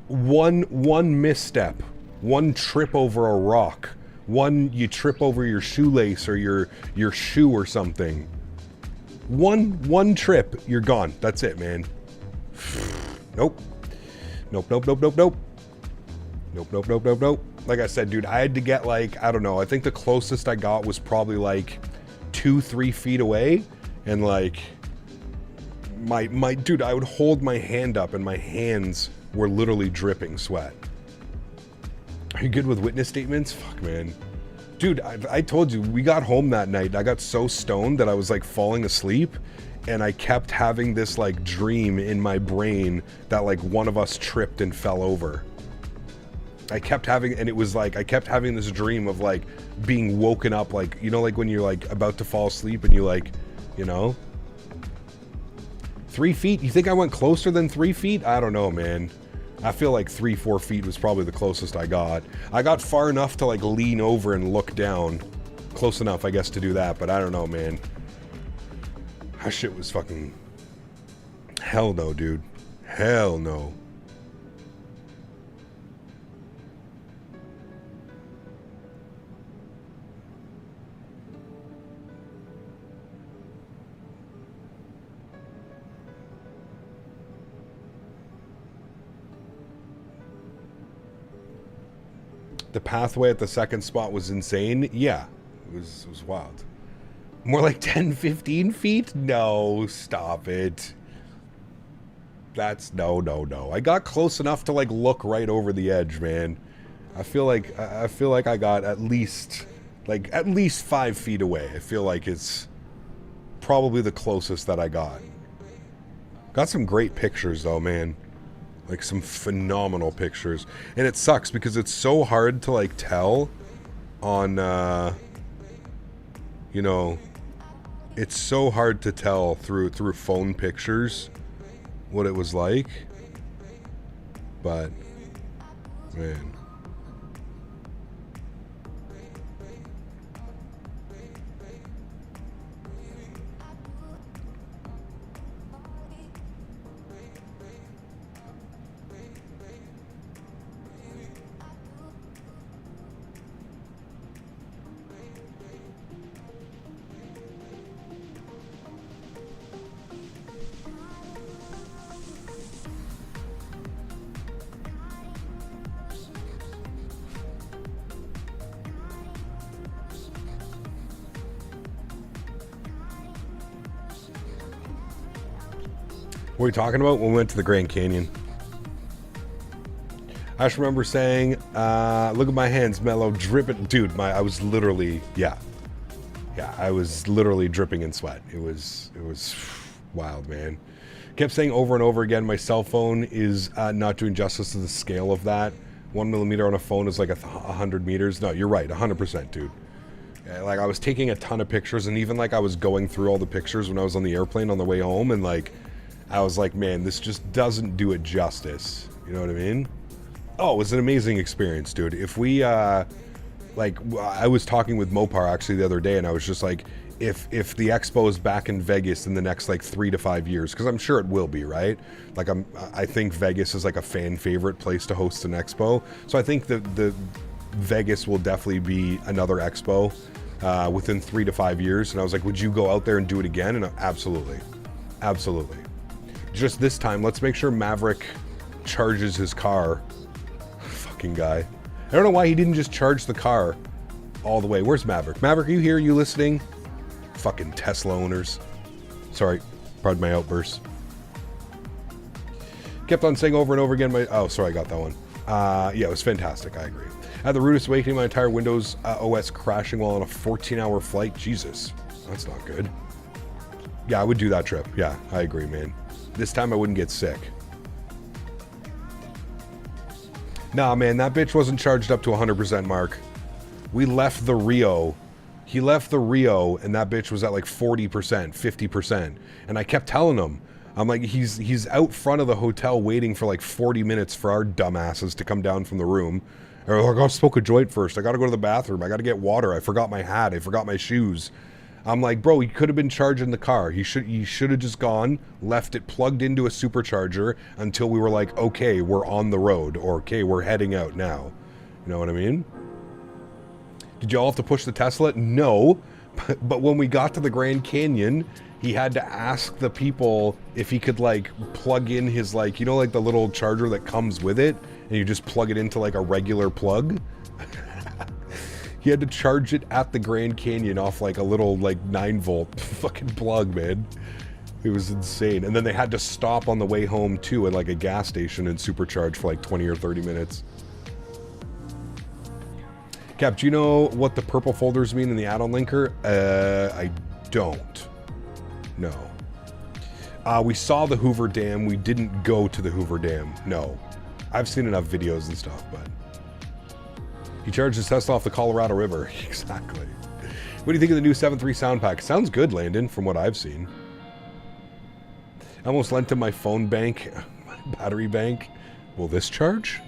one misstep, one trip over a rock, you trip over your shoelace or your shoe or something. One trip, you're gone. That's it, man. Nope. Like I said, dude, I had to get like, I don't know, I think the closest I got was probably like 2-3 feet away, and like my dude, I would hold my hand up and my hands were literally dripping sweat. Are you good with witness statements? Fuck, man. Dude, I told you, we got home that night. I got so stoned that I was like falling asleep, and I kept having this like dream in my brain that like one of us tripped and fell over. I kept having this dream of like being woken up, like, you know, like when you're like about to fall asleep and you like, you know, 3 feet. You think I went closer than 3 feet? I don't know, man. I feel like 3-4 feet was probably the closest I got. I got far enough to like lean over and look down. Close enough, I guess, to do that, but I don't know, man. That shit was fucking... Hell no, dude. Hell no. The pathway at the second spot was insane. Yeah, it was wild. More like 10-15 feet? No, stop it. That's no. I got close enough to like look right over the edge, man. I feel like I got at least 5 feet away. I feel like it's probably the closest that I got. Got some great pictures though, man. Like some phenomenal pictures. And it sucks because it's so hard to like tell on you know, it's so hard to tell through phone pictures what it was like. But man, what are we talking about when we went to the Grand Canyon? I just remember saying, look at my hands, mellow, dripping. Dude, I was literally, yeah, I was literally dripping in sweat. It was wild, man. Kept saying over and over again, my cell phone is not doing justice to the scale of that. 1 millimeter on a phone is like 100 meters. No, you're right, 100%, dude. Like, I was taking a ton of pictures, and even like I was going through all the pictures when I was on the airplane on the way home, and like, I was like, man, this just doesn't do it justice. You know what I mean? Oh, it was an amazing experience, dude. If we, like, I was talking with Mopar actually the other day, and I was just like, if the expo is back in Vegas in the next like 3 to 5 years, because I'm sure it will be, right? Like, I think Vegas is like a fan favorite place to host an expo. So I think the Vegas will definitely be another expo within 3 to 5 years. And I was like, would you go out there and do it again? And absolutely. Just this time, let's make sure Maverick charges his car. Fucking guy. I don't know why he didn't just charge the car all the way. Where's Maverick? Maverick, are you here? Are you listening? fucking Tesla owners. Sorry, pardon my outburst. Kept on saying over and over again, oh, sorry, I got that one. Yeah, it was fantastic, I agree. I had the rudest awakening, my entire Windows OS crashing while on a 14-hour flight. Jesus, that's not good. Yeah, I would do that trip. Yeah, I agree, man. This time I wouldn't get sick. Nah, man, that bitch wasn't charged up to 100%, Mark. We left the Rio. He left the Rio, and that bitch was at like 40%, 50%. And I kept telling him, I'm like, he's out front of the hotel waiting for like 40 minutes for our dumbasses to come down from the room. Or I gotta smoke a joint first. I gotta go to the bathroom. I gotta get water. I forgot my hat. I forgot my shoes. I'm like, bro, he could have been charging the car. He should have just gone, left it plugged into a supercharger until we were like, okay, we're on the road, or okay, we're heading out now. You know what I mean? Did you all have to push the Tesla? No, but when we got to the Grand Canyon, he had to ask the people if he could like plug in his like, you know, like the little charger that comes with it, and you just plug it into like a regular plug. He had to charge it at the Grand Canyon off like a little like 9-volt fucking plug, man. It was insane. And then they had to stop on the way home too at like a gas station and supercharge for like 20 or 30 minutes. Cap, do you know what the purple folders mean in the add-on linker? I don't. No. We saw the Hoover Dam. We didn't go to the Hoover Dam. No. I've seen enough videos and stuff, but... He charged his Tesla off the Colorado River. Exactly. What do you think of the new 7.3 sound pack? Sounds good, Landon, from what I've seen. I almost lent him my phone bank, my battery bank. Will this charge?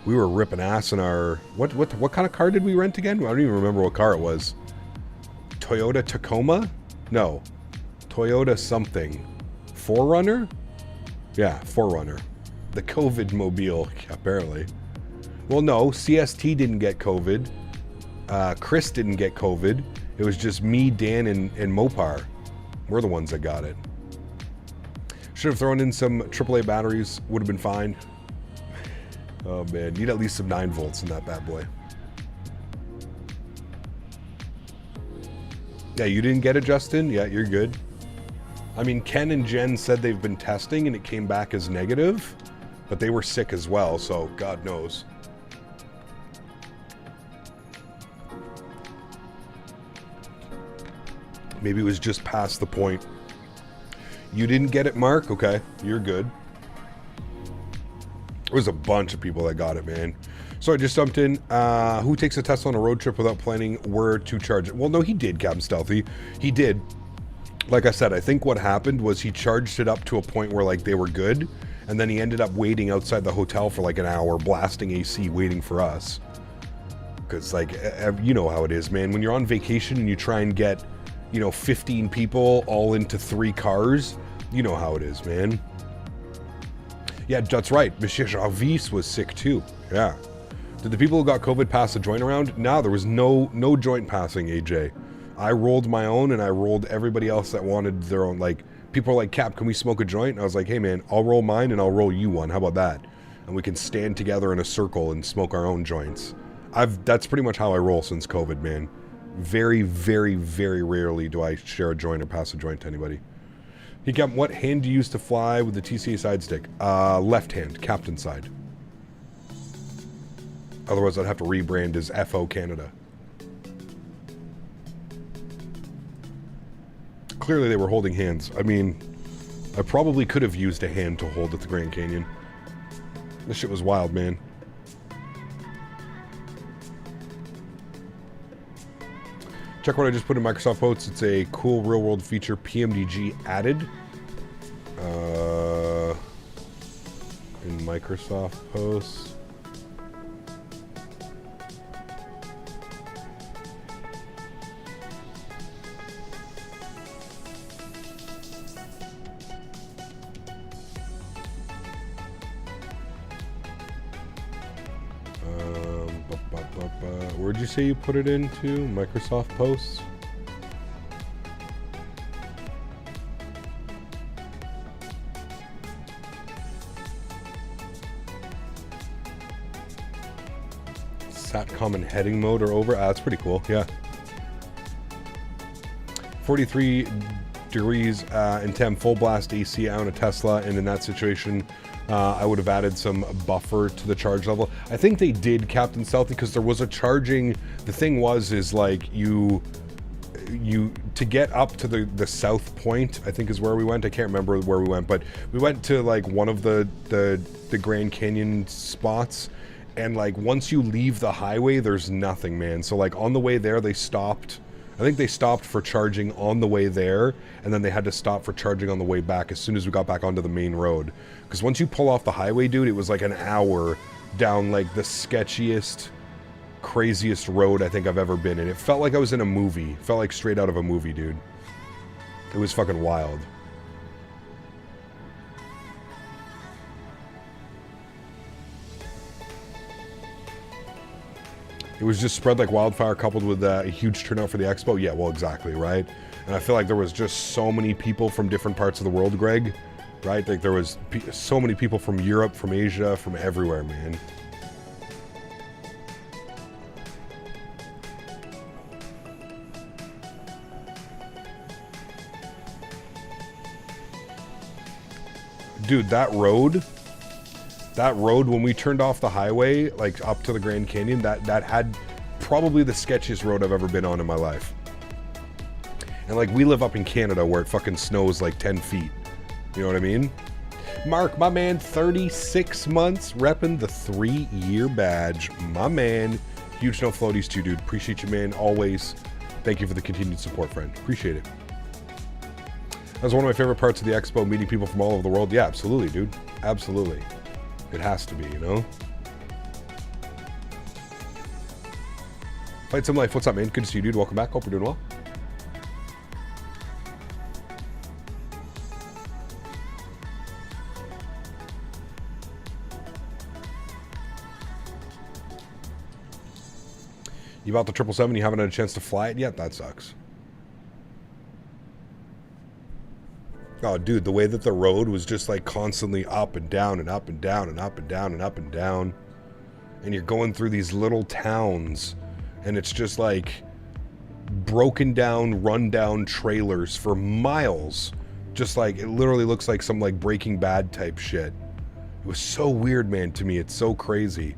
We were ripping ass in our... What kind of car did we rent again? I don't even remember what car it was. Toyota Tacoma? No. Toyota something. 4Runner? Yeah, 4Runner. The COVID mobile, apparently. Well, no, CST didn't get COVID. Chris didn't get COVID. It was just me, Dan, and Mopar. We're the ones that got it. Should have thrown in some AAA batteries. Would have been fine. Oh, man. Need at least some 9 volts in that bad boy. Yeah, you didn't get it, Justin? Yeah, you're good. I mean, Ken and Jen said they've been testing and it came back as negative, but they were sick as well, so God knows. Maybe it was just past the point. You didn't get it, Mark? Okay, you're good. There was a bunch of people that got it, man. So I just jumped in. Who takes a Tesla on a road trip without planning where to charge it? Well, no, he did, Captain Stealthy. He did. Like I said, I think what happened was he charged it up to a point where like they were good, and then he ended up waiting outside the hotel for like an hour, blasting AC, waiting for us. Because like, you know how it is, man. When you're on vacation and you try and get, you know, 15 people all into 3 cars, you know how it is, man. Yeah, that's right. Monsieur Jarvis was sick too. Yeah. Did the people who got COVID pass the joint around? No, there was no joint passing, AJ. I rolled my own, and I rolled everybody else that wanted their own. Like, people are like, Cap, can we smoke a joint? And I was like, hey, man, I'll roll mine, and I'll roll you one. How about that? And we can stand together in a circle and smoke our own joints. That's pretty much how I roll since COVID, man. Very, very, very rarely do I share a joint or pass a joint to anybody. Hey, Cap, what hand do you use to fly with the TCA side stick? Left hand, captain side. Otherwise, I'd have to rebrand as FO Canada. Clearly they were holding hands. I mean, I probably could have used a hand to hold at the Grand Canyon. This shit was wild, man. Check what I just put in Microsoft Posts. It's a cool real-world feature PMDG added. In Microsoft Posts. Where'd you say you put it into? Microsoft Posts? SATCOM and heading mode are over. Ah, that's pretty cool. Yeah. 43 degrees and temp, full blast AC out on a Tesla, and in that situation, I would have added some buffer to the charge level. I think they did, Captain Stealthy, because there was a charging. The thing is like you to get up to the south point, I think is where we went. I can't remember where we went, but we went to like one of the Grand Canyon spots, and like once you leave the highway, there's nothing, man. So like on the way there, they stopped. I think they stopped for charging on the way there, and then they had to stop for charging on the way back as soon as we got back onto the main road. Because once you pull off the highway, dude, it was like an hour down like the sketchiest, craziest road I think I've ever been in. It felt like I was in a movie. It felt like straight out of a movie, dude. It was fucking wild. It was just spread like wildfire, coupled with a huge turnout for the expo. Yeah, well, exactly, right? And I feel like there was just so many people from different parts of the world, Greg, right? Like there was so many people from Europe, from Asia, from everywhere, man. Dude, that road when we turned off the highway, like up to the Grand Canyon, that had probably the sketchiest road I've ever been on in my life. And like, we live up in Canada where it fucking snows like 10 feet. You know what I mean? Mark, my man, 36 months repping the 3-year badge. My man. Huge no floaties too, dude. Appreciate you, man. Always. Thank you for the continued support, friend. Appreciate it. That was one of my favorite parts of the expo, meeting people from all over the world. Yeah, absolutely, dude. Absolutely. It has to be, you know? Fight Some Life, what's up, man? Good to see you, dude. Welcome back. Hope you're doing well. You bought the 777, you haven't had a chance to fly it yet? That sucks. Oh, dude, the way that the road was just like constantly up and down and up and down and up and down and up and down. And you're going through these little towns and it's just like broken down, run down trailers for miles. Just like, it literally looks like some like Breaking Bad type shit. It was so weird, man, to me. It's so crazy.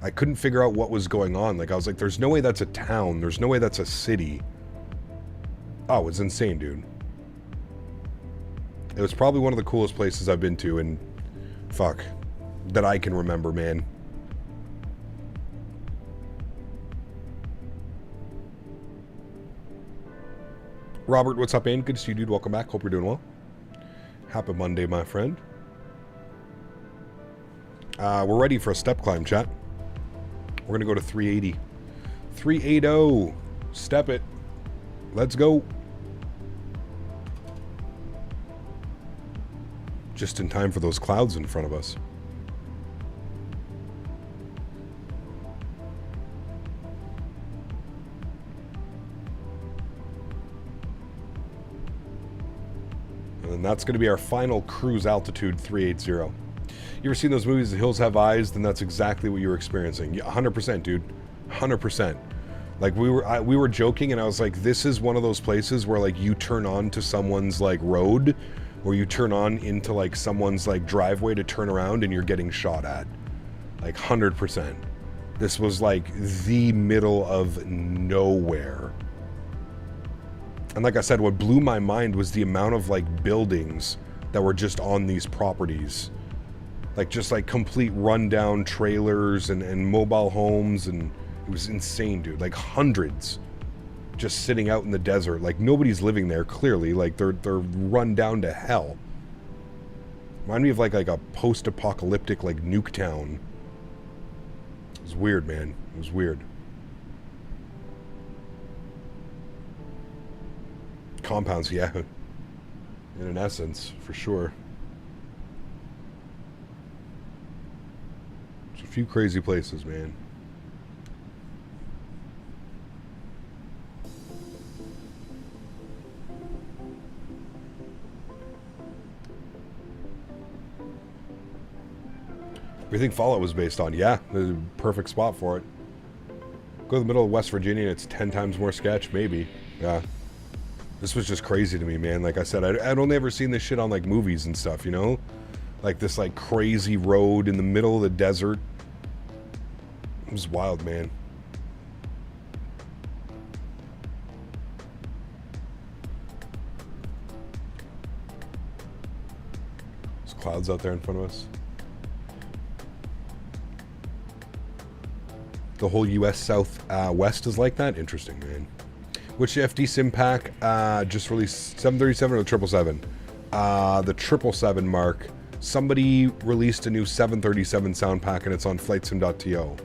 I couldn't figure out what was going on. Like, I was like, there's no way that's a town. There's no way that's a city. Oh, it's insane, dude. It was probably one of the coolest places I've been to, and fuck, that I can remember, man. Robert, what's up, man? Good to see you, dude. Welcome back. Hope you're doing well. Happy Monday, my friend. We're ready for a step climb, chat. We're going to go to 380. 380. Step it. Let's go. Just in time for those clouds in front of us. And that's going to be our final cruise altitude, 380. You ever seen those movies, The Hills Have Eyes? Then that's exactly what you were experiencing. Yeah, 100%, dude. 100%. Like, we were joking, and I was like, this is one of those places where, like, you turn on to someone's, like, road, or you turn on into like someone's like driveway to turn around and you're getting shot at. Like 100%. This was like the middle of nowhere. And like I said, what blew my mind was the amount of like buildings that were just on these properties. Like just like complete rundown trailers and mobile homes, and it was insane, dude. Like hundreds just sitting out in the desert. Like nobody's living there, clearly. Like they're run down to hell. Remind me of like a post-apocalyptic like nuke town. It was weird, man. It was weird. Compounds, yeah. In an essence, for sure. There's a few crazy places, man. Everything Fallout was based on, yeah. There's a perfect spot for it. Go to the middle of West Virginia and it's 10 times more sketch? Maybe. Yeah. This was just crazy to me, man. Like I said, I'd only ever seen this shit on like movies and stuff, you know? Like this like crazy road in the middle of the desert. It was wild, man. There's clouds out there in front of us. The whole U.S. Southwest is like that? Interesting, man. Which FD sim pack just released? 737 or the 777? The 777 mark. Somebody released a new 737 sound pack and it's on flightsim.to.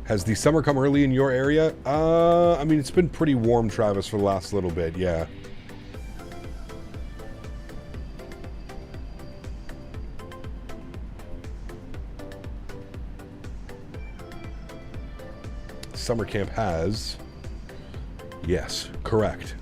Has the summer come early in your area? I mean, it's been pretty warm, Travis, for the last little bit, yeah. Summer camp has... Yes, correct.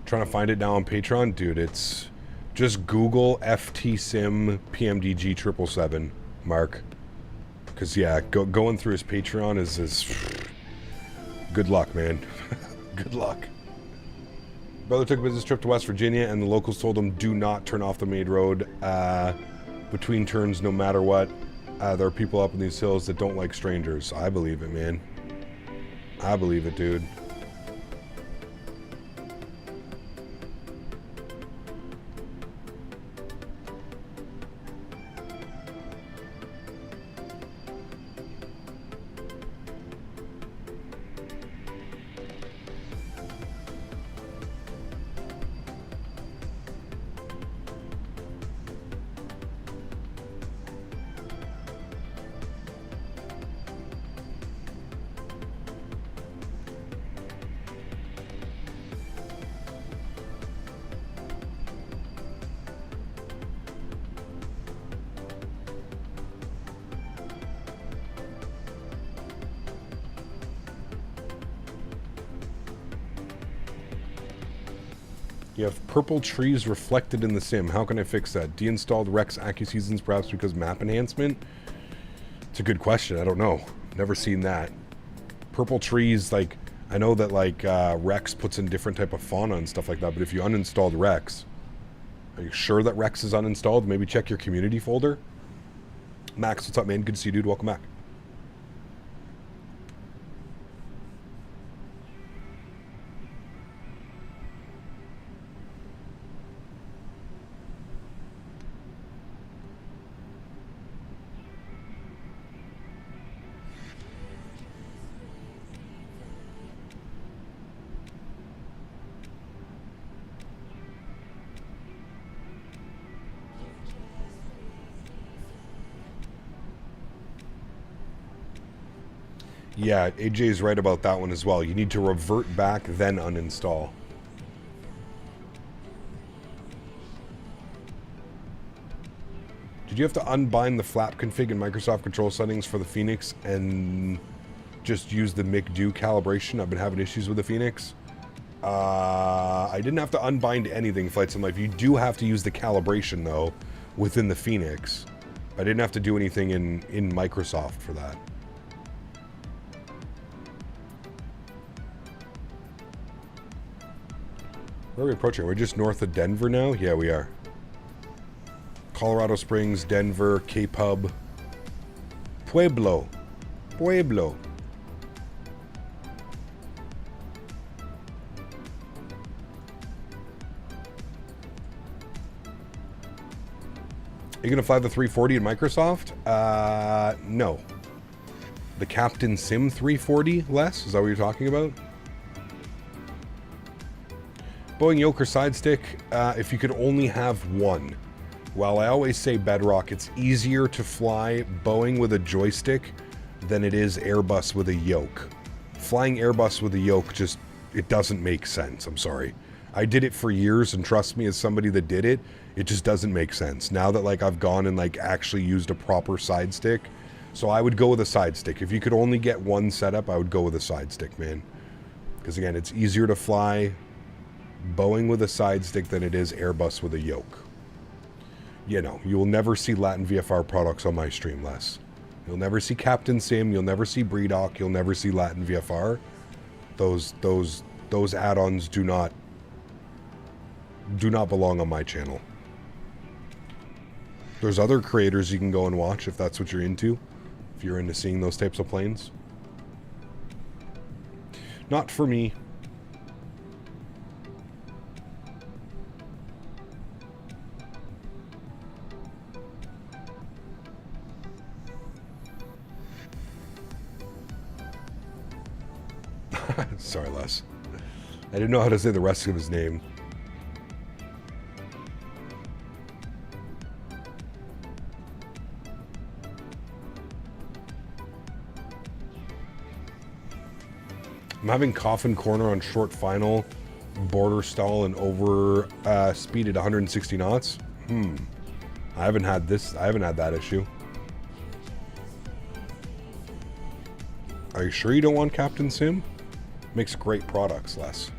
Trying to find it now on Patreon. Dude, it's... Just Google FT Sim PMDG 777, Mark. Because, yeah, going through his Patreon is... Good luck, man. Good luck. Brother took a business trip to West Virginia, and the locals told him, do not turn off the main road between turns no matter what. There are people up in these hills that don't like strangers. I believe it, man. I believe it, dude. You have purple trees reflected in the sim. How can I fix that? Deinstalled Rex AccuSeasons perhaps because map enhancement? It's a good question. I don't know. Never seen that. Purple trees, like, I know that, like, Rex puts in different type of fauna and stuff like that, but if you uninstalled Rex, are you sure that Rex is uninstalled? Maybe check your community folder. Max, what's up, man? Good to see you, dude. Welcome back. Yeah, AJ's right about that one as well. You need to revert back, then uninstall. Did you have to unbind the flap config in Microsoft control settings for the Phoenix and just use the McDo calibration? I've been having issues with the Phoenix. I didn't have to unbind anything, Flight Sim Life. You do have to use the calibration, though, within the Phoenix. I didn't have to do anything in Microsoft for that. Where are we approaching? We're just north of Denver now? Yeah, we are. Colorado Springs, Denver, Cape Hub. Pueblo. Pueblo. Are you going to fly the 340 in Microsoft? No. The Captain Sim 340, Les? Is that what you're talking about? Boeing Yoke or side stick, if you could only have one. Well, I always say Bedrock, it's easier to fly Boeing with a joystick than it is Airbus with a yoke. Flying Airbus with a yoke just, it doesn't make sense, I'm sorry. I did it for years, and trust me, as somebody that did it, it just doesn't make sense. Now that like I've gone and like actually used a proper side stick, so I would go with a side stick. If you could only get one setup, I would go with a side stick, man. Because again, it's easier to fly Boeing with a side stick than it is Airbus with a yoke. You know, you will never see Latin VFR products on my stream, Les. You'll never see Captain Sim, you'll never see Breedoc, you'll never see Latin VFR. Those add-ons do not belong on my channel. There's other creators you can go and watch if that's what you're into. If you're into seeing those types of planes. Not for me. Sorry, Les. I didn't know how to say the rest of his name. I'm having coffin corner on short final, border stall, and over speed at 160 knots. I haven't had that issue. Are you sure you don't want Captain Sim? Makes great products, Les.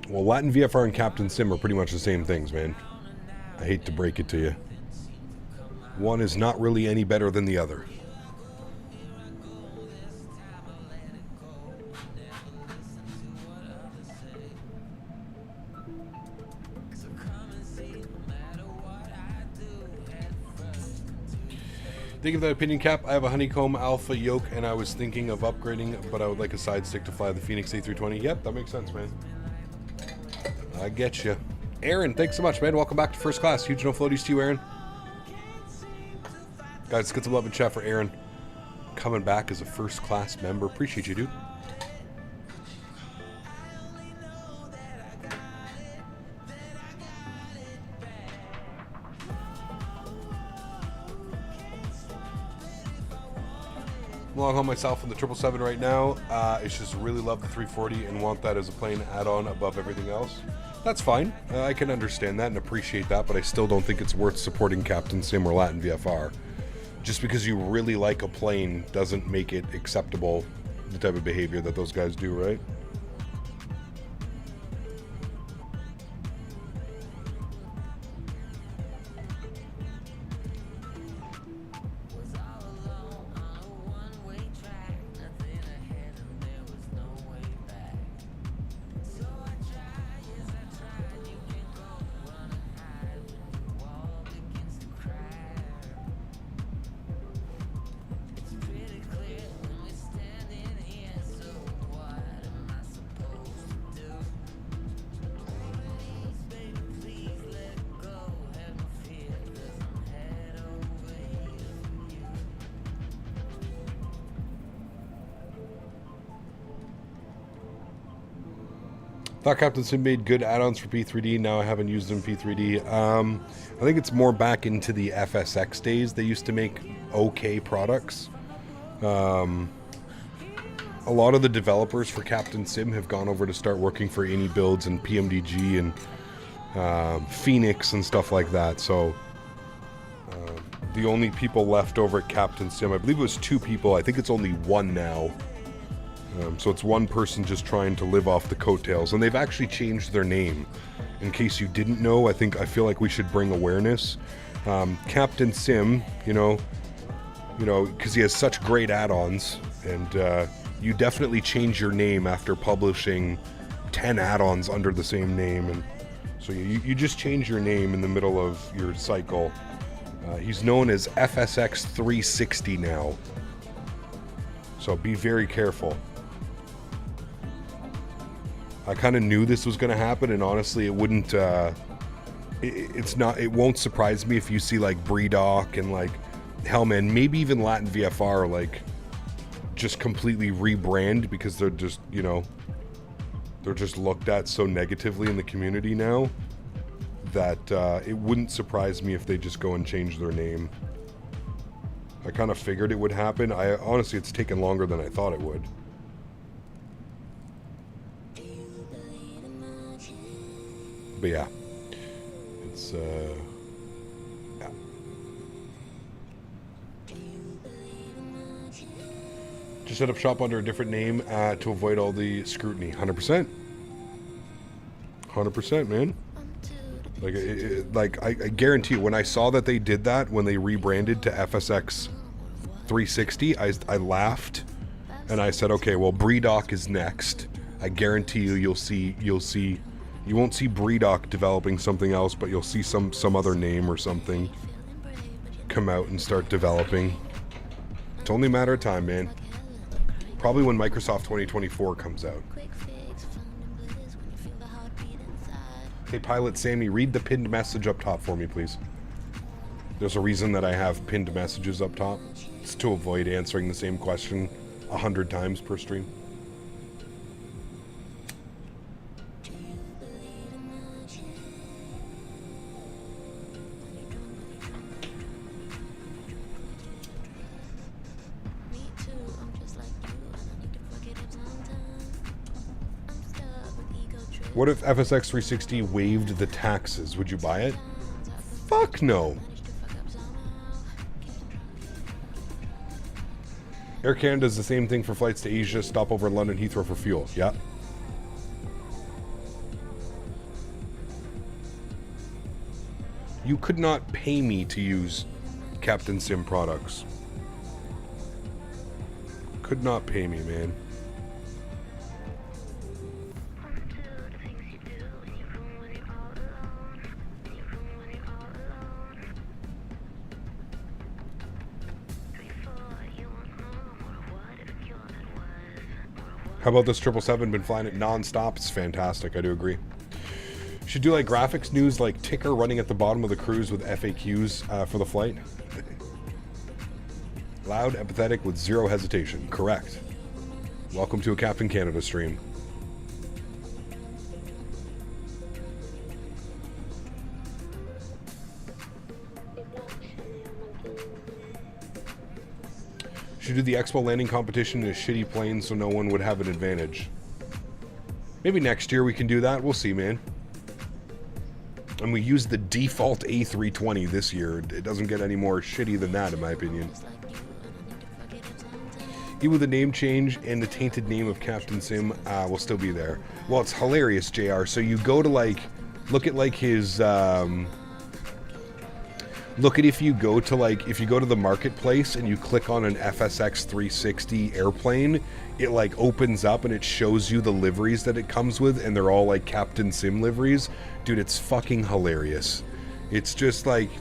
Well, Latin VFR and Captain Sim are pretty much the same things, man. I hate to break it to you. One is not really any better than the other. Thinking of that opinion, Cap, I have a Honeycomb Alpha yoke, and I was thinking of upgrading, but I would like a side stick to fly the Phoenix A320. Yep, that makes sense, man. I get you. Erin, thanks so much, man. Welcome back to First Class. Huge no floaties to you, Erin. Guys, let's get some love and chat for Erin. Coming back as a First Class member. Appreciate you, dude. I'm long haul myself on the 777 right now. It's just really love the 340 and want that as a plane add-on above everything else. That's fine. I can understand that and appreciate that, but I still don't think it's worth supporting Captain Sim or Latin VFR. Just because you really like a plane doesn't make it acceptable, the type of behavior that those guys do, right? Thought Captain Sim made good add-ons for P3D. Now I haven't used them P3D. I think it's more back into the FSX days. They used to make okay products. A lot of the developers for Captain Sim have gone over to start working for AnyBuilds and PMDG and Phoenix and stuff like that. So the only people left over at Captain Sim, I believe it was 2 people. I think it's only 1 now. So it's one person just trying to live off the coattails, and they've actually changed their name. In case you didn't know, I feel like we should bring awareness. Captain Sim, you know, because he has such great add-ons, and you definitely change your name after publishing 10 add-ons under the same name, and So you just change your name in the middle of your cycle. He's known as FSX 360 now. So be very careful. I kind of knew this was going to happen, and honestly, it wouldn't. It won't surprise me if you see like Breedoc and like Hellman, maybe even Latin VFR, like just completely rebrand because they're just, you know, they're just looked at so negatively in the community now that it wouldn't surprise me if they just go and change their name. I kind of figured it would happen. Honestly, it's taken longer than I thought it would. But yeah, it's yeah. Just set up shop under a different name to avoid all the scrutiny. 100%. 100%, man. Like, I guarantee you, when I saw that they did that, when they rebranded to FSX 360, I laughed, and I said, okay, well, Breedoc is next. I guarantee you, you'll see, you won't see Breedoc developing something else, but you'll see some other name or something come out and start developing. It's only a matter of time, man. Probably when Microsoft 2024 comes out. Hey, Pilot Sammy, read the pinned message up top for me, please. There's a reason that I have pinned messages up top. It's to avoid answering the same question 100 times per stream. What if FSX 360 waived the taxes? Would you buy it? Fuck no. Air Canada does the same thing for flights to Asia, stopover in London Heathrow for fuel. Yeah. You could not pay me to use Captain Sim products. Could not pay me, man. How about this 777? Been flying it non-stop. It's fantastic. I do agree. Should do like graphics news, like ticker running at the bottom of the cruise with FAQs for the flight. Loud, empathetic, with zero hesitation. Correct. Welcome to a Captain Canada stream. Should do the Expo landing competition in a shitty plane so no one would have an advantage. Maybe next year we can do that. We'll see, man. And we use the default A320 this year. It doesn't get any more shitty than that, in my opinion. Even with the name change and the tainted name of Captain Sim, will still be there. Well, it's hilarious, JR. So you go to like, look at like his, look at if you go to the marketplace and you click on an FSX 360 airplane, it like opens up and it shows you the liveries that it comes with, and they're all like Captain Sim liveries. Dude, it's fucking hilarious. It's just like,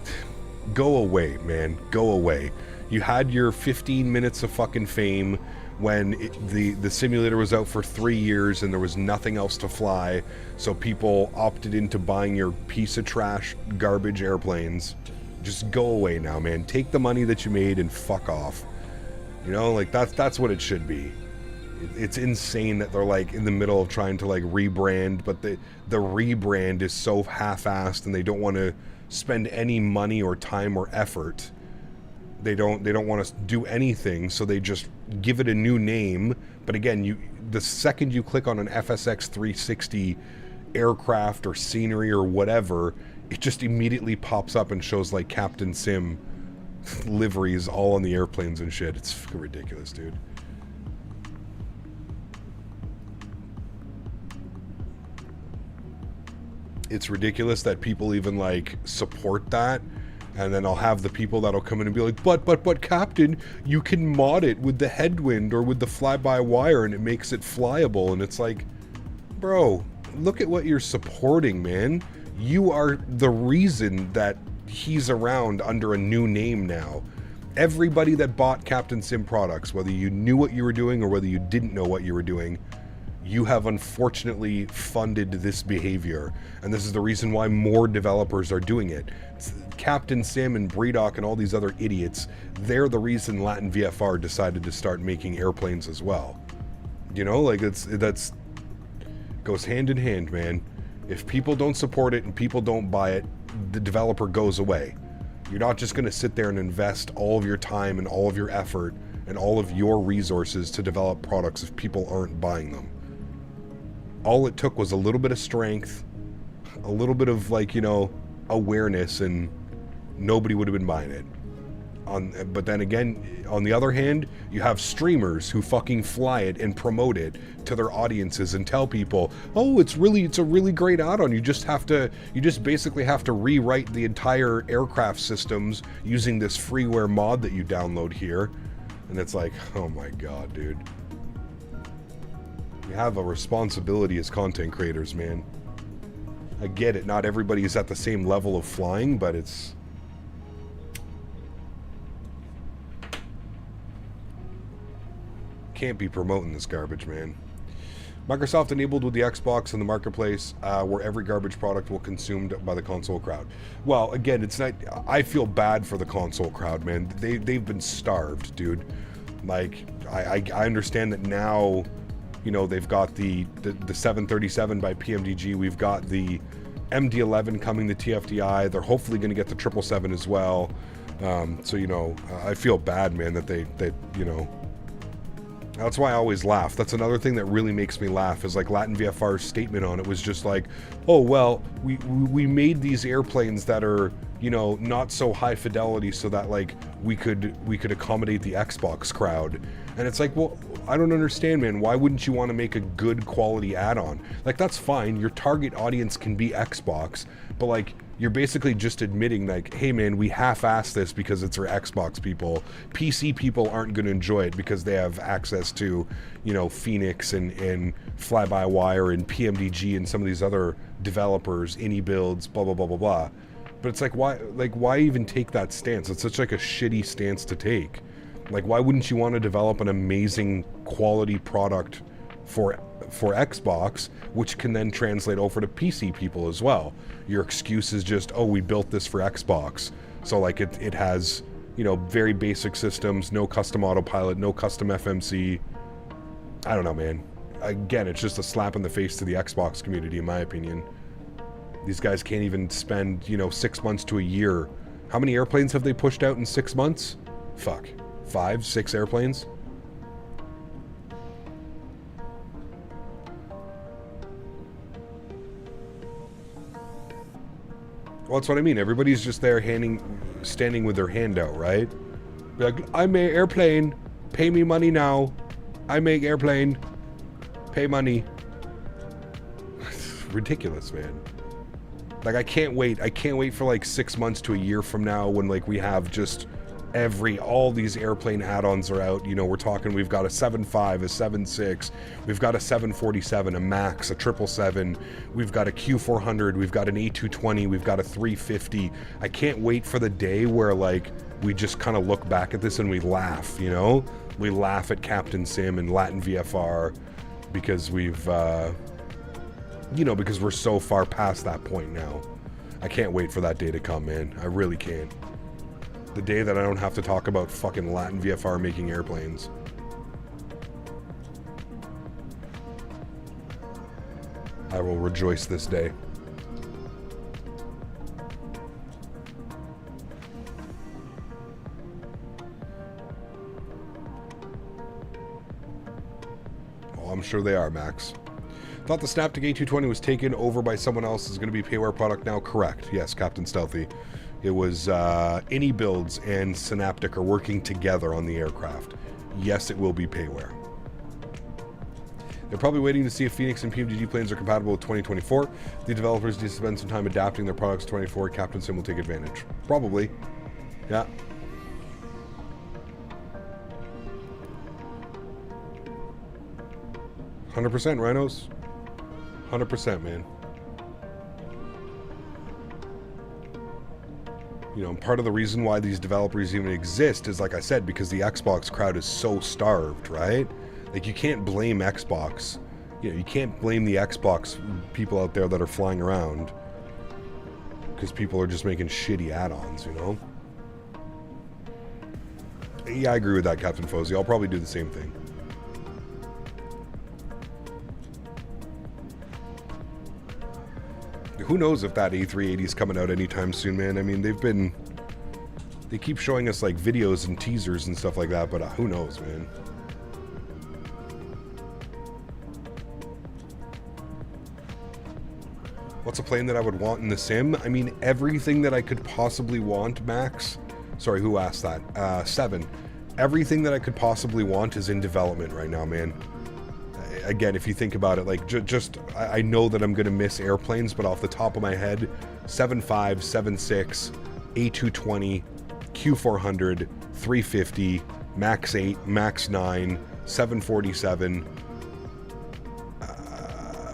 go away, man. Go away. You had your 15 minutes of fucking fame when the simulator was out for 3 years and there was nothing else to fly, so people opted into buying your piece of trash garbage airplanes. Just go away now, man. Take the money that you made and fuck off. You know, like that's what it should be. It's insane that they're like in the middle of trying to like rebrand, but the rebrand is so half-assed and they don't want to spend any money or time or effort. They don't want to do anything, so they just give it a new name. But again, the second you click on an FSX 360 aircraft or scenery or whatever, it just immediately pops up and shows like Captain Sim liveries all on the airplanes and shit. It's fucking ridiculous, dude. It's ridiculous that people even like support that, and then I'll have the people that'll come in and be like, but Captain, you can mod it with the headwind or with the fly-by-wire and it makes it flyable. And it's like, bro, look at what you're supporting, man. You are the reason that he's around under a new name now. Everybody that bought Captain Sim products, whether you knew what you were doing or whether you didn't know what you were doing, you have unfortunately funded this behavior. And this is the reason why more developers are doing it. Captain Sim and Breedoc and all these other idiots, they're the reason Latin VFR decided to start making airplanes as well. You know, like that's goes hand in hand, man. If people don't support it and people don't buy it, the developer goes away. You're not just going to sit there and invest all of your time and all of your effort and all of your resources to develop products if people aren't buying them. All it took was a little bit of strength, a little bit of, like, you know, awareness, and nobody would have been buying it. But then again, on the other hand, you have streamers who fucking fly it and promote it to their audiences and tell people, oh, it's a really great add-on. You just basically have to rewrite the entire aircraft systems using this freeware mod that you download here. And it's like, oh my god, dude. We have a responsibility as content creators, man. I get it, not everybody is at the same level of flying, but it's... Can't be promoting this garbage, man. Microsoft enabled with the Xbox in the marketplace, where every garbage product will consumed by the console crowd. Well, again, it's not... I feel bad for the console crowd, man. They've been starved, dude. Like, I understand that now, you know, they've got the 737 by PMDG. We've got the MD-11 coming to TFDI. They're hopefully going to get the 777 as well. So, you know, I feel bad, man, that they you know... That's why I always laugh. That's another thing that really makes me laugh, is like Latin VFR's statement on it was just like, oh, well, we made these airplanes that are, you know, not so high fidelity so that, like, we could accommodate the Xbox crowd. And it's like, well, I don't understand, man. Why wouldn't you want to make a good quality add-on? Like, that's fine. Your target audience can be Xbox, but, like, you're basically just admitting, like, hey man, we half-assed this because it's for Xbox people. PC people aren't going to enjoy it because they have access to, you know, Phoenix and Fly-by-Wire and PMDG and some of these other developers, Any Builds, blah, blah, blah, blah, blah. But it's like, why even take that stance? It's such like a shitty stance to take. Like, why wouldn't you want to develop an amazing quality product for Xbox, which can then translate over to PC people as well? Your excuse is just, oh, we built this for Xbox, so like it has, you know, very basic systems, no custom autopilot, no custom FMC. I don't know, man. Again, it's just a slap in the face to the Xbox community, in my opinion. These guys can't even spend, you know, 6 months to a year. How many airplanes have they pushed out in 6 months? Fuck. 5, 6 airplanes? Well, that's what I mean. Everybody's just there standing with their hand out, right? Be like, I make airplane, pay me money now. I make airplane, pay money. Ridiculous, man. Like, I can't wait. I can't wait for like 6 months to a year from now when, like, we have just all these airplane add-ons are out. You know, we're talking, we've got a 7.5, a 7.6, we've got a 747, a MAX, a 777, we've got a Q400, we've got an A220, we've got a 350. I can't wait for the day where, like, we just kind of look back at this and we laugh, you know? We laugh at Captain Sim and Latin VFR because we've, you know, because we're so far past that point now. I can't wait for that day to come, man. I really can't. The day that I don't have to talk about fucking Latin VFR making airplanes. I will rejoice this day. Oh, I'm sure they are, Max. Thought the Snaptic A220 was taken over by someone else. Is going to be a payware product now. Correct. Yes, Captain Stealthy. It was Any Builds and Synaptic are working together on the aircraft. Yes, it will be payware. They're probably waiting to see if Phoenix and PMDG planes are compatible with 2024. The developers need to spend some time adapting their products to 2024. Captain Sim will take advantage. Probably. Yeah. "100% Rhinos. 100%, man. You know, part of the reason why these developers even exist is, like I said, because the Xbox crowd is so starved, right? Like, you can't blame Xbox. You know, you can't blame the Xbox people out there that are flying around because people are just making shitty add-ons, you know? Yeah, I agree with that, Captain Fozy. I'll probably do the same thing. Who knows if that A380 is coming out anytime soon, man. I mean, they keep showing us like videos and teasers and stuff like that, but who knows, man. What's a plane that I would want in the sim? I mean, everything that I could possibly want, Max. Sorry, who asked that? 7. Everything that I could possibly want is in development right now, man. Again, if you think about it, like, I know that I'm going to miss airplanes, but off the top of my head, 75, 76, A220, Q400, 350, MAX 8, MAX 9, 747.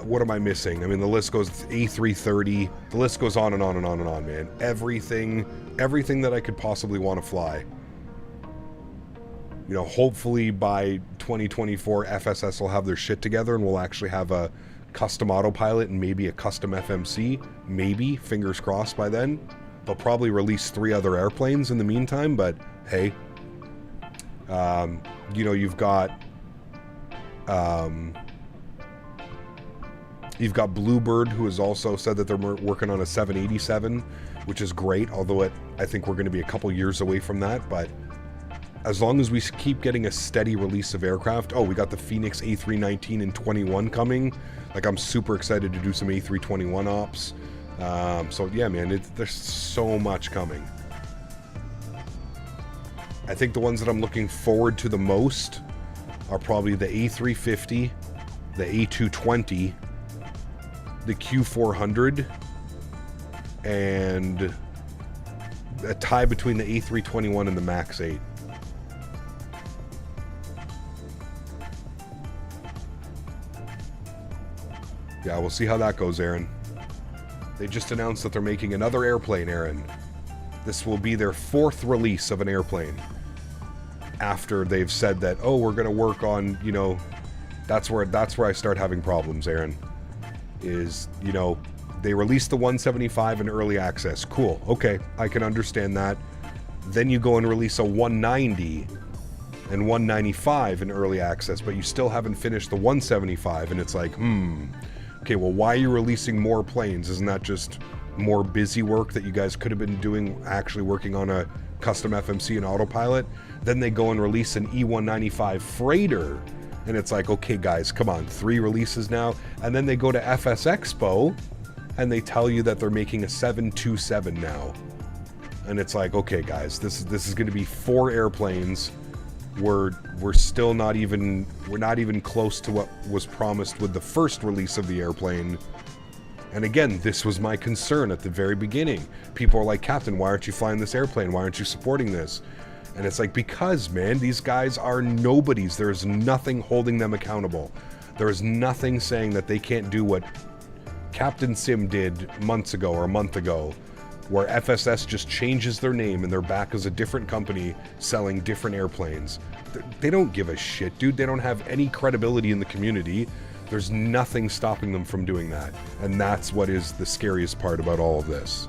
What am I missing? I mean, the list goes A330. The list goes on and on and on and on, man. Everything that I could possibly want to fly. You know, hopefully by 2024, FSS will have their shit together and we'll actually have a custom autopilot and maybe a custom FMC. Maybe, fingers crossed by then. They'll probably release 3 other airplanes in the meantime, but hey. You know, you've got Bluebird, who has also said that they're working on a 787, which is great, although I think we're going to be a couple years away from that, but as long as we keep getting a steady release of aircraft. Oh, we got the Phoenix A319 and 21 coming. Like, I'm super excited to do some A321 ops. So yeah, man, there's so much coming. I think the ones that I'm looking forward to the most are probably the A350, the A220, the Q400, and a tie between the A321 and the MAX 8. Yeah, we'll see how that goes, Erin. They just announced that they're making another airplane, Erin. This will be their 4th release of an airplane. After they've said that, oh, we're going to work on, you know, that's where I start having problems, Erin. Is, you know, they released the 175 in early access. Cool. Okay, I can understand that. Then you go and release a 190 and 195 in early access, but you still haven't finished the 175, and it's like, okay, well, why are you releasing more planes? Isn't that just more busy work that you guys could have been doing, actually working on a custom FMC and autopilot? Then they go and release an E195 freighter, and it's like, okay, guys, come on, 3 releases now. And then they go to FS Expo, and they tell you that they're making a 727 now. And it's like, okay, guys, this is going to be 4 airplanes. We're still not even close to what was promised with the first release of the airplane. And again, this was my concern at the very beginning. People are like, Captain, why aren't you flying this airplane? Why aren't you supporting this? And it's like, because, man, these guys are nobodies. There's nothing holding them accountable. There is nothing saying that they can't do what Captain Sim did months ago or a month ago, where FSS just changes their name and they're back as a different company selling different airplanes. They don't give a shit, dude. They don't have any credibility in the community. There's nothing stopping them from doing that. And that's what is the scariest part about all of this.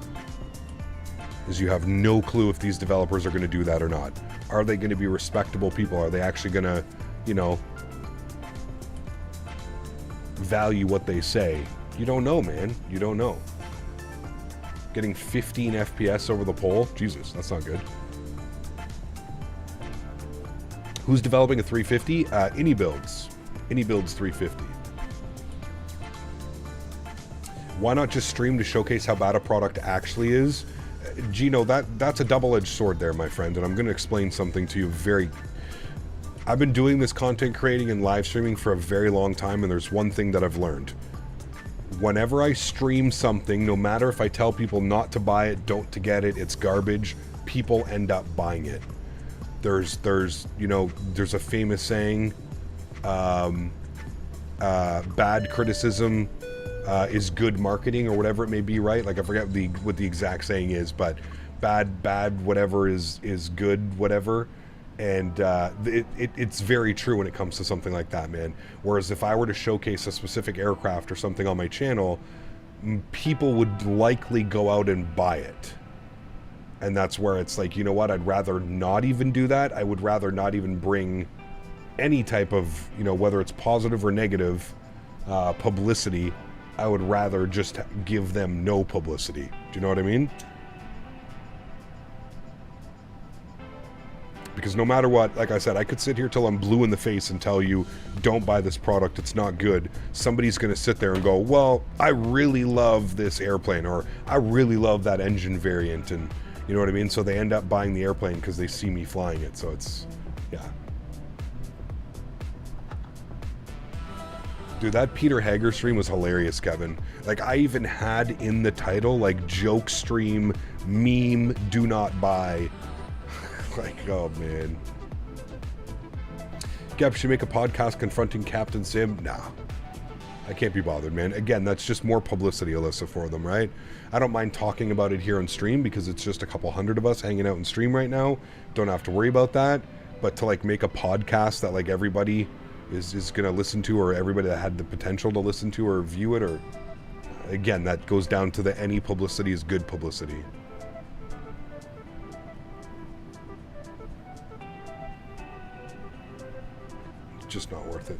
Is you have no clue if these developers are going to do that or not. Are they going to be respectable people? Are they actually going to, you know, value what they say? You don't know, man. You don't know. Getting 15 FPS over the pole? Jesus, that's not good. Who's developing a 350? AnyBuilds. AnyBuilds 350. Why not just stream to showcase how bad a product actually is? Gino, that's a double-edged sword there, my friend, and I'm going to explain something to you I've been doing this content creating and live streaming for a very long time, and there's one thing that I've learned. Whenever I stream something, no matter if I tell people not to buy it, don't to get it, it's garbage, people end up buying it. There's a famous saying, bad criticism is good marketing, or whatever it may be, right? Like, I forget what the exact saying is, but bad, whatever is good, whatever. And it's very true when it comes to something like that, man. Whereas if I were to showcase a specific aircraft or something on my channel, people would likely go out and buy it. And that's where it's like, you know what, I'd rather not even do that. I would rather not even bring any type of, you know, whether it's positive or negative publicity. I would rather just give them no publicity. Do you know what I mean? Because no matter what, like I said, I could sit here till I'm blue in the face and tell you, don't buy this product, it's not good. Somebody's going to sit there and go, well, I really love this airplane, or I really love that engine variant, and you know what I mean? So they end up buying the airplane because they see me flying it. So it's, yeah. Dude, that Peter Hager stream was hilarious, Kevin. Like, I even had in the title, like, joke stream, meme, do not buy. Like, oh man. Gab should make a podcast confronting Captain Sim. Nah, I can't be bothered, man. Again, that's just more publicity, Alyssa, for them, right? I don't mind talking about it here on stream because it's just a couple hundred of us hanging out in stream right now. Don't have to worry about that. But to like make a podcast that like everybody is gonna listen to, or everybody that had the potential to listen to or view it, or again, that goes down to the any publicity is good publicity. Just not worth it.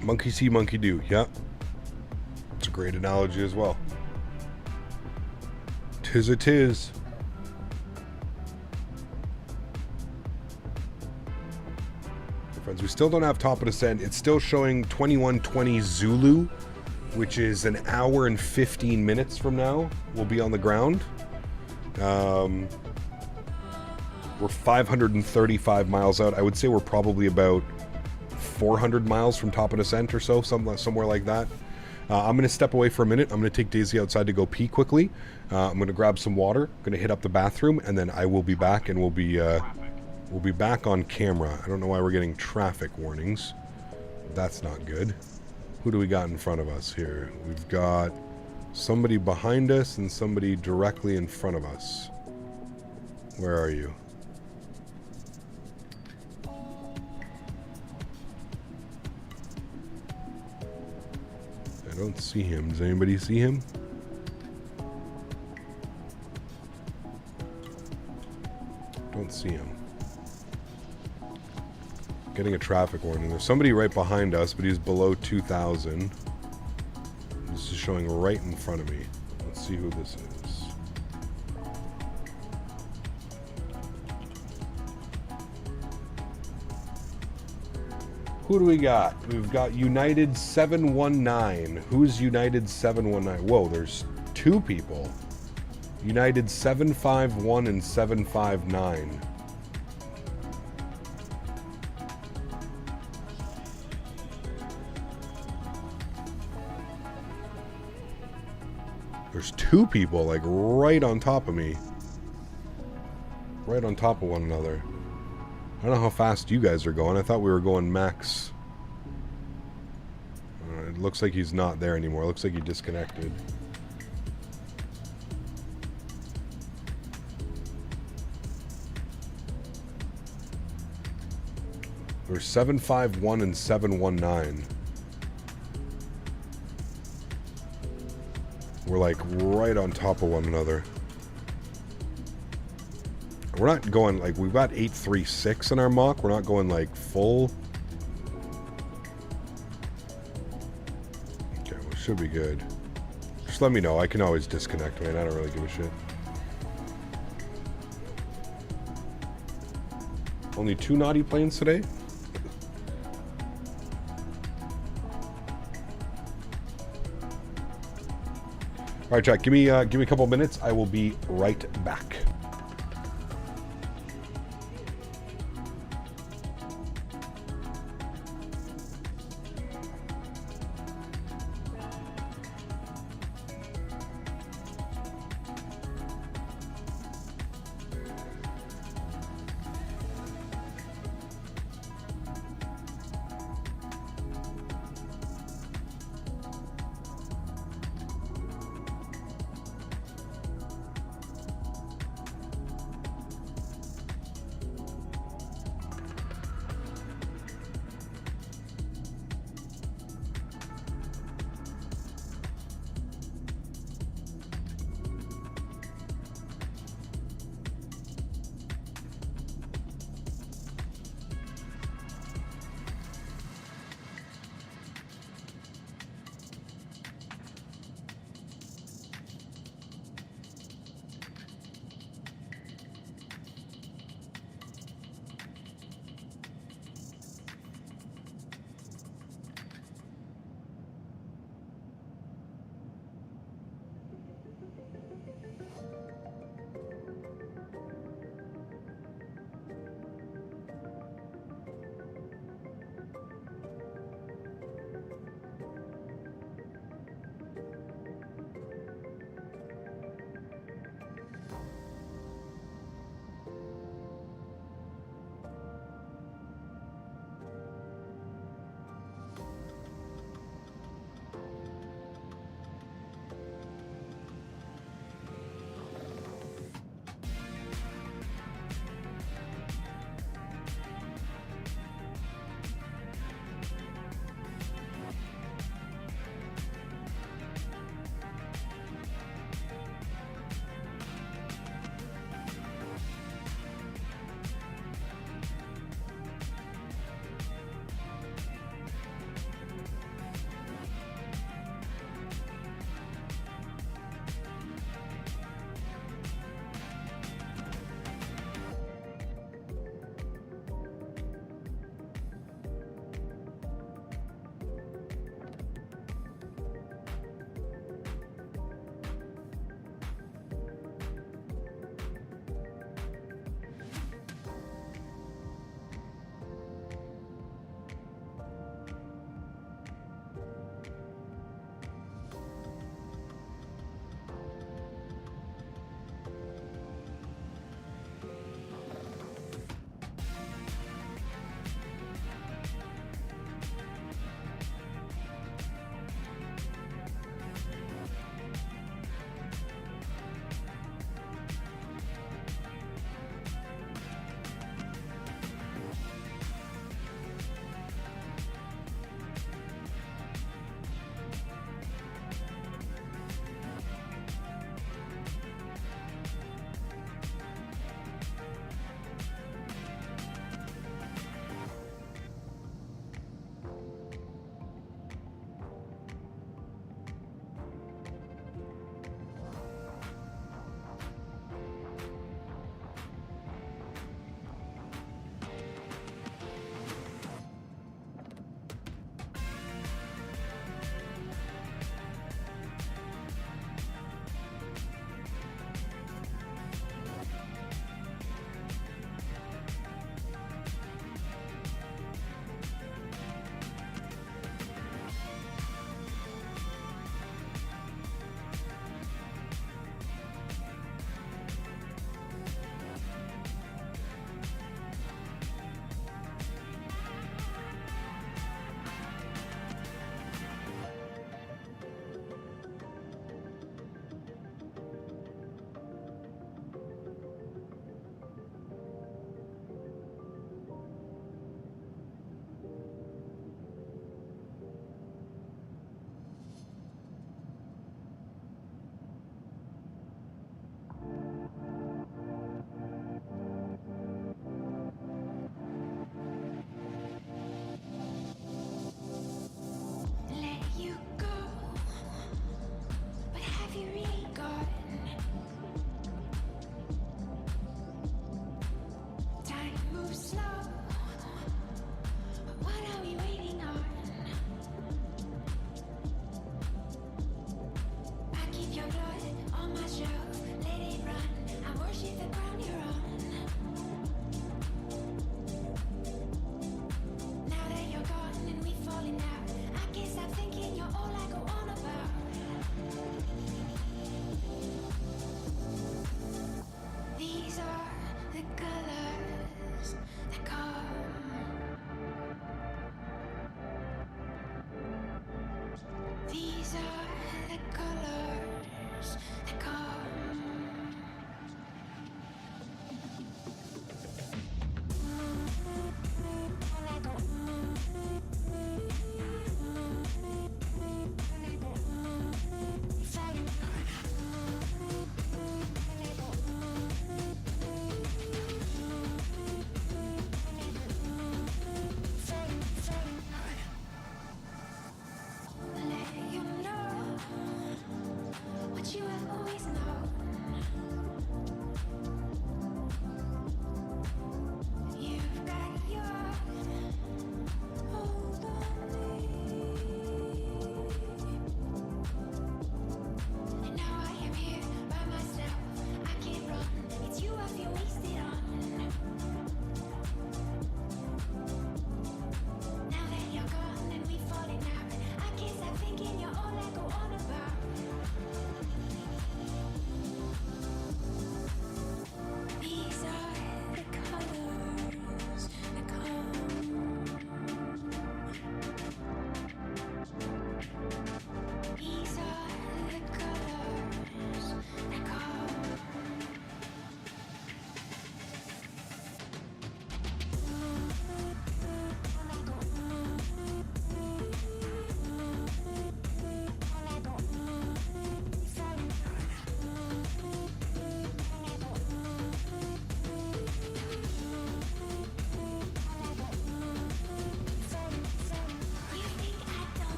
Monkey see, monkey do. Yeah. It's a great analogy as well. Tis a tis. Friends, we still don't have top of descent. It's still showing 21:20 Zulu, which is an hour and 15 minutes from now. We'll be on the ground. We're 535 miles out. I would say we're probably about 400 miles from top of descent or so, somewhere like that. I'm going to step away for a minute. I'm going to take Daisy outside to go pee quickly. I'm going to grab some water. I'm going to hit up the bathroom, and then I will be back, and we'll be back on camera. I don't know why we're getting traffic warnings. That's not good. Who do we got in front of us here? We've got somebody behind us and somebody directly in front of us. Where are you? I don't see him. Does anybody see him? Don't see him. Getting a traffic warning. There's somebody right behind us, but he's below 2,000. This is showing right in front of me. Let's see who this is. Who do we got? We've got United 719. Who's United 719? Whoa, there's two people. United 751 and 759. There's two people like right on top of me. Right on top of one another. I don't know how fast you guys are going. I thought we were going max. It looks like he's not there anymore. It looks like he disconnected. There's 751 and 719. We're like right on top of one another. We're not going like, we've got 836 in our mock. We're not going like full. Okay, well, it should be good. Just let me know. I can always disconnect, man. I don't really give a shit. Only 2 naughty planes today? All right, Jack, give me a couple minutes. I will be right back.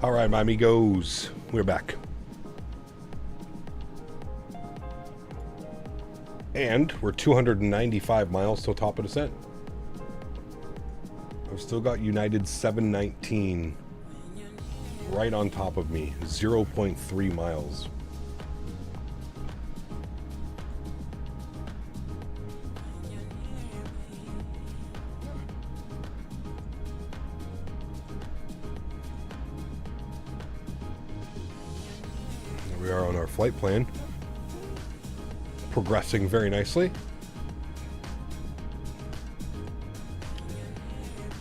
All right, my amigos, we're back. And we're 295 miles till top of descent. I've still got United 719 right on top of me, 0.3 miles. We are on our flight plan, progressing very nicely.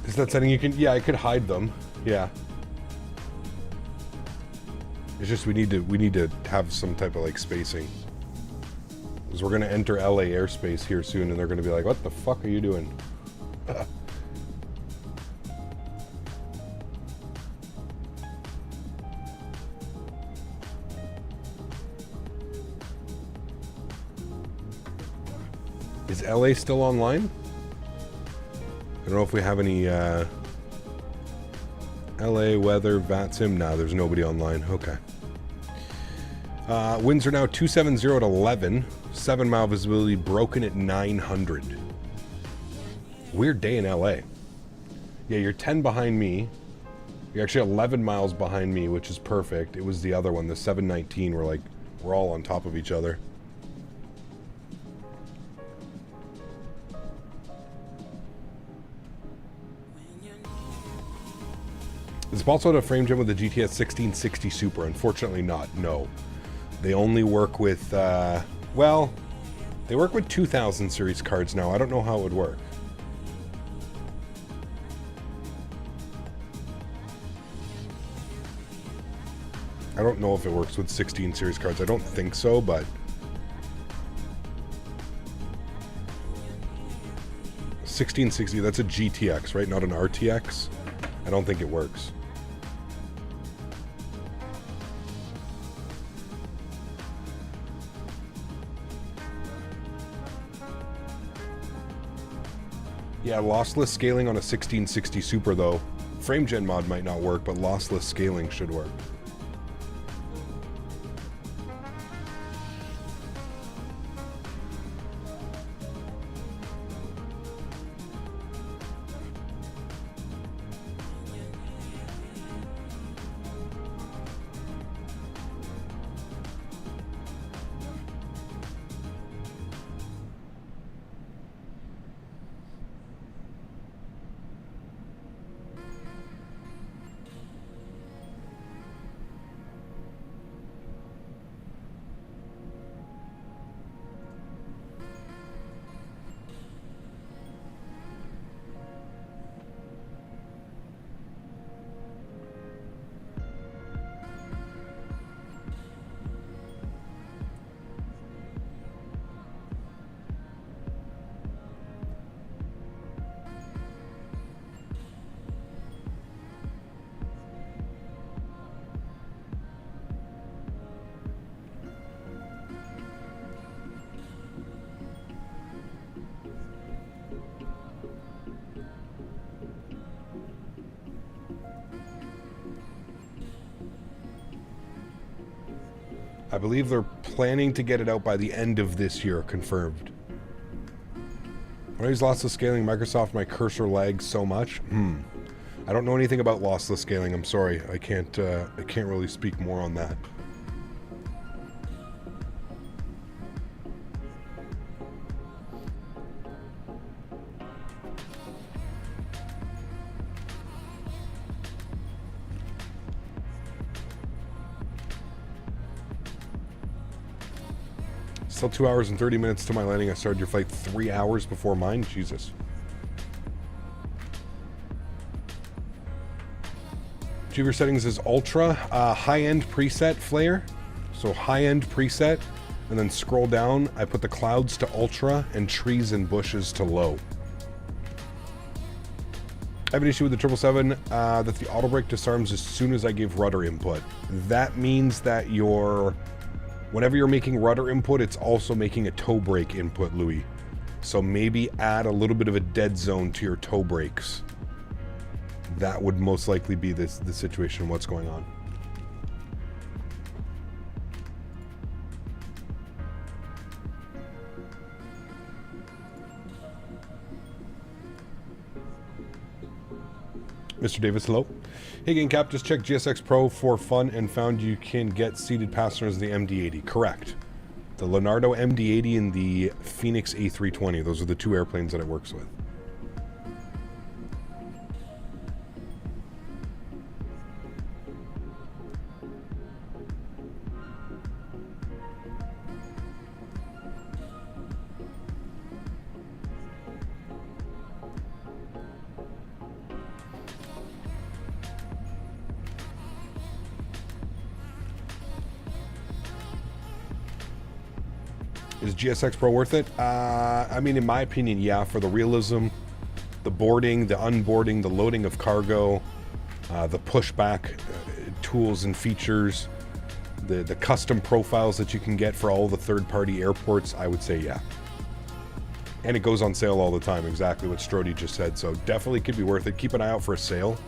Is that setting you can? Yeah, I could hide them. Yeah. It's just we need to have some type of like spacing, because we're gonna enter LA airspace here soon, and they're gonna be like, "What the fuck are you doing?" Is LA still online? I don't know if we have any LA weather, VATSIM. Nah, there's nobody online. Okay. Winds are now 270 at 11. 7 mile visibility, broken at 900. Weird day in LA. Yeah, you're 10 behind me. You're actually 11 miles behind me, which is perfect. It was the other one, the 719. We're all on top of each other. Is Balso a frame gem with the GTS 1660 Super? Unfortunately not, no. They only work with, well, they work with 2000 series cards now. I don't know how it would work. I don't know if it works with 16 series cards. I don't think so, but 1660, that's a GTX, right? Not an RTX. I don't think it works. Yeah, lossless scaling on a 1660 Super, though. Frame gen mod might not work, but lossless scaling should work. I believe they're planning to get it out by the end of this year, confirmed. When I use lossless scaling Microsoft, my cursor lags so much. I don't know anything about lossless scaling. I'm sorry. I can't really speak more on that. Still 2 hours and 30 minutes to my landing. I started your flight 3 hours before mine. Jesus. Achiever settings is ultra. High-end preset flare. So high-end preset. And then scroll down. I put the clouds to ultra and trees and bushes to low. I have an issue with the 777 that the auto brake disarms as soon as I give rudder input. That means that whenever you're making rudder input, it's also making a toe brake input, Louis. So maybe add a little bit of a dead zone to your toe brakes. That would most likely be the situation, what's going on. Mr. Davis, hello. Hey, Game Cap, just checked GSX Pro for fun and found you can get seated passengers in the MD-80. Correct. The Leonardo MD-80 and the Phoenix A320. Those are the two airplanes that it works with. Is GSX Pro worth it? I mean, in my opinion, yeah, for the realism, the boarding, the unboarding, the loading of cargo, the pushback tools and features, the custom profiles that you can get for all the third-party airports, I would say yeah. And it goes on sale all the time, exactly what Strody just said, so definitely could be worth it. Keep an eye out for a sale.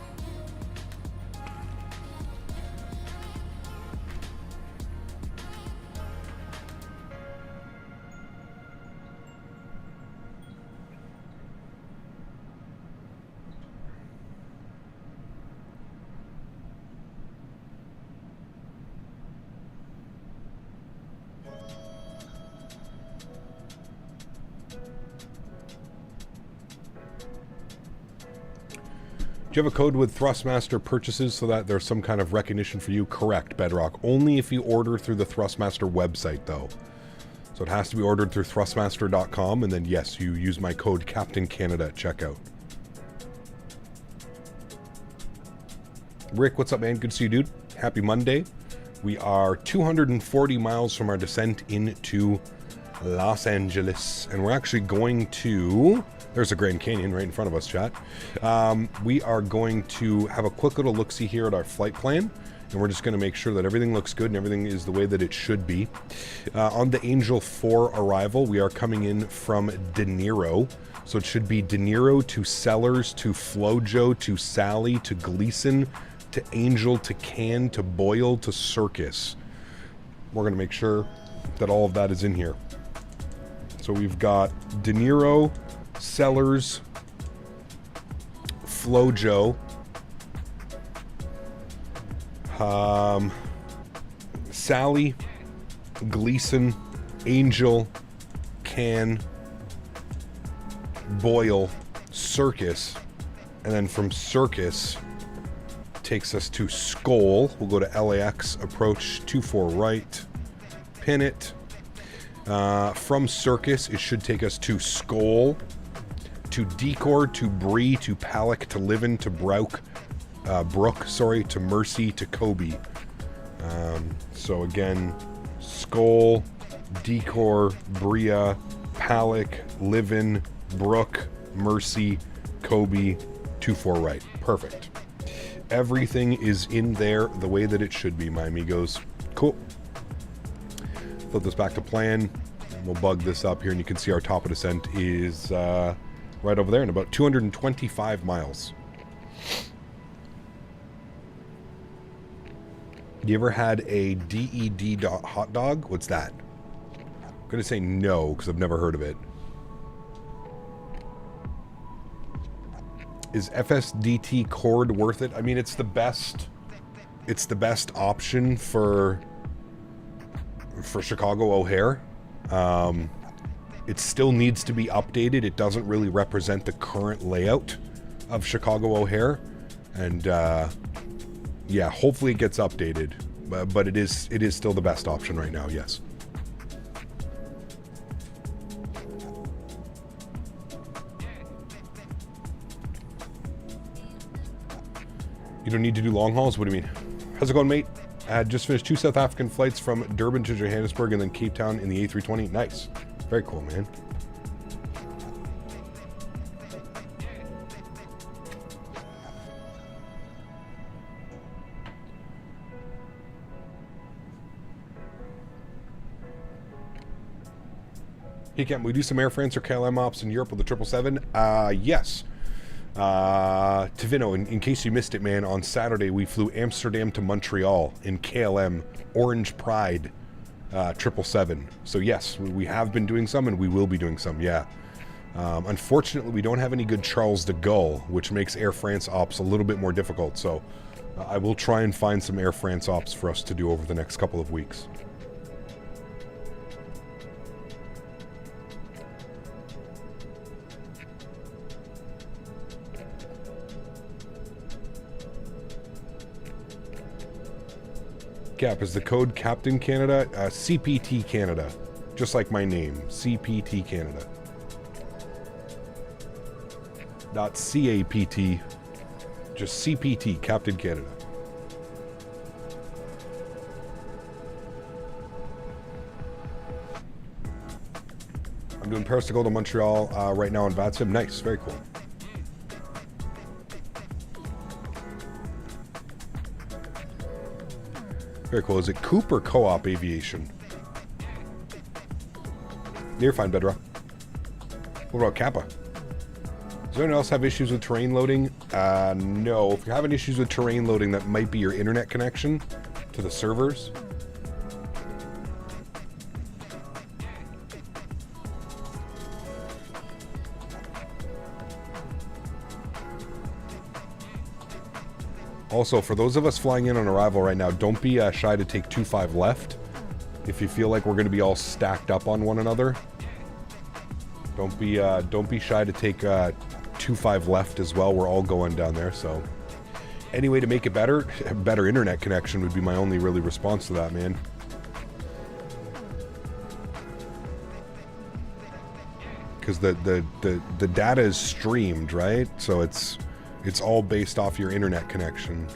Do you have a code with Thrustmaster purchases so that there's some kind of recognition for you? Correct, Bedrock. Only if you order through the Thrustmaster website, though. So it has to be ordered through thrustmaster.com, and then, yes, you use my code Captain Canada at checkout. Rick, what's up, man? Good to see you, dude. Happy Monday. We are 240 miles from our descent into Los Angeles. And we're actually going to... There's a Grand Canyon right in front of us, chat. We are going to have a quick little look-see here at our flight plan. And we're just going to make sure that everything looks good and everything is the way that it should be. On the Angel 4 arrival, we are coming in from De Niro. So it should be De Niro to Sellers to Flojo to Sally to Gleason to Angel to Can to Boyle to Circus. We're going to make sure that all of that is in here. So we've got De Niro, Sellers, Flojo, Sally, Gleason, Angel, Can, Boyle, Circus, and then from Circus takes us to Skoll. We'll go to LAX, approach 24 right, pin it. From Circus, it should take us to Skoll, to Decor, to Bree, to Palak, to Livin, to Brook, to Mercy, to Kobe. So again, Skoll, Decor, Bria, Palak, Livin, Brook, Mercy, Kobe, 24 right. Perfect. Everything is in there the way that it should be, my amigos. Cool. Flip this back to plan. And we'll bug this up here, and you can see our top of descent is right over there in about 225 miles. You ever had a DED hot dog? What's that? I'm going to say no, because I've never heard of it. Is FSDT cord worth it? I mean, it's the best option for Chicago O'Hare. It still needs to be updated. It doesn't really represent the current layout of Chicago O'Hare. And yeah, hopefully it gets updated. But it is still the best option right now, yes. You don't need to do long hauls? What do you mean? How's it going, mate? I had just finished 2 South African flights from Durban to Johannesburg and then Cape Town in the A320. Nice. Very cool, man. Hey, Cam, we do some Air France or KLM ops in Europe with the 777? Yes. Tavino, in case you missed it, man, on Saturday we flew Amsterdam to Montreal in KLM Orange Pride 777. So yes, we have been doing some and we will be doing some, yeah. Unfortunately, we don't have any good Charles de Gaulle, which makes Air France ops a little bit more difficult. So I will try and find some Air France ops for us to do over the next couple of weeks. Cap, is the code Captain Canada? CPT Canada. Just like my name. CPT Canada. Not CAPT. Just CPT, Captain Canada. I'm doing Paris to go to Montreal right now on VATSIM. Nice, very cool. Very cool. Is it Coop or Co-op Aviation? You're fine, Bedra. What about Kappa? Does anyone else have issues with terrain loading? No. If you're having issues with terrain loading, that might be your internet connection to the servers. Also, for those of us flying in on arrival right now, don't be shy to take 2-5 left. If you feel like we're going to be all stacked up on one another, don't be shy to take 2-5 left as well. We're all going down there, so any way to make it better, better internet connection would be my only really response to that, man. Because the data is streamed, right? So it's all based off your internet connection.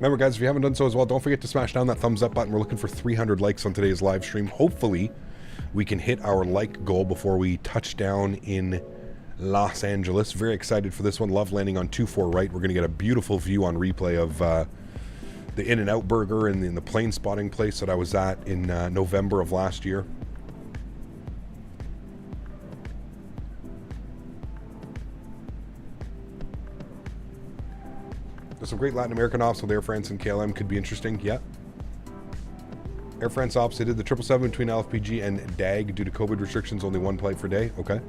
Remember, guys, if you haven't done so as well, don't forget to smash down that thumbs up button. We're looking for 300 likes on today's live stream. Hopefully, we can hit our like goal before we touch down in Los Angeles. Very excited for this one. Love landing on 2-4 right. We're going to get a beautiful view on replay of the In-N-Out Burger and in the plane spotting place that I was at in November of last year. There's some great Latin American ops with Air France and KLM. Could be interesting. Yeah. Air France ops, they did the 777 between LFPG and DAG due to COVID restrictions, only one flight per day. Okay.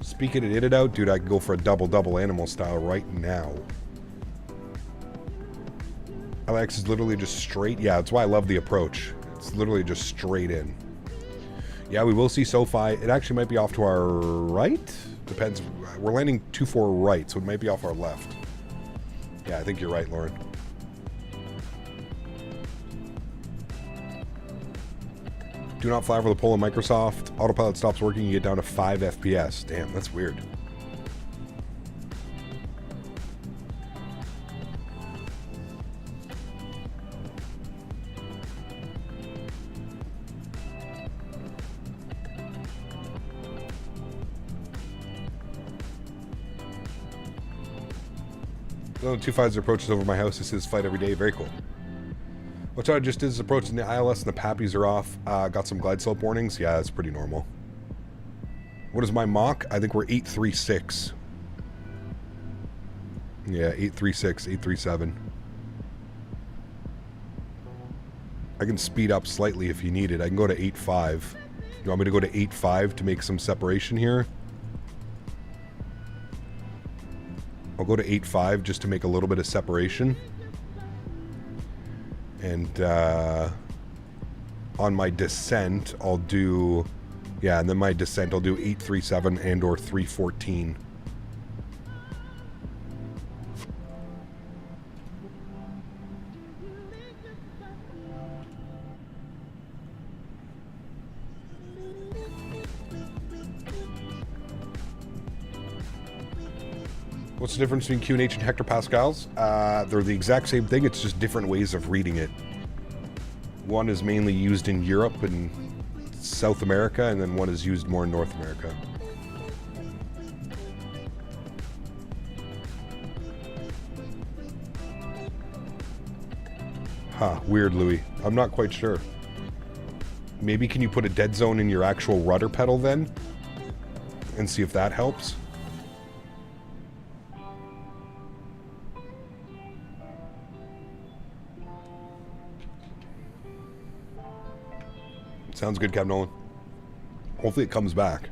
Speaking of it out, dude, I could go for a double animal style right now. LAX is literally just straight. Yeah, that's why I love the approach. It's literally just straight in. Yeah, we will see SoFi. It actually might be off to our right. Depends. We're landing 2-4 right, so it might be off our left. Yeah, I think you're right, Lauren. Do not fly over the pole in Microsoft. Autopilot stops working, you get down to 5 FPS. Damn, that's weird. The 25's approaches over my house. This is Flite every day. Very cool. Watch out, just is approaching the ILS and the pappies are off. Got some glide slope warnings. Yeah, that's pretty normal. What is my Mach? I think we're 836. Yeah, 836, 837. I can speed up slightly if you need it. I can go to 8.5. You want me to go to 8.5 to make some separation here? I'll go to 8.5 just to make a little bit of separation. And on my descent, I'll do... Yeah, and then my descent, I'll do 837 and or 314. What's the difference between QNH and hectopascals? They're the exact same thing, it's just different ways of reading it. One is mainly used in Europe and South America, and then one is used more in North America. Huh, weird, Louis. I'm not quite sure. Maybe can you put a dead zone in your actual rudder pedal then? And see if that helps? Sounds good, Captain Nolan. Hopefully it comes back.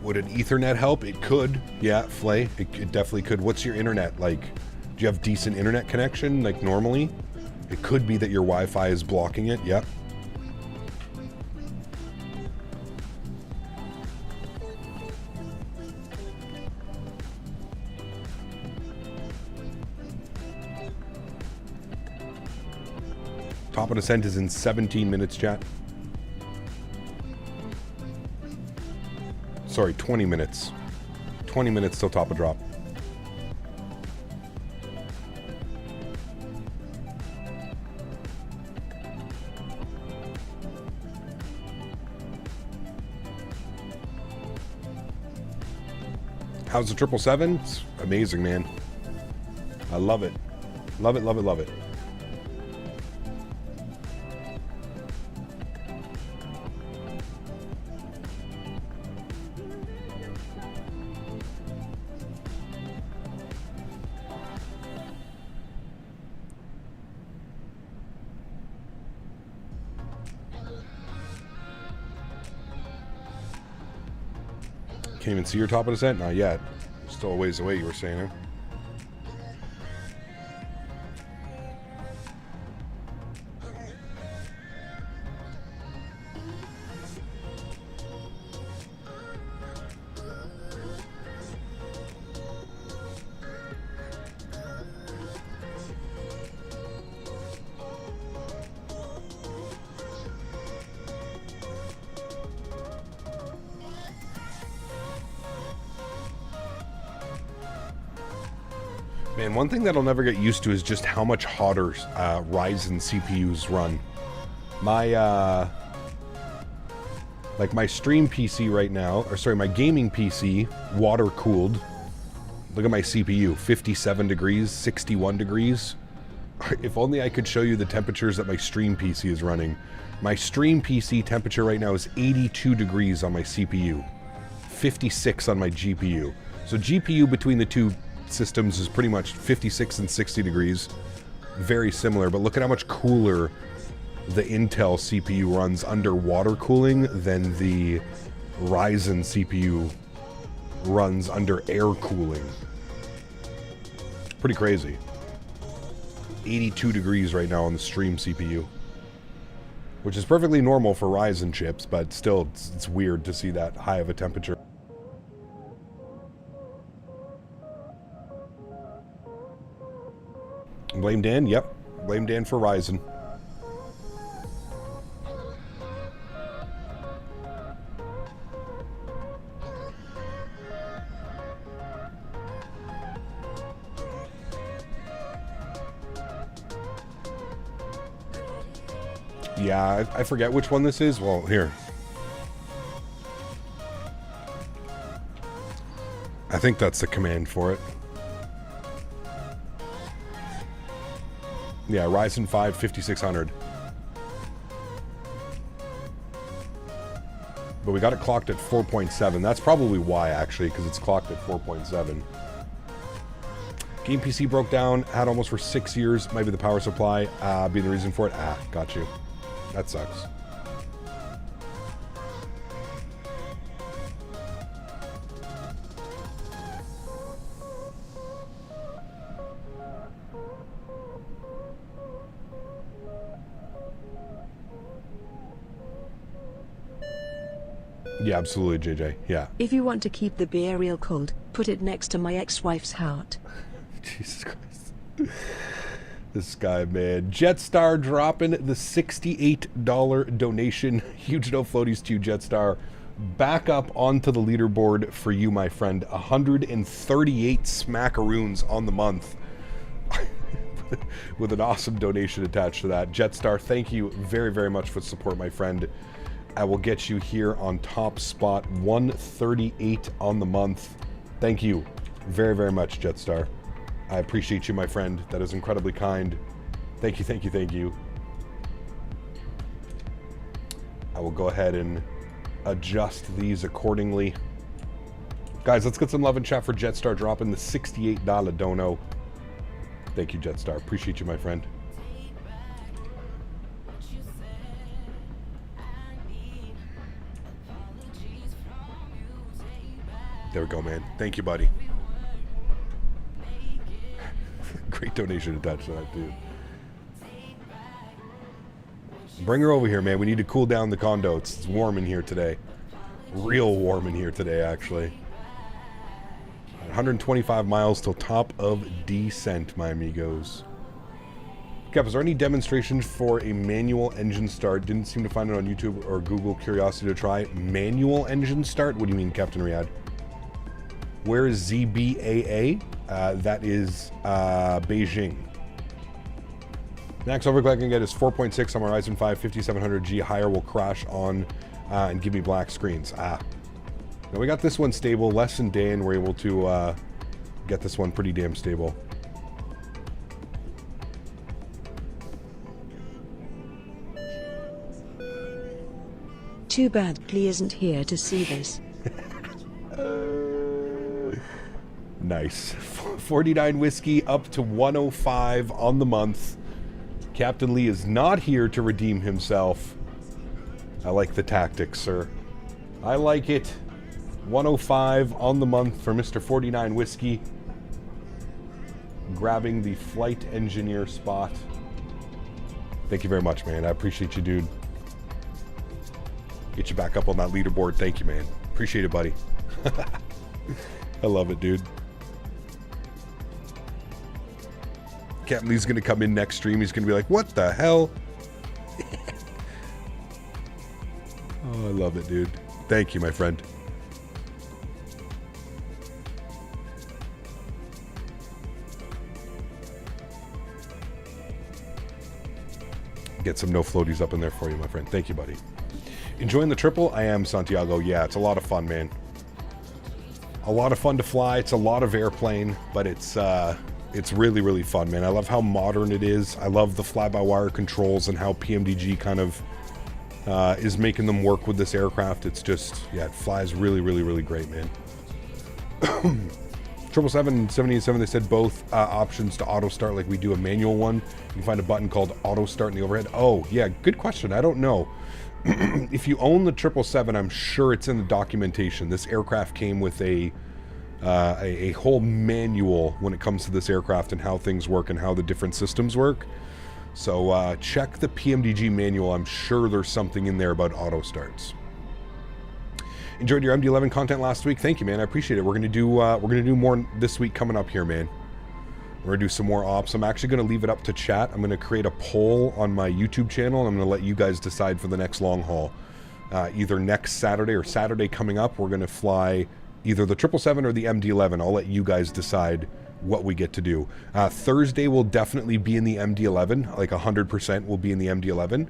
Would an Ethernet help? It could. Yeah, Flay. It definitely could. What's your internet like? Do you have decent internet connection like normally? It could be that your Wi-Fi is blocking it. Yep. Top of descent is in 17 minutes, chat. Sorry, 20 minutes. 20 minutes till top of drop. How's the 777? It's amazing, man. I love it. Love it, love it, love it. Can't even see your top of descent? Not yet. Still a ways away, you were saying, huh? Man, one thing that I'll never get used to is just how much hotter Ryzen CPUs run. My, like my stream PC right now, or sorry, my gaming PC, water cooled. Look at my CPU, 57 degrees, 61 degrees. If only I could show you the temperatures that my stream PC is running. My stream PC temperature right now is 82 degrees on my CPU, 56 on my GPU. So GPU between the two systems is pretty much 56 and 60 degrees. Very similar, but look at how much cooler the Intel CPU runs under water cooling than the Ryzen CPU runs under air cooling. Pretty crazy. 82 degrees right now on the stream CPU, which is perfectly normal for Ryzen chips, but still it's weird to see that high of a temperature. Blame Dan? Yep. Blame Dan for Ryzen. Yeah, I forget which one this is. Well, here. I think that's the command for it. Yeah, Ryzen 5 5600. But we got it clocked at 4.7. That's probably why, actually, because it's clocked at 4.7. Game PC broke down, had almost for 6 years. Might be the power supply being the reason for it. Ah, got you. That sucks. Yeah, absolutely, JJ. Yeah. If you want to keep the beer real cold, put it next to my ex-wife's heart. Jesus Christ. This guy, man. Jetstar dropping the $68 donation. Huge no floaties to you, Jetstar. Back up onto the leaderboard for you, my friend. 138 smackaroons on the month. With an awesome donation attached to that. Jetstar, thank you very, very much for the support, my friend. I will get you here on top spot. 138 on the month. Thank you very, very much, Jetstar. I appreciate you, my friend. That is incredibly kind. Thank you, thank you, thank you. I will go ahead and adjust these accordingly. Guys, let's get some love in chat for Jetstar dropping the $68 dono. Thank you, Jetstar. Appreciate you, my friend. There we go, man. Thank you, buddy. Great donation attached to that, too. Bring her over here, man. We need to cool down the condo. It's warm in here today. Real warm in here today, actually. 125 miles till top of descent, my amigos. Cap, is there any demonstrations for a manual engine start? Didn't seem to find it on YouTube or Google. Curiosity to try. Manual engine start? What do you mean, Captain Riyadh? Where is ZBAA? That is Beijing. Max overclock I can get is 4.6 on my Ryzen 5 5700G. Higher will crash on and give me black screens. Now we got this one stable. Less than Dan, we're able to get this one pretty damn stable. Too bad Klee isn't here to see this. Nice. 49 whiskey up to 105 on the month. Captain Lee is not here to redeem himself. I like the tactics, sir. I like it. 105 on the month for Mr. 49 whiskey. Grabbing the flight engineer spot. Thank you very much, man. I appreciate you, dude. Get you back up on that leaderboard. Thank you, man. Appreciate it, buddy. I love it, dude. Captain Lee's going to come in next stream. He's going to be like, what the hell? Oh, I love it, dude. Thank you, my friend. Get some no floaties up in there for you, my friend. Thank you, buddy. Enjoying the triple? I am, Santiago. Yeah, it's a lot of fun, man. A lot of fun to fly. It's a lot of airplane, but it's really, really fun, man. I love how modern it is. I love the fly-by-wire controls and how PMDG kind of is making them work with this aircraft. It's just, yeah, it flies really, really, really great, man. 777 and 787, they said both options to auto start like we do a manual one. You can find a button called auto start in the overhead. Oh, yeah, good question. I don't know. If you own the 777, I'm sure it's in the documentation. This aircraft came with a whole manual when it comes to this aircraft and how things work and how the different systems work. So check the PMDG manual. I'm sure there's something in there about auto starts. Enjoyed your MD-11 content last week. Thank you, man. I appreciate it. We're gonna do more this week coming up here, man. We're gonna do some more ops. I'm actually gonna leave it up to chat. I'm gonna create a poll on my YouTube channel, and I'm gonna let you guys decide for the next long haul. Either next Saturday or Saturday coming up, we're gonna fly either the 777 or the MD-11. I'll let you guys decide what we get to do. Thursday will definitely be in the MD-11, like 100% will be in the MD-11.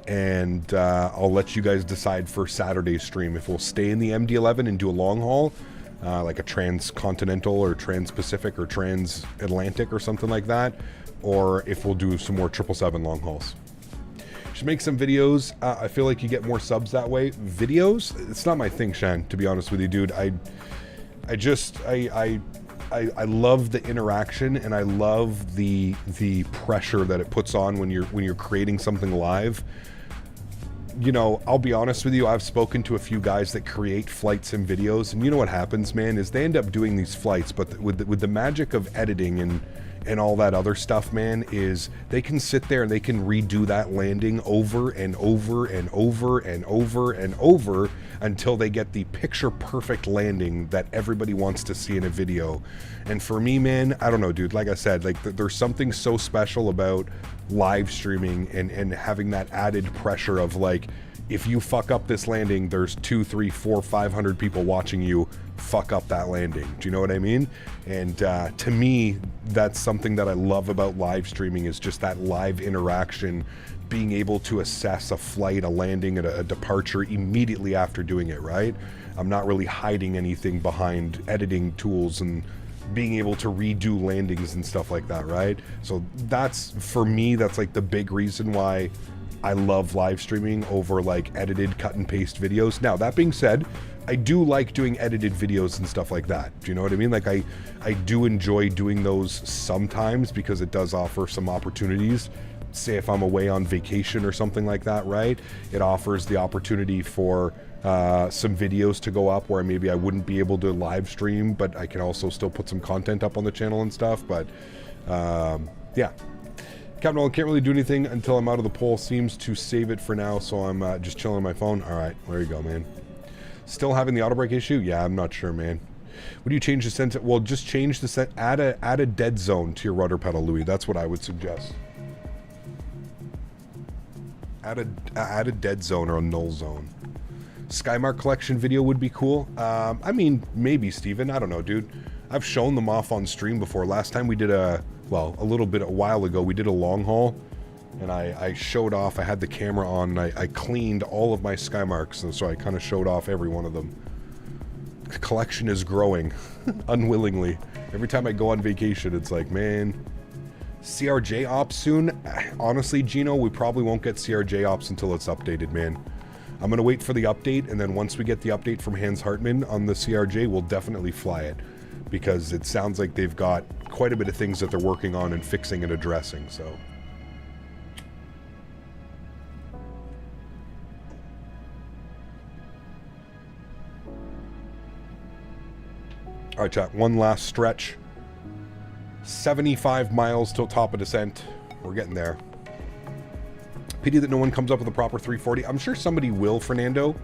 And I'll let you guys decide for Saturday's stream if we'll stay in the MD-11 and do a long haul, like a transcontinental or trans-Pacific or transatlantic or something like that, or if we'll do some more 777 long hauls. Should make some videos. I feel like you get more subs that way. Videos? It's not my thing, Shan, to be honest with you, dude. I love the interaction, and I love the pressure that it puts on when you're creating something live. You know, I'll be honest with you, I've spoken to a few guys that create flights and videos, and you know what happens, man, is they end up doing these flights, but with the magic of editing and all that other stuff, man, is they can sit there and they can redo that landing over and over and over and over and over until they get the picture perfect landing that everybody wants to see in a video. And for me, man, I don't know, dude, like I said, like there's something so special about live streaming and having that added pressure of like, if you fuck up this landing, there's 200, 300, 400, 500 people watching you fuck up that landing. Do you know what I mean? And to me, that's something that I love about live streaming, is just that live interaction, being able to assess a flight, a landing, and a departure immediately after doing it, right? I'm not really hiding anything behind editing tools and being able to redo landings and stuff like that, right? So that's, for me, that's like the big reason why I love live streaming over like edited cut and paste videos. Now, that being said, I do like doing edited videos and stuff like that. Do you know what I mean? Like I do enjoy doing those sometimes because it does offer some opportunities. Say if I'm away on vacation or something like that, right? It offers the opportunity for some videos to go up where maybe I wouldn't be able to live stream, but I can also still put some content up on the channel and stuff. But yeah. Captain Nolan, can't really do anything until I'm out of the poll. Seems to save it for now, so I'm just chilling on my phone. All right, there you go, man. Still having the auto brake issue? Yeah, I'm not sure, man. Would you change the sentence? Well, just change the add a dead zone to your rudder pedal, Louis. That's what I would suggest. Add a dead zone or a null zone. Skymark collection video would be cool. I mean, maybe, Steven. I don't know, dude. I've shown them off on stream before. Last time we did a while ago, we did a long haul, and I showed off. I had the camera on, and I cleaned all of my Skymarks, and so I kind of showed off every one of them. The collection is growing, unwillingly. Every time I go on vacation, it's like, man, CRJ ops soon? Honestly, Gino, we probably won't get CRJ ops until it's updated, man. I'm going to wait for the update, and then once we get the update from Hans Hartmann on the CRJ, we'll definitely fly it, because it sounds like they've got quite a bit of things that they're working on and fixing and addressing, so. All right, chat, one last stretch. 75 miles till top of descent. We're getting there. Pity that no one comes up with a proper 340. I'm sure somebody will, Fernando.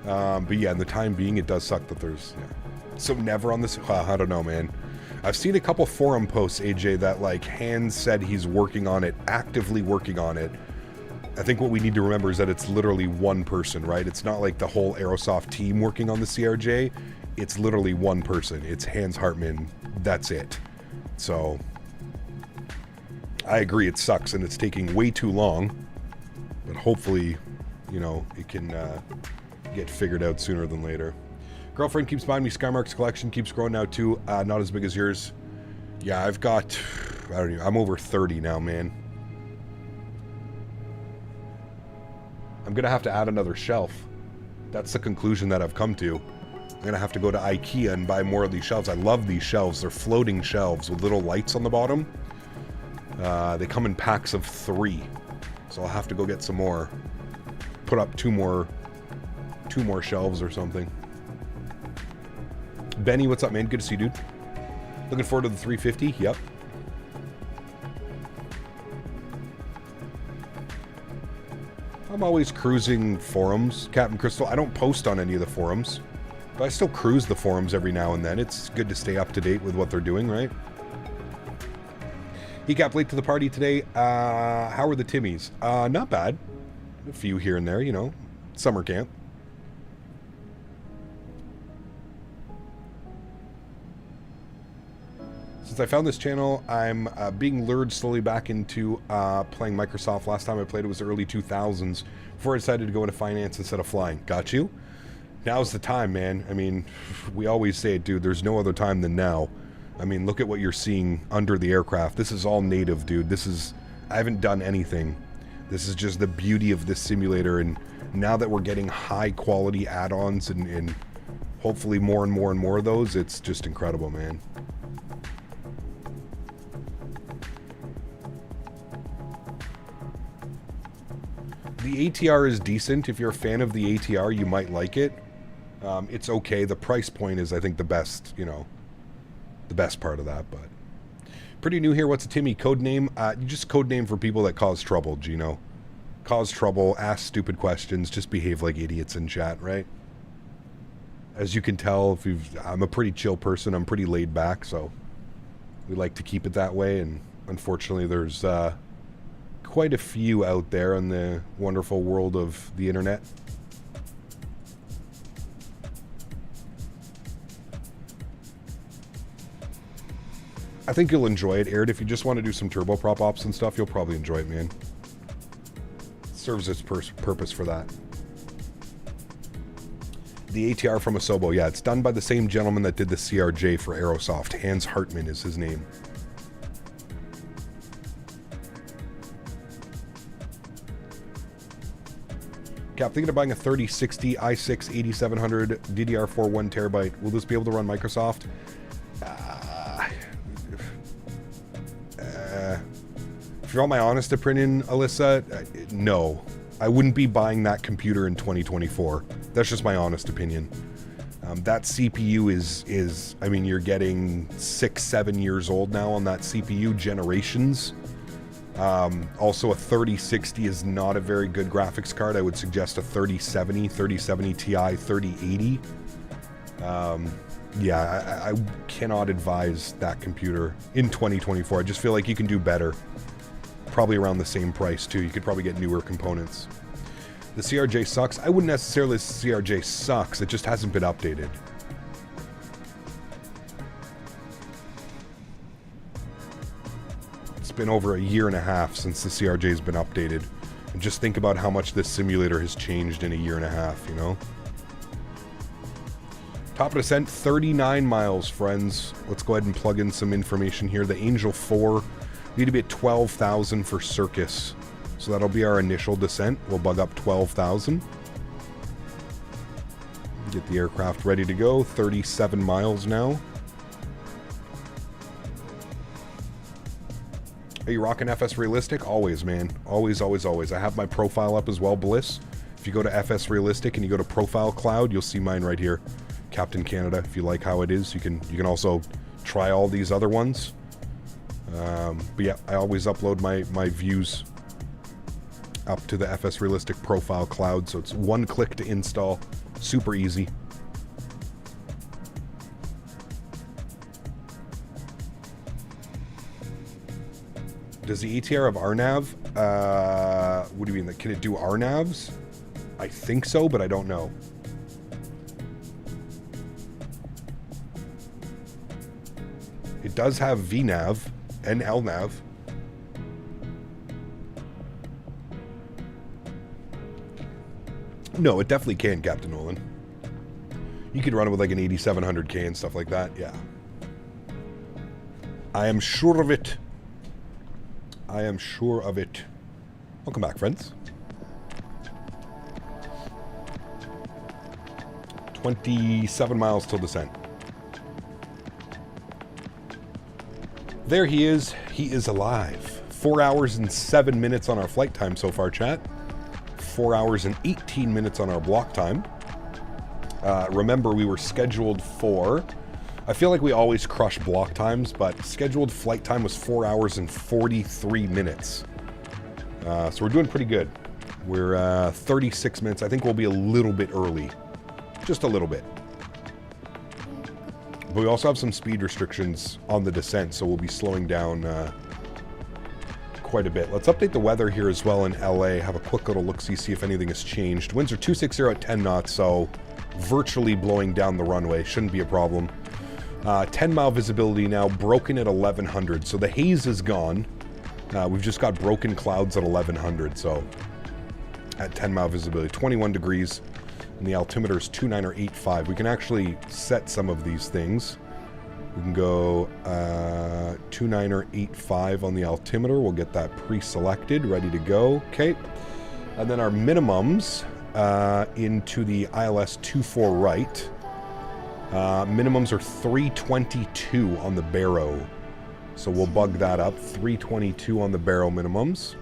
But yeah, in the time being, it does suck that there's... Yeah. So never on this... I don't know, man. I've seen a couple forum posts, AJ, that like Hans said he's working on it, actively working on it. I think what we need to remember is that it's literally one person, right? It's not like the whole Aerosoft team working on the CRJ. It's literally one person. It's Hans Hartmann. That's it. So I agree, it sucks and it's taking way too long. But hopefully, you know, it can get figured out sooner than later. Girlfriend keeps buying me Skymark's collection, keeps growing now too. Not as big as yours. Yeah, I've got, I don't know, I'm over 30 now, man. I'm going to have to add another shelf. That's the conclusion that I've come to. I'm going to have to go to IKEA and buy more of these shelves. I love these shelves. They're floating shelves with little lights on the bottom. They come in packs of 3. So I'll have to go get some more. Put up two more shelves or something. Benny, what's up, man? Good to see you, dude. Looking forward to the 350. Yep. I'm always cruising forums, Captain Crystal. I don't post on any of the forums, but I still cruise the forums every now and then. It's good to stay up to date with what they're doing, right? He got late to the party today. How were the Timmies? Not bad. A few here and there, you know. Summer camp. Since I found this channel, I'm being lured slowly back into playing Microsoft. Last time I played it was early 2000s before I decided to go into finance instead of flying. Got you? Now's the time, man. I mean, we always say it, dude. There's no other time than now. I mean, look at what you're seeing under the aircraft. This is all native, dude. This is... I haven't done anything. This is just the beauty of this simulator, and now that we're getting high-quality add-ons and hopefully more and more and more of those, it's just incredible, man. The ATR is decent. If you're a fan of the ATR, you might like it. It's okay. The price point is, I think, the best, you know, the best part of that, but... Pretty new here. What's a Timmy? Code name? Just code name for people that cause trouble, Gino. Cause trouble, ask stupid questions, just behave like idiots in chat, right? As you can tell, I'm a pretty chill person. I'm pretty laid back, so we like to keep it that way, and unfortunately there's quite a few out there in the wonderful world of the internet. I think you'll enjoy it, Erin. If you just want to do some turboprop ops and stuff, you'll probably enjoy it, man. It serves its purpose for that. The ATR from Asobo, yeah, it's done by the same gentleman that did the CRJ for Aerosoft. Hans Hartmann is his name. Cap, thinking of buying a 3060 i6 8700 DDR4 1 terabyte. Will this be able to run Microsoft? If you want my honest opinion, Alyssa, no. I wouldn't be buying that computer in 2024. That's just my honest opinion. That CPU is, I mean, you're getting 6-7 years old now on that CPU, generations. Also, a 3060 is not a very good graphics card. I would suggest a 3070 Ti, 3080. Yeah, I cannot advise that computer in 2024. I just feel like you can do better. Probably around the same price, too. You could probably get newer components. The CRJ sucks. I wouldn't necessarily say CRJ sucks. It just hasn't been updated. It's been over a year and a half since the CRJ has been updated. And just think about how much this simulator has changed in a year and a half, you know? Top of descent, 39 miles, friends. Let's go ahead and plug in some information here. The Angel 4 need to be at 12,000 for Circus. So that'll be our initial descent. We'll bug up 12,000. Get the aircraft ready to go. 37 miles now. Are you rocking FS Realistic? Always, man. Always, always, always. I have my profile up as well, Bliss. If you go to FS Realistic and you go to Profile Cloud, you'll see mine right here. Captain Canada. If you like how it is, you can also try all these other ones. But yeah, I always upload my views up to the FS Realistic Profile Cloud, so it's one click to install. Super easy. Does the ATR have RNAV? What do you mean? Can it do RNAVs? I think so, but I don't know. It does have VNAV and LNAV. No, it definitely can, Captain Nolan. You could run it with like an 8700K and stuff like that, yeah. I am sure of it. I am sure of it. Welcome back, friends. 27 miles till descent. There he is. He is alive. 4 hours and 7 minutes on our flight time so far, chat. 4 hours and 18 minutes on our block time. Remember, we were scheduled for... I feel like we always crush block times, but scheduled flight time was 4 hours and 43 minutes. So we're doing pretty good. We're 36 minutes. I think we'll be a little bit early. Just a little bit. But we also have some speed restrictions on the descent, so we'll be slowing down quite a bit. Let's update the weather here as well in LA. Have a quick little look-see, see if anything has changed. Winds are 260 at 10 knots, so virtually blowing down the runway. Shouldn't be a problem. 10-mile visibility now, broken at 1100. So the haze is gone. We've just got broken clouds at 1100, so at 10-mile visibility. 21 degrees, and the altimeter is 2985. We can actually set some of these things. We can go 2985 on the altimeter. We'll get that pre-selected, ready to go. Okay. And then our minimums into the ILS 24 right. Minimums are 322 on the Barrow. So we'll bug that up. 322 on the Barrow minimums.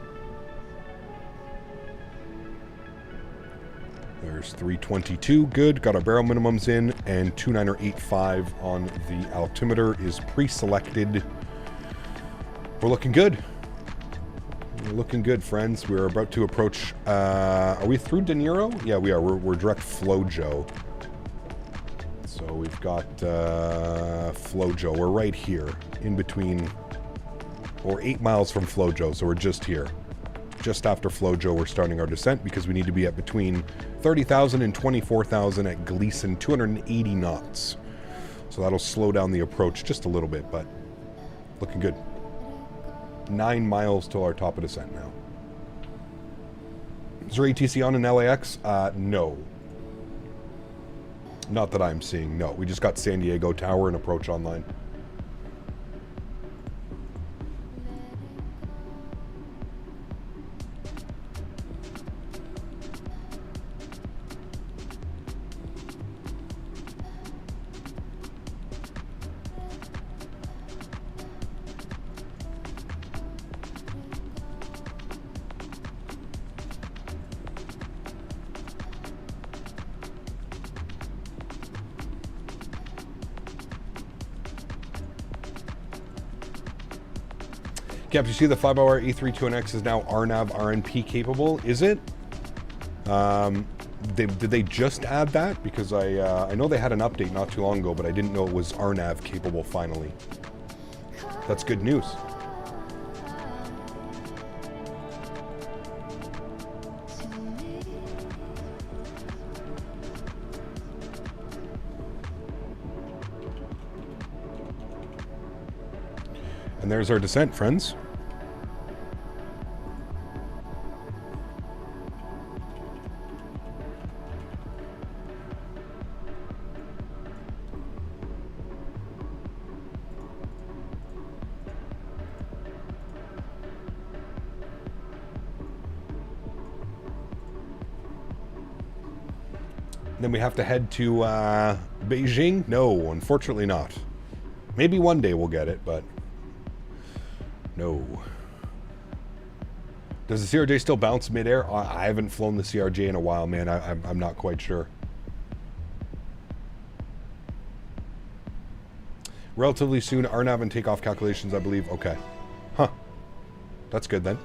There's 322. Good. Got our Barrow minimums in. And 2985 on the altimeter is pre-selected. We're looking good. We're looking good, friends. We're about to approach... are we through De Niro? Yeah, we are. We're direct Flojo. So we've got Flojo. We're right here, in between, or 8 miles from Flojo, so we're just here. Just after Flojo, we're starting our descent because we need to be at between 30,000 and 24,000 at Gleason, 280 knots. So that'll slow down the approach just a little bit, but looking good. 9 miles till our top of descent now. Is there ATC on in LAX? No. Not that I'm seeing, no. We just got San Diego Tower and approach online. Cap, you see the 5-hour A321X is now RNAV RNP capable? Is it? Did they just add that? Because I know they had an update not too long ago, but I didn't know it was RNAV capable finally. That's good news. And there's our descent, friends. Then we have to head to Beijing? No, unfortunately not. Maybe one day we'll get it, but no. Does the CRJ still bounce midair? I haven't flown the CRJ in a while, man. I'm not quite sure. Relatively soon, RNAV and takeoff calculations, I believe. Okay. Huh. That's good then.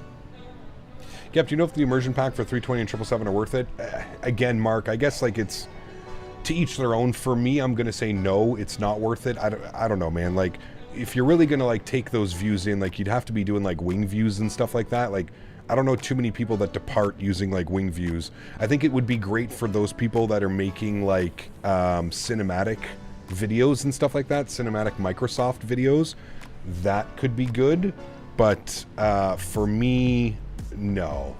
Yep, do you know if the immersion pack for 320 and 777 are worth it? Again, Mark, I guess like it's to each their own. For me, I'm going to say no, it's not worth it. I don't know, man. Like, if you're really going to like take those views in, like you'd have to be doing like wing views and stuff like that. Like, I don't know too many people that depart using like wing views. I think it would be great for those people that are making like cinematic videos and stuff like that, cinematic Microsoft videos. That could be good, but for me, no.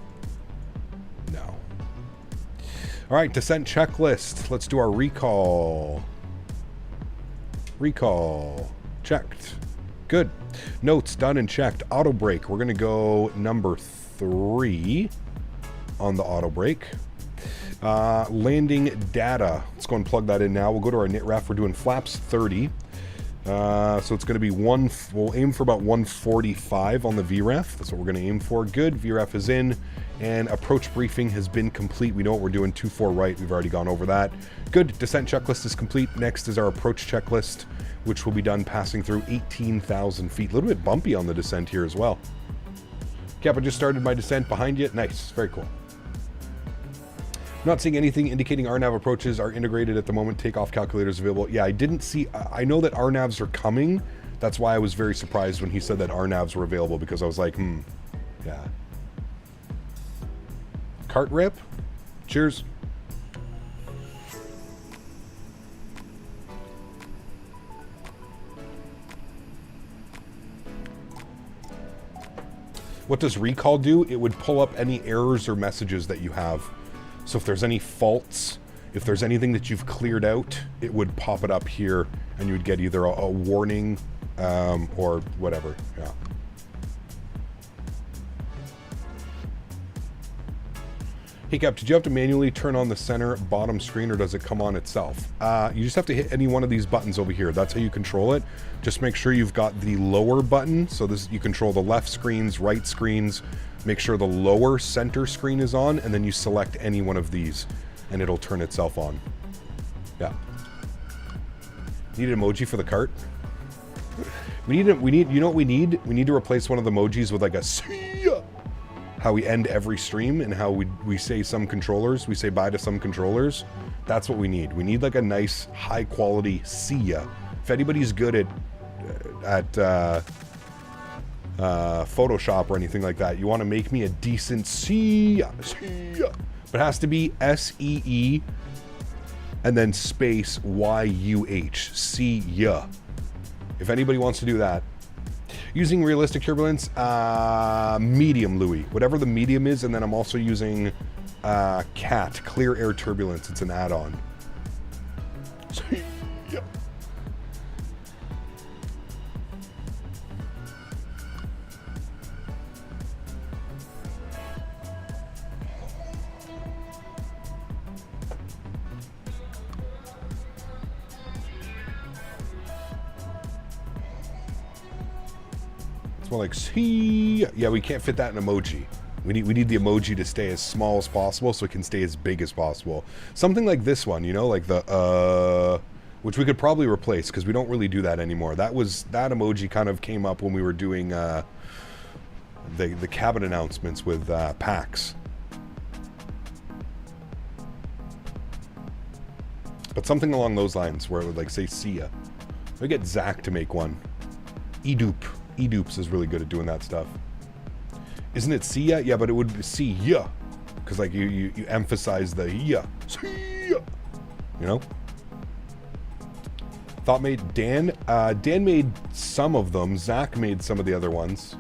All right, descent checklist. Let's do our recall. Recall. Checked. Good. Notes done and checked. Auto brake. We're going to go number 3 on the auto brake. Landing data. Let's go and plug that in now. We'll go to our knit ref. We're doing flaps 30. So it's going to be we'll aim for about 145 on the VREF. That's what we're going to aim for. Good. VREF is in. And approach briefing has been complete. We know what we're doing. 2-4 right. We've already gone over that. Good. Descent checklist is complete. Next is our approach checklist, which will be done passing through 18,000 feet. A little bit bumpy on the descent here as well. Cap, I just started my descent behind you. Nice. Very cool. Not seeing anything indicating RNAV approaches are integrated at the moment. Takeoff calculators available. Yeah, I didn't see... I know that RNAVs are coming. That's why I was very surprised when he said that RNAVs were available, because I was like, yeah. Cart rip. Cheers. What does recall do? It would pull up any errors or messages that you have. So if there's any faults, if there's anything that you've cleared out, it would pop it up here, and you would get either a warning or whatever. Yeah. Hey Cap, did you have to manually turn on the center bottom screen, or does it come on itself? You just have to hit any one of these buttons over here. That's how you control it. Just make sure you've got the lower button. So this, you control the left screens, right screens. Make sure the lower center screen is on, and then you select any one of these, and it'll turn itself on. Yeah. Need an emoji for the cart? We need, you know what we need? We need to replace one of the emojis with like a see ya. How we end every stream, and how we say some controllers, we say bye to some controllers. That's what we need. We need like a nice high quality see ya. If anybody's good at Photoshop or anything like that, you want to make me a decent see ya. But it has to be SEE and then space YUH. See ya. If anybody wants to do that. Using realistic turbulence, medium, Louis. Whatever the medium is, and then I'm also using CAT, clear air turbulence. It's an add-on. Yep. It's more like, see, yeah, we can't fit that in emoji. We need the emoji to stay as small as possible so it can stay as big as possible. Something like this one, you know, like the, which we could probably replace because we don't really do that anymore. That emoji kind of came up when we were doing the cabin announcements with PAX. But something along those lines where it would like say, see ya. We get Zach to make one. Edoops is really good at doing that stuff. Isn't it see ya? Yeah, but it would be see ya. Because like you emphasize the ya. See ya. You know? Thought made Dan. Dan made some of them. Zach made some of the other ones.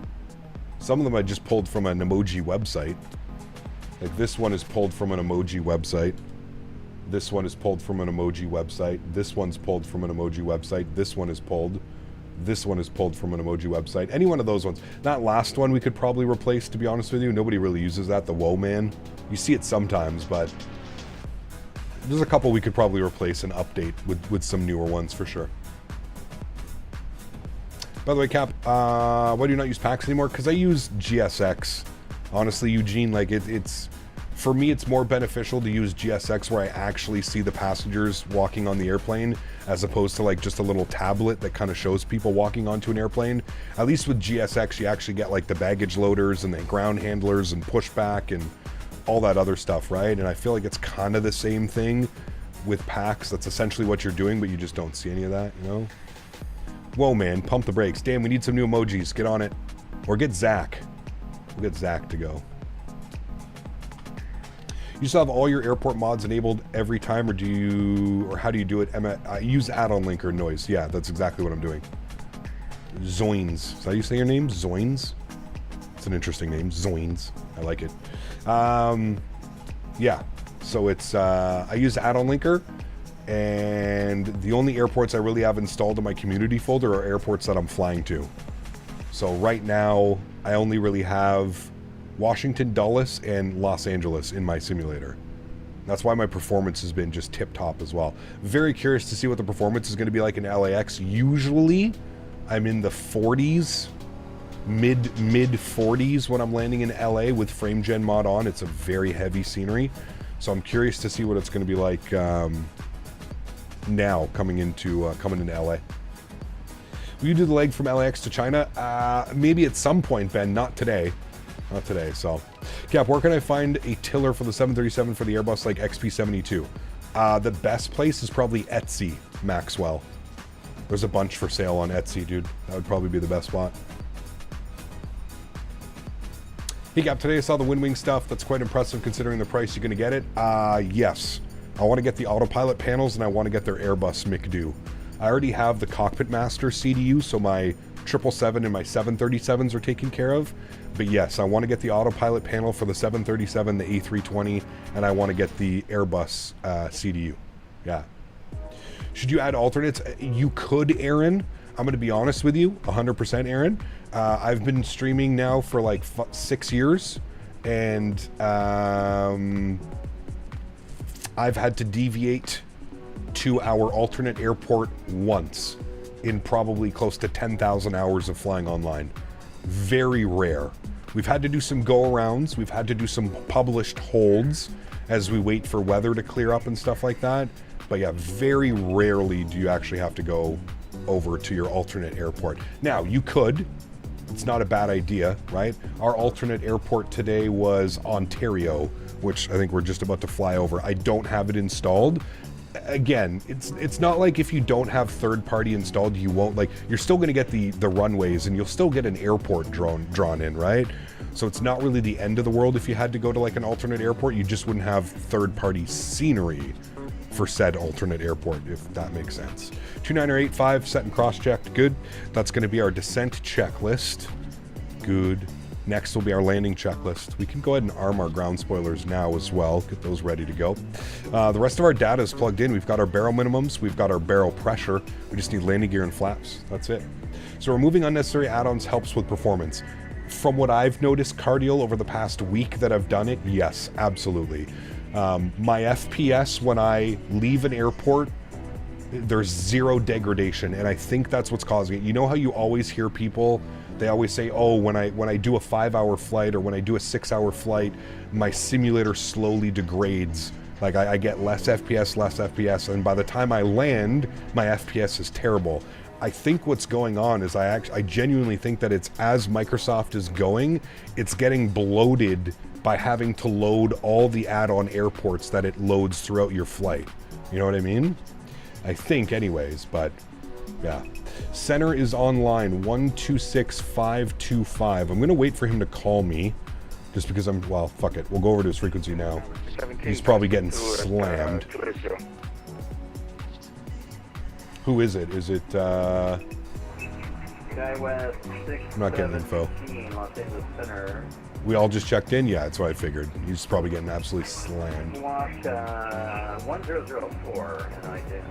Some of them I just pulled from an emoji website. Like this one is pulled from an emoji website. This one is pulled from an emoji website. This one's pulled from an emoji website. This one is pulled. This one is pulled from an emoji website. Any one of those ones. That last one we could probably replace, to be honest with you. Nobody really uses that, the Whoa Man. You see it sometimes, but there's a couple we could probably replace and update with some newer ones for sure. By the way, Cap, why do you not use PAX anymore? Because I use GSX. Honestly, Eugene, like it's for me, it's more beneficial to use GSX where I actually see the passengers walking on the airplane, as opposed to like just a little tablet that kind of shows people walking onto an airplane. At least with GSX, you actually get like the baggage loaders and the ground handlers and pushback and all that other stuff, right? And I feel like it's kind of the same thing with PAX. That's essentially what you're doing, but you just don't see any of that, you know? Whoa, man, pump the brakes. Damn, we need some new emojis. Get on it. Or get Zach. We'll get Zach to go. You still have all your airport mods enabled every time, or how do you do it? I use add-on linker noise. Yeah, that's exactly what I'm doing. Zoins. Is that how you say your name? Zoins? It's an interesting name. Zoins. I like it. Yeah. So it's, I use add-on linker, and the only airports I really have installed in my community folder are airports that I'm flying to. So right now, I only really have Washington, Dulles, and Los Angeles in my simulator. That's why my performance has been just tip-top as well. Very curious to see what the performance is going to be like in LAX. Usually, I'm in the 40s, mid 40s when I'm landing in LA with frame gen mod on. It's a very heavy scenery. So I'm curious to see what it's going to be like now coming into LA. Will you do the leg from LAX to China? Maybe at some point, Ben. Not today. Not today. So, Cap, where can I find a tiller for the 737 for the Airbus like XP72? The best place is probably Etsy, Maxwell. There's a bunch for sale on Etsy, dude. That would probably be the best spot. Hey, Cap, today I saw the WinWing stuff. That's quite impressive considering the price you're going to get it. Yes. I want to get the autopilot panels and I want to get their Airbus McDo. I already have the Cockpit Master CDU, so my 777 and my 737s are taken care of. But yes, I want to get the autopilot panel for the 737, the A320, and I want to get the Airbus CDU. Yeah. Should you add alternates? You could, Erin. I'm going to be honest with you, 100% Erin. I've been streaming now for like 6 years, and I've had to deviate to our alternate airport once in probably close to 10,000 hours of flying online. Very rare. We've had to do some go-arounds. We've had to do some published holds as we wait for weather to clear up and stuff like that. But yeah, very rarely do you actually have to go over to your alternate airport. Now, you could. It's not a bad idea, right? Our alternate airport today was Ontario, which I think we're just about to fly over. I don't have it installed. Again, it's not like if you don't have third party installed, you won't, like, you're still going to get the runways and you'll still get an airport drawn in, right? So it's not really the end of the world if you had to go to like an alternate airport. You just wouldn't have third party scenery for said alternate airport, if that makes sense. 2985 set and cross-checked. Good. That's going to be our descent checklist. Good. Next will be our landing checklist. We can go ahead and arm our ground spoilers now as well. Get those ready to go. The rest of our data is plugged in. We've got our barrel minimums. We've got our barrel pressure. We just need landing gear and flaps. That's it. So removing unnecessary add-ons helps with performance. From what I've noticed, Cardial, over the past week that I've done it, yes, absolutely. My FPS when I leave an airport, there's zero degradation, and I think that's what's causing it. You know how you always hear people, they always say, oh, when I do a 5-hour flight or when I do a 6-hour flight, my simulator slowly degrades. Like I get less FPS, and by the time I land, my FPS is terrible. I think what's going on is I genuinely think that it's, as Microsoft is going, it's getting bloated by having to load all the add-on airports that it loads throughout your flight. You know what I mean? I think anyways, but yeah. Center is online, 126525. I'm going to wait for him to call me just because well, fuck it. We'll go over to his frequency now. He's probably getting slammed. Who is it? Is it, I'm not getting info. We all just checked in? Yeah, that's what I figured. He's probably getting absolutely slammed. Watch 1004 and I did.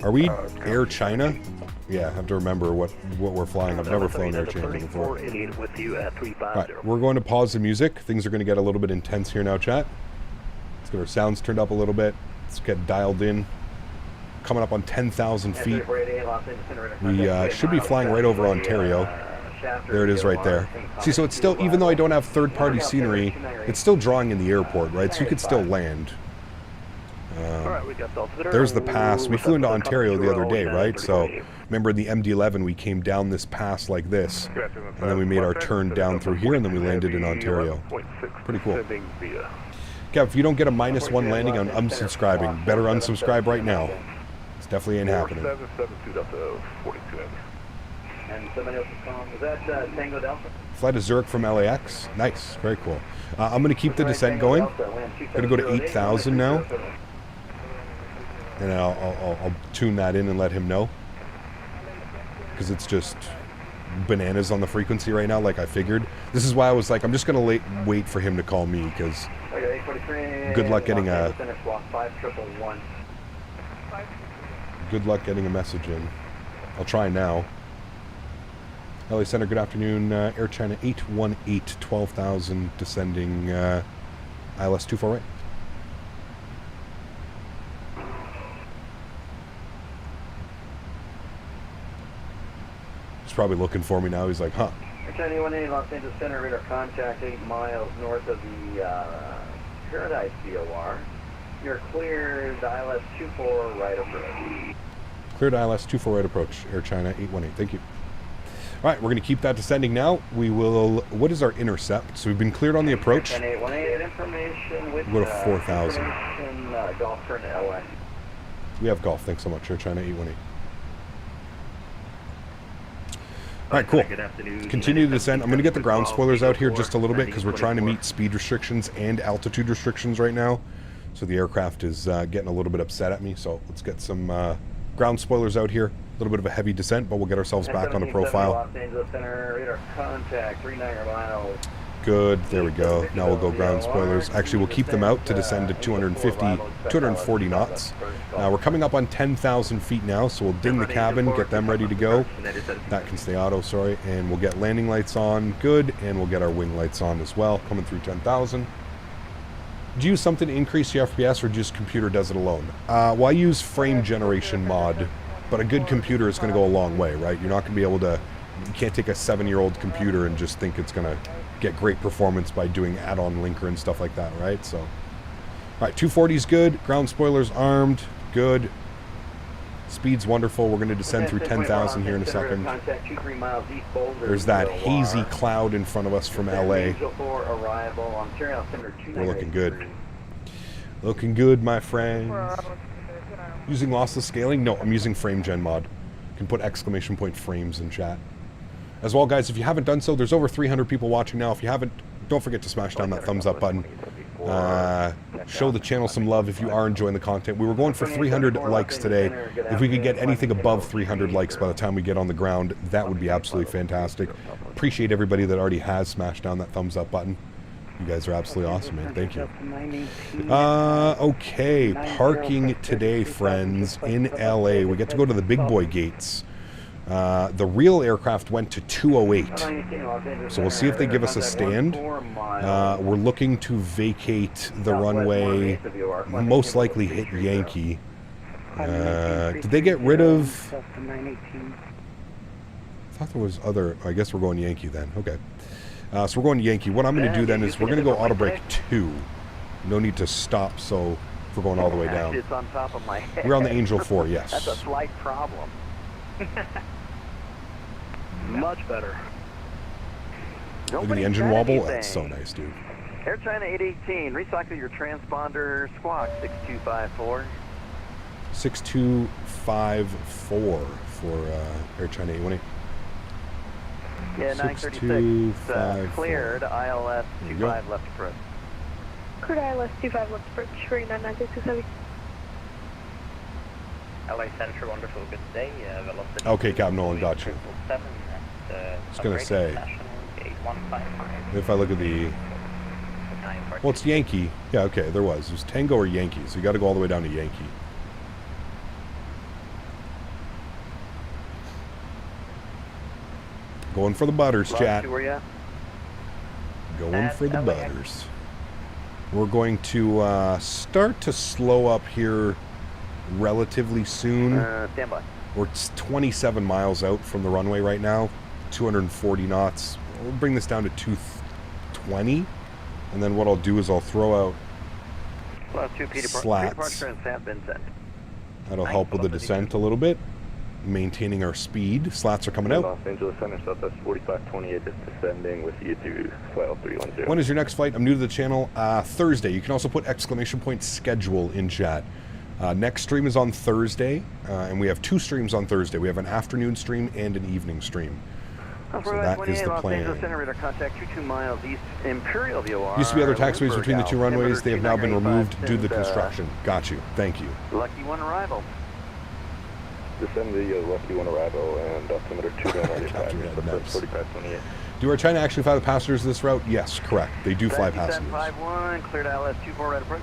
Are we Air China? Yeah, I have to remember what we're flying. I've never flown Air China before. Alright, we're going to pause the music. Things are going to get a little bit intense here now, chat. Let's get our sounds turned up a little bit. Let's get dialed in. Coming up on 10,000 feet. We should be flying right over Ontario. There it is right there. See, so it's still, even though I don't have third-party scenery, it's still drawing in the airport, right? So you could still land. There's the pass. We flew into Ontario the other day, right? So remember in the MD-11, we came down this pass like this, and then we made our turn down through here, and then we landed in Ontario. Pretty cool. Kev, if you don't get a -1 landing, I'm unsubscribing. Better unsubscribe right now. It's definitely ain't happening. And somebody else is calling. Is that Tango Delta? Flight of Zurich from LAX. Nice. Very cool. I'm going to keep the descent going. I'm going to go to 8,000 now. And I'll tune that in and let him know. Because it's just bananas on the frequency right now, like I figured. This is why I was like, I'm just going to wait for him to call me, because good luck getting a... Good luck getting a message in. I'll try now. LA Center, good afternoon. Air China 818, 12,000, descending ILS 24 right. He's probably looking for me now. He's like, huh. China 818, Los Angeles Center, radar contact 8 miles north of the Paradise VOR. You're cleared ILS 24 right approach. Cleared ILS 24 right approach, Air China 818. Thank you. All right, we're going to keep that descending now. We will... What is our intercept? So we've been cleared on the approach. 818 information with we'll go to 4,000. Golf turn to LA. We have golf. Thanks so much, Air China 818. All right, cool. Continue to descend. I'm going to get the ground spoilers out here just a little bit because we're trying to meet speed restrictions and altitude restrictions right now. So the aircraft is getting a little bit upset at me. So let's get some ground spoilers out here. A little bit of a heavy descent, but we'll get ourselves back on the profile. Los Angeles Center, radar contact 39 miles. Good. There we go. Now we'll go ground spoilers. Actually, we'll keep them out to descend to 240 knots. We're coming up on 10,000 feet now, so we'll ding the cabin, get them ready to go. That can stay auto, sorry. And we'll get landing lights on. Good. And we'll get our wing lights on as well, coming through 10,000. Do you use something to increase your FPS, or just computer does it alone? Well, I use frame generation mod, but a good computer is going to go a long way, right? You're not going to be able to... You can't take a 7-year-old computer and just think it's going to get great performance by doing add-on linker and stuff like that, right? So, all right, 240 is good. Ground spoilers armed. Good. Speed's wonderful. We're going to descend through 10,000 here in a second. There's that hazy cloud in front of us from LA. We're looking good. Looking good, my friends. Using lossless scaling? No, I'm using frame gen mod. You can put exclamation point frames in chat. As well, guys, if you haven't done so, there's over 300 people watching now. If you haven't, don't forget to smash down that thumbs up button. Show the channel some love if you are enjoying the content. We were going for 300 likes today. If we could get anything above 300 likes by the time we get on the ground, that would be absolutely fantastic. Appreciate everybody that already has smashed down that thumbs up button. You guys are absolutely awesome, man. Thank you. Okay, parking today, friends, in LA. We get to go to the big boy gates. The real aircraft went to 208. So we'll see if they give us a stand. We're looking to vacate the runway, most likely hit Yankee. Did they get rid of... I thought there was other... I guess we're going Yankee then. Okay. So we're going to Yankee. What I'm going to do then is we're going to go auto brake 2. No need to stop, so if we're going all the way down. It's on top of my head. We're on the Angel 4, yes. That's a slight problem. Much better. Look at the engine wobble. That's so nice, dude. Air China 818, recycle your transponder squawk 6254. 6254 for Air China 818. Yeah, 936. Cleared ILS 25 left approach. Cleared ILS 25 left approach, reading 996 LA Center, wonderful, good day. Velocity. Okay, Captain Nolan, got you. I was going to say, if I look at the... Well, it's Yankee. Yeah, okay, there was. It was Tango or Yankee, so you got to go all the way down to Yankee. Going for the butters, chat. Going for the butters. We're going to start to slow up here relatively soon. Stand by. We're 27 miles out from the runway right now. 240 knots. We'll bring this down to 220. And then what I'll do is I'll throw out slats. That'll help with the descent a little bit. Maintaining our speed. Slats are coming out. Los Angeles Center, Southwest 4528 is descending with you to flight 310. When is your next flight? I'm new to the channel. Thursday. You can also put exclamation point schedule in chat. Next stream is on Thursday, and we have 2 streams on Thursday. We have an afternoon stream and an evening stream. So that is the plan. Used to be other taxiways between the 2 runways. They have now been removed due to the construction. Got you. Thank you. Lucky 1 arrival. Descend the lefty one arrival and altimeter 29 on your Captain pattern. had nuts. 4528. Do Air China actually fly the passengers this route? Yes, correct. They do fly passengers. 751, cleared ILS 24 right approach.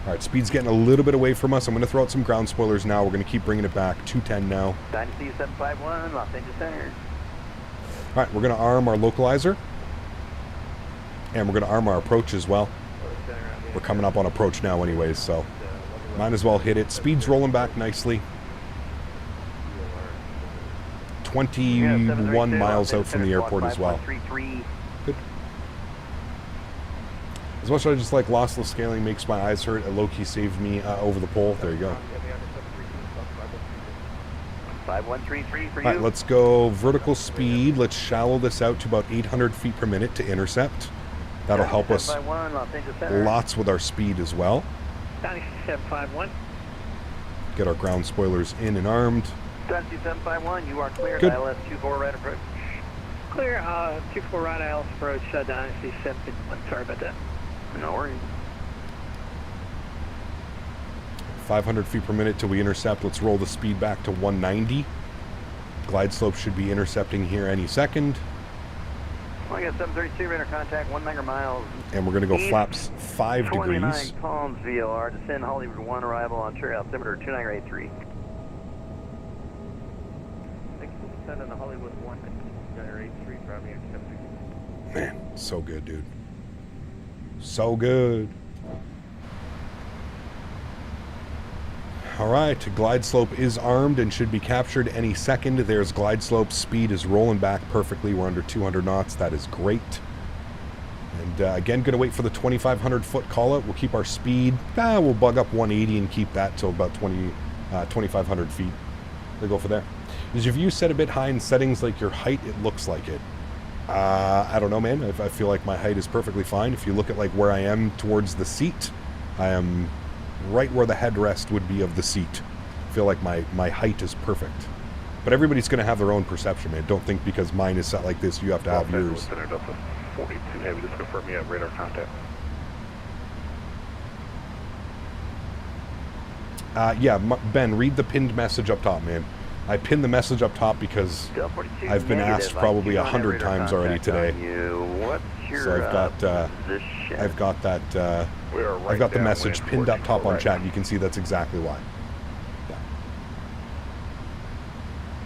All right, speed's getting a little bit away from us. I'm going to throw out some ground spoilers now. We're going to keep bringing it back. 210 now. Dynasty 751, Los Angeles Center. All right, we're going to arm our localizer. And we're going to arm our approach as well. We're coming up on approach now anyways, so might as well hit it. Speed's rolling back nicely. 21 miles out from the airport as well. Good. As much as I just like lossless scaling makes my eyes hurt, it low-key saved me over the pole. There you go. 5133 for you. All right, let's go vertical speed. Let's shallow this out to about 800 feet per minute to intercept. That'll help us lots with our speed as well. 751. Get our ground spoilers in and armed. Dynasty 751, you are clear. Good. ILS 24 right approach. Clear, 24 right ILS approach, Dynasty 751. Sorry about that. No worries. 500 feet per minute till we intercept. Let's roll the speed back to 190. Glide slope should be intercepting here any second. I got 732 radar contact, 1 megamiles. And we're going to go flaps 5 29 degrees. Palms VOR, descend Hollywood 1 arrival on Cherry altimeter 2983. Thanks for descending the Hollywood 1 2983, driving accepted. Man, so good, dude. So good. All right, glide slope is armed and should be captured any second. There's glide slope. Speed is rolling back perfectly. We're under 200 knots. That is great. And again, going to wait for the 2,500 foot call out. We'll keep our speed. We'll bug up 180 and keep that till about 2,500 feet. We'll go for there. Is your view set a bit high in settings like your height? It looks like it. I don't know, man. I feel like my height is perfectly fine. If you look at like where I am towards the seat, I am right where the headrest would be of the seat. I feel like my height is perfect. But everybody's going to have their own perception, man. Don't think because mine is set like this, you have to have yours. 42 heavy, just confirm you have radar contact. Yeah, Ben, read the pinned message up top, man. I pinned the message up top because I've been asked probably 100 times already today. So I've got the message pinned up top on chat, and you can see that's exactly why.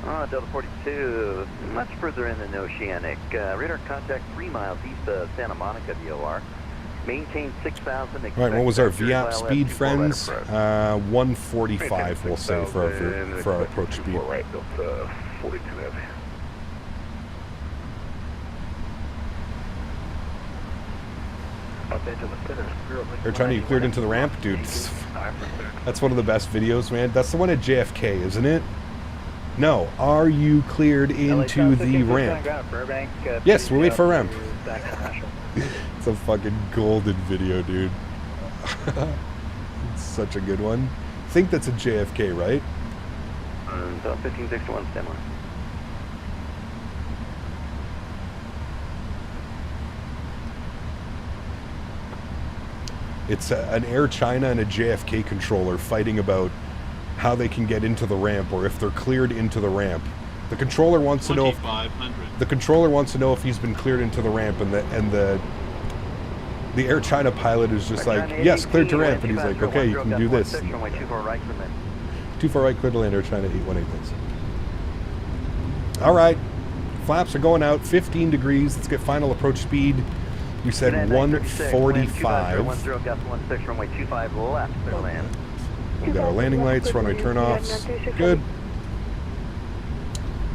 Yeah. Delta 42, much further in the oceanic. Radar contact 3 miles east of Santa Monica VOR. Maintain 6,000. All right, what was our VAP speed, friends? 145, we'll say, for our approach speed. Right, Delta 42 heavy. They're trying to get cleared into the ramp, dude. That's one of the best videos, man. That's the one at JFK, isn't it? No. Are you cleared into the ramp? Yes, we'll wait for a ramp. It's a fucking golden video, dude. It's such a good one. I think that's a JFK, right? 1561, stand by. It's an Air China and a JFK controller fighting about how they can get into the ramp or if they're cleared into the ramp. The controller wants to know if he's been cleared into the ramp, and the Air China pilot is just like, yes, cleared to ramp, and he's like, okay, you can do this. Too far right, clear to land, Air China 818, thanks. All right, flaps are going out, 15 degrees. Let's get final approach speed. We said 145. We've got our landing lights, runway turnoffs. Good.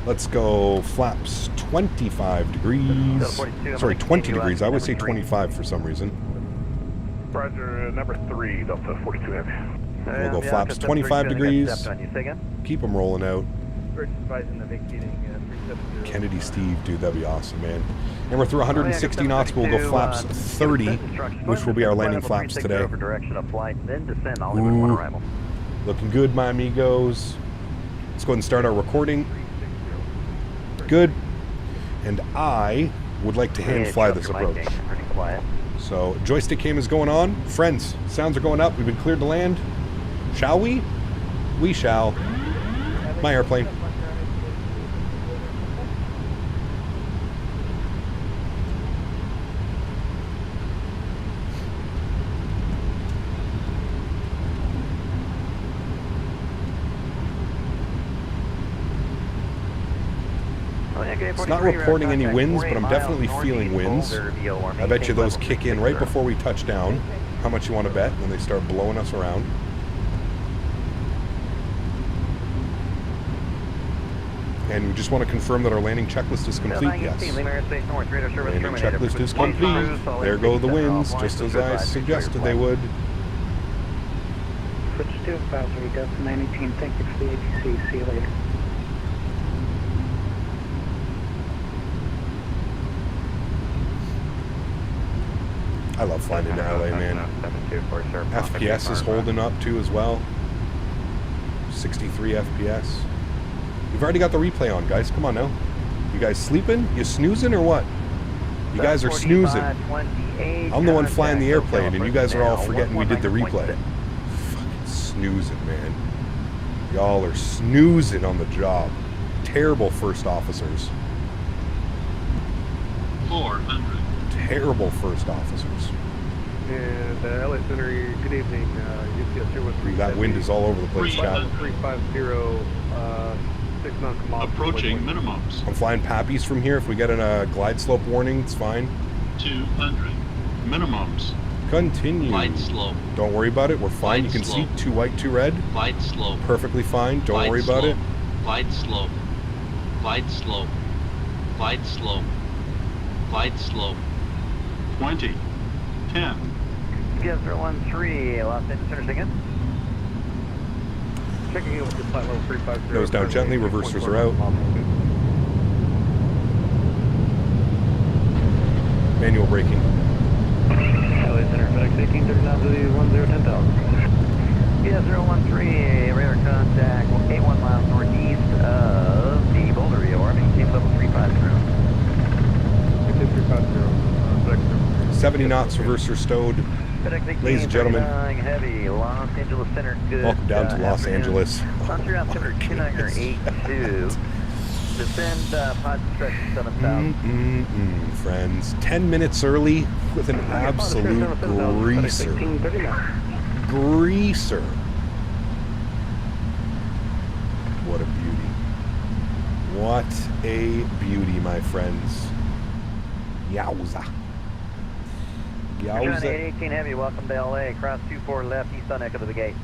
Let's go flaps 25 degrees. Sorry, 20 degrees. I always say 25 for some reason. Roger, number 3, Delta 42 heavy. We'll go flaps 25 degrees. Keep them rolling out. Kennedy Steve, dude, that'd be awesome, man. And we're through 160 knots. We'll go flaps 30, which will be our landing flaps today. Ooh, looking good, my amigos. Let's go ahead and start our recording. Good. And I would like to hand fly this approach. So joystick cam is going on. Friends, sounds are going up. We've been cleared to land. Shall we? We shall. My airplane. It's not reporting any winds, but I'm definitely feeling winds. I bet you those kick in right before we touch down. How much you want to bet? And then they start blowing us around. And we just want to confirm that our landing checklist is complete. Yes. Landing checklist is complete. There go the winds, just as I suggested they would. Switch to advisory, Delta 918. Thank you for the ATC. See you later. I love flying into LA, man. FPS is holding up too as well. 63 FPS. You've already got the replay on, guys. Come on now. You guys sleeping? You snoozing or what? You guys are snoozing. I'm the one flying the airplane, and you guys are all forgetting we did the replay. Fucking snoozing, man. Y'all are snoozing on the job. Terrible first officers. 400. Terrible first officers. And LA Center, good evening. UPS 013. That wind is all over the place, chat. 350, 6 knots come off. Approaching minimums. I'm flying Pappies from here. If we get a glide slope warning, it's fine. 200. Minimums. Continue. Glide slope. Don't worry about it. We're fine. Glide You can slope. see 2 white, 2 red. Glide slope. Perfectly fine. Don't Glide worry about slope. it. Glide slope. Glide slope. Glide slope. Glide slope. 20. 10. Yes, 013, Los Angeles Center again. Checking in with the flight level 350. Nose down gently. Reversers are out. Manual braking. LA Center, FedEx 1839 to the 10,000. Yes, 013, radar contact 81 miles northeast of the Boulder Rio, maintain level 350. 350, 70 knots, reverser stowed. Ladies and gentlemen, heavy, Los Angeles Center, good. Welcome down to Los Angeles. Sponsor out Center 2982. Descend pod stretch 7,000. Friends, 10 minutes early with an absolute greaser. Greaser. What a beauty. What a beauty, my friends. Yowza. Yowza. 818 Heavy, welcome to LA. Cross 24 left, east on Echo to the gate.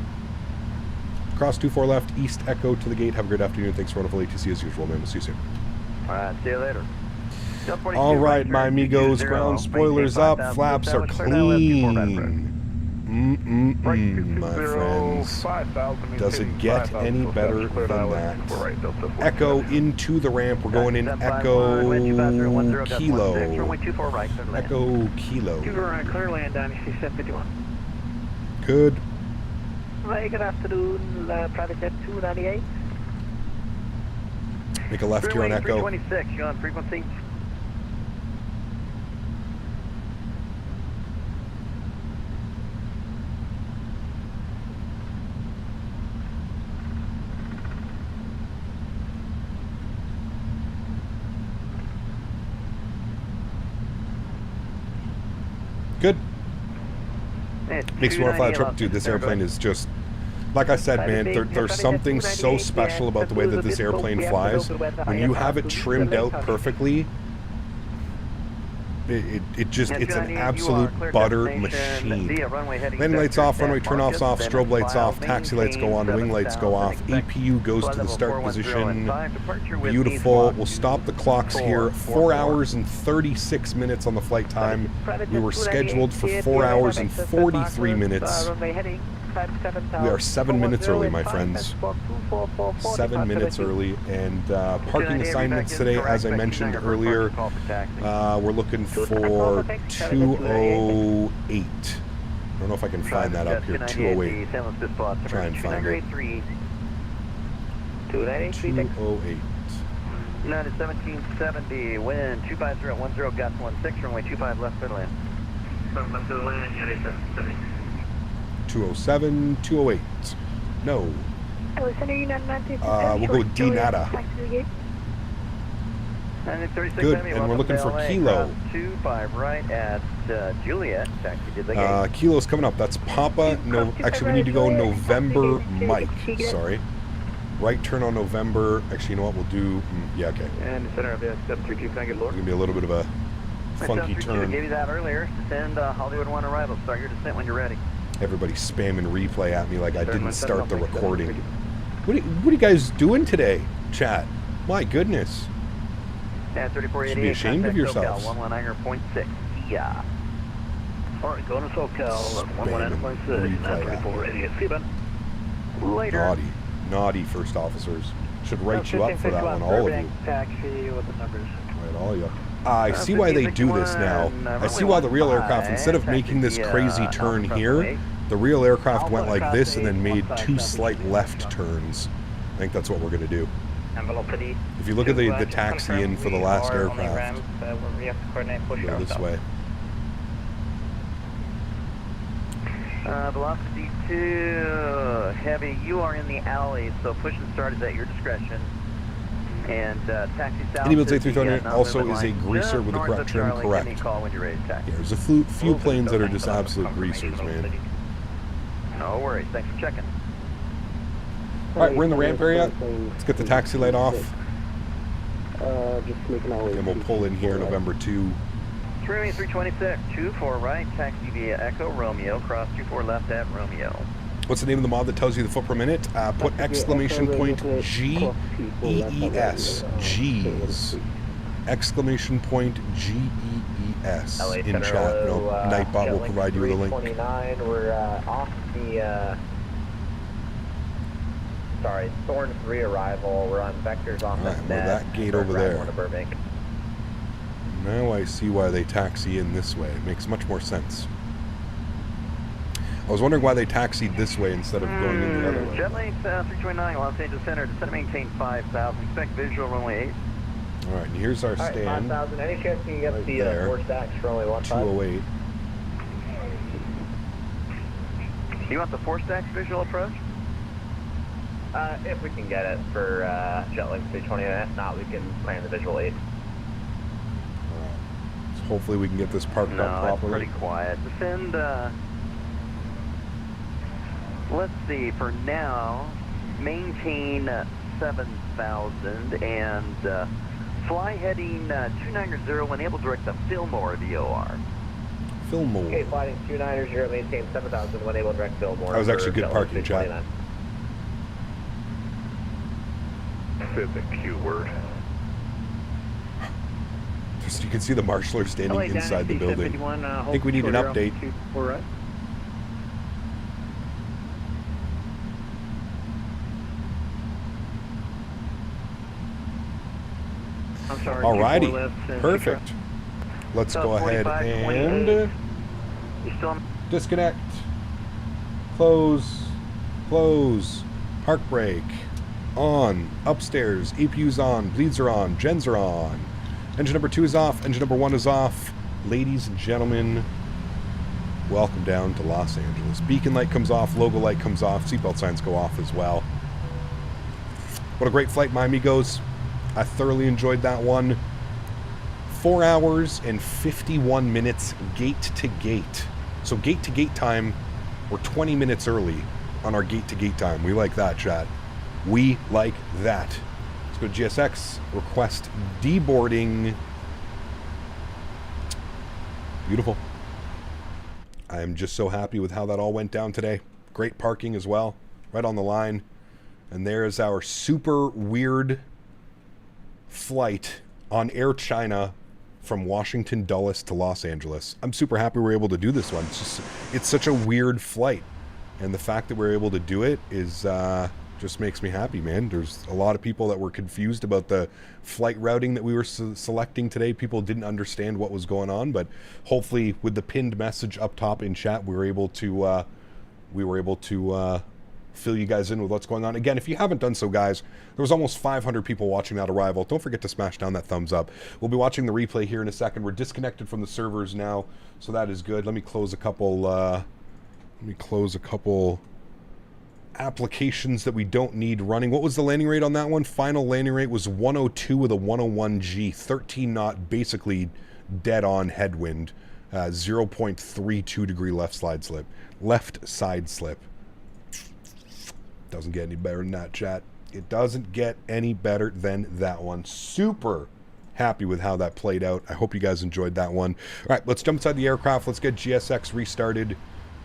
Cross 24 left, east Echo to the gate. Have a great afternoon. Thanks for wonderful ATC as usual, man. We'll see you soon. Alright, see you later. All right, my amigos. Ground spoilers up. Flaps are clean. My friends. Does it get any better than that? Echo into the ramp. We're going in Echo Kilo. Echo Kilo. Clear land, Denis, 751. Good. Hi, good afternoon, private jet 298. Make a left here on Echo. 326, you on frequency? Good. Makes me want to fly a trip. Dude, this airplane is just, like I said, man, there's something so special about the way that this airplane flies. When you have it trimmed out perfectly, it's an absolute butter machine. Landing lights off, runway turn-offs off, strobe lights off, taxi lights go on, wing lights go off, APU goes to the start position. Beautiful. We'll stop the clocks here. 4 hours and 36 minutes on the flight time. We were scheduled for 4 hours and 43 minutes. We are 7 minutes early, my friends. 7 minutes early. And parking assignments today, as I mentioned earlier, we're looking for 208. I don't know if I can find that up here. 208. Try and find it. 208. United 1770, wind 25010, gust 16, runway 25 left clear land. Left clear land, United 770. 207, 208. No. LA Center, we'll go with D Nada. Good, and we're looking for Kilo. 25 right at Juliet. Taxi to the gate. Kilo's coming up. That's Papa. No, actually, we need to go November Mike. Sorry. Right turn on November. Actually, you know what? We'll do. Yeah, okay. And center of 732, can I get lower? It's going to be a little bit of a funky turn. I gave you that earlier. Descend Hollywood 1 arrival. Start your descent when you're ready. Everybody's spamming replay at me like I didn't start the recording. What are you guys doing today, chat? My goodness. Yeah, 3488. Should be ashamed of yourselves. 119.6. Yeah. Alright, going to SoCal, 119.6, 3488. See you, Ben. Later. Naughty first officers. Should write you up for that one, all of you. Taxi with the numbers. Right, all of you. I see why they do this now. I see why the real aircraft, instead of making this crazy turn here, the real aircraft went like this and then made 2 slight left turns. I think that's what we're going to do. If you look at the taxi in for the last aircraft, go this way. Velocity 2, heavy, you are in the alley, so push and start is at your discretion. And taxi south. Anybody's A300 also is a greaser with the correct trim, correct. Yeah, there's a few planes that are just absolute greasers, man. No worries, thanks for checking. Alright, we're in the ramp area. Let's get the taxi light off. Just making all and we'll pull in here November 2. 326, 24 right, taxi via Echo Romeo, cross 24 left at Romeo. What's the name of the mod that tells you the foot per minute? Put exclamation point G-E-E-S. G's. Exclamation point G-E-E-S in chat. No, Nightbot will provide you with a link. 29, we're off the, sorry, Thorn 3 arrival. We're on vectors off the net. That gate over there. Now I see why they taxi in this way. It makes much more sense. I was wondering why they taxied this way instead of going in the other way. Jetlink 329, Los Angeles Center, descend to maintain 5,000. Expect visual runway 8. Alright, and here's our stand. 5,000. Any chance you can get the 4 stacks for only 1 208. You want the 4 stacks visual approach? If we can get it for Jetlink 329, if not, we can plan the visual 8. So hopefully we can get this parked up properly. It's pretty quiet. Descend, let's see, for now, maintain 7,000 and fly heading 290 when able to direct the Fillmore VOR. Fillmore. Okay, flying 290, maintain 7,000 when able to direct Fillmore. That was actually good parking, chat. Said the Q word. Just you can see the marshaller standing inside the building. I think we need an update. Alrighty, perfect. Let's go ahead and disconnect, close, park brake, on, upstairs, APU's on, bleeds are on, gens are on, engine number 2 is off, engine number 1 is off. Ladies and gentlemen, welcome down to Los Angeles. Beacon light comes off, logo light comes off, seatbelt signs go off as well. What a great flight, my amigos. I thoroughly enjoyed that one. 4 hours and 51 minutes gate to gate. So gate to gate time, we're 20 minutes early on our gate to gate time. We like that, chat. We like that. Let's go to GSX, request deboarding. Beautiful. I am just so happy with how that all went down today. Great parking as well, right on the line. And there is our super weird flight on Air China from Washington Dulles to Los Angeles. I'm super happy we're able to do this one. It's such a weird flight, and the fact that we're able to do it is just makes me happy, man. There's a lot of people that were confused about the flight routing that we were selecting today. People didn't understand what was going on, but hopefully with the pinned message up top in chat, we were able to fill you guys in with what's going on. Again, if you haven't done so, guys, there was almost 500 people watching that arrival. Don't forget to smash down that thumbs up. We'll be watching the replay here in a second. We're disconnected from the servers now, so that is good. Let me close a couple applications that we don't need running. What was the landing rate on that one? Final landing rate was 102 with a 101G, 13 knot, basically dead on headwind, 0.32 degree left side slip. Doesn't get any better than that, chat. It doesn't get any better than that one. Super happy with how that played out. I hope you guys enjoyed that one. All right, let's jump inside the aircraft. Let's get GSX restarted.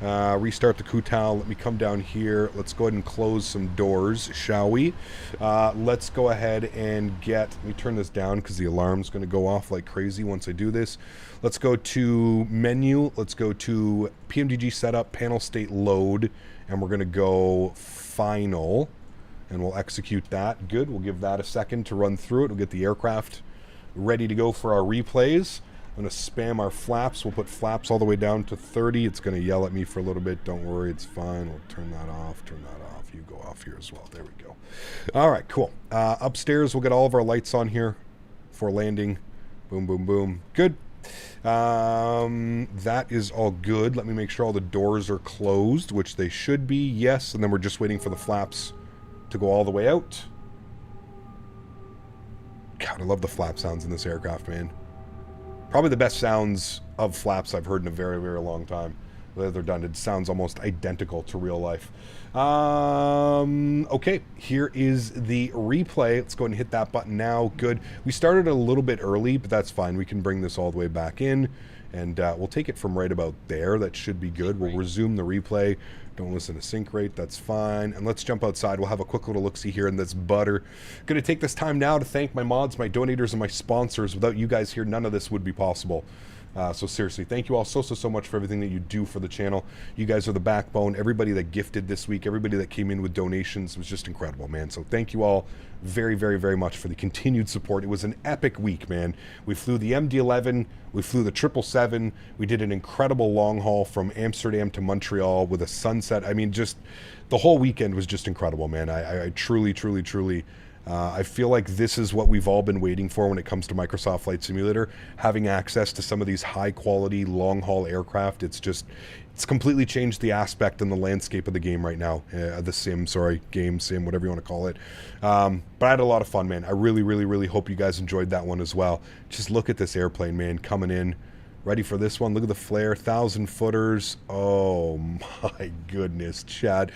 Restart the Kutal. Let me come down here. Let's go ahead and close some doors, shall we? Let's go ahead and let me turn this down because the alarm's going to go off like crazy once I do this. Let's go to menu. Let's go to PMDG setup, panel state load, and we're going to go final, and we'll execute that. Good. We'll give that a second to run through it. We'll get the aircraft ready to go for our replays. I'm going to spam our flaps. We'll put flaps all the way down to 30. It's going to yell at me for a little bit. Don't worry, it's fine. We'll turn that off, turn that off. You go off here as well. There we go. All right, cool. Upstairs, we'll get all of our lights on here for landing. Boom, boom, boom. Good. That is all good. Let me make sure all the doors are closed, which they should be. Yes, and then we're just waiting for the flaps to go all the way out. God, I love the flap sounds in this aircraft, man. Probably the best sounds of flaps I've heard in a very, very long time. They're done. It sounds almost identical to real life. Okay, here is the replay. Let's go ahead and hit that button now. Good. We started a little bit early, but that's fine. We can bring this all the way back in, and we'll take it from right about there. That should be good. We'll resume the replay. Don't listen to sync rate. That's fine. And let's jump outside. We'll have a quick little look-see here in this butter. Going to take this time now to thank my mods, my donators, and my sponsors. Without you guys here, none of this would be possible. So seriously, thank you all so much for everything that you do for the channel. You guys are the backbone. Everybody that gifted this week, everybody that came in with donations was just incredible, man. So thank you all very, very, very much for the continued support. It was an epic week, man. We flew the MD-11, we flew the 777, we did an incredible long haul from Amsterdam to Montreal with a sunset. I mean, just the whole weekend was just incredible, man. I truly, truly, truly... I feel like this is what we've all been waiting for when it comes to Microsoft Flight Simulator, having access to some of these high-quality, long-haul aircraft. It's completely changed the aspect and the landscape of the game right now. Game sim, whatever you want to call it. But I had a lot of fun, man. I really, really, really hope you guys enjoyed that one as well. Just look at this airplane, man, coming in. Ready for this one. Look at the flare, 1,000-footers. Oh, my goodness, Chad.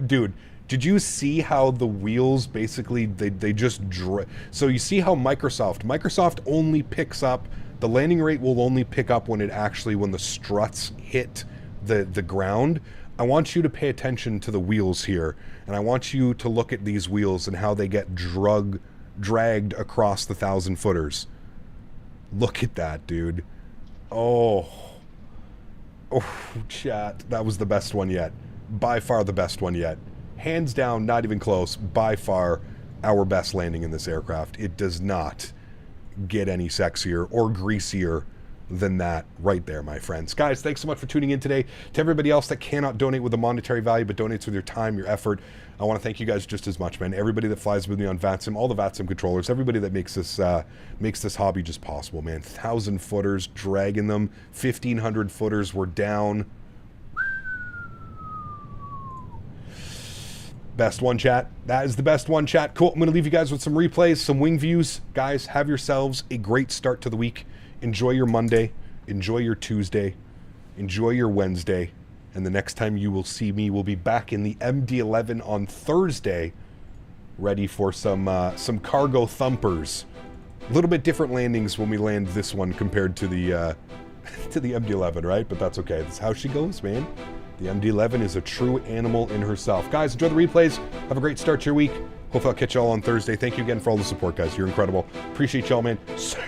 Dude. Did you see how the wheels basically, they just... So you see how Microsoft only picks up, the landing rate will only pick up when the struts hit the ground. I want you to pay attention to the wheels here, and I want you to look at these wheels and how they get dragged across the 1,000-footers. Look at that, dude. Oh, chat, that was the best one yet. By far the best one yet. Hands down, not even close, by far our best landing in this aircraft. It does not get any sexier or greasier than that right there, my friends. Guys, thanks so much for tuning in today. To everybody else that cannot donate with a monetary value but donates with your time, your effort, I want to thank you guys just as much, man. Everybody that flies with me on VATSIM, all the VATSIM controllers, everybody that makes this hobby just possible, man. 1,000-footers, dragging them. 1,500-footers, we're down. Best one, chat. That is the best one, chat. Cool. I'm going to leave you guys with some replays, some wing views. Guys, have yourselves a great start to the week. Enjoy your Monday. Enjoy your Tuesday. Enjoy your Wednesday. And the next time you will see me, we'll be back in the MD-11 on Thursday, ready for some cargo thumpers. A little bit different landings when we land this one compared to the MD-11, right? But that's okay. That's how she goes, man. The MD-11 is a true animal in herself. Guys, enjoy the replays. Have a great start to your week. Hopefully I'll catch y'all on Thursday. Thank you again for all the support, guys. You're incredible. Appreciate y'all, man. See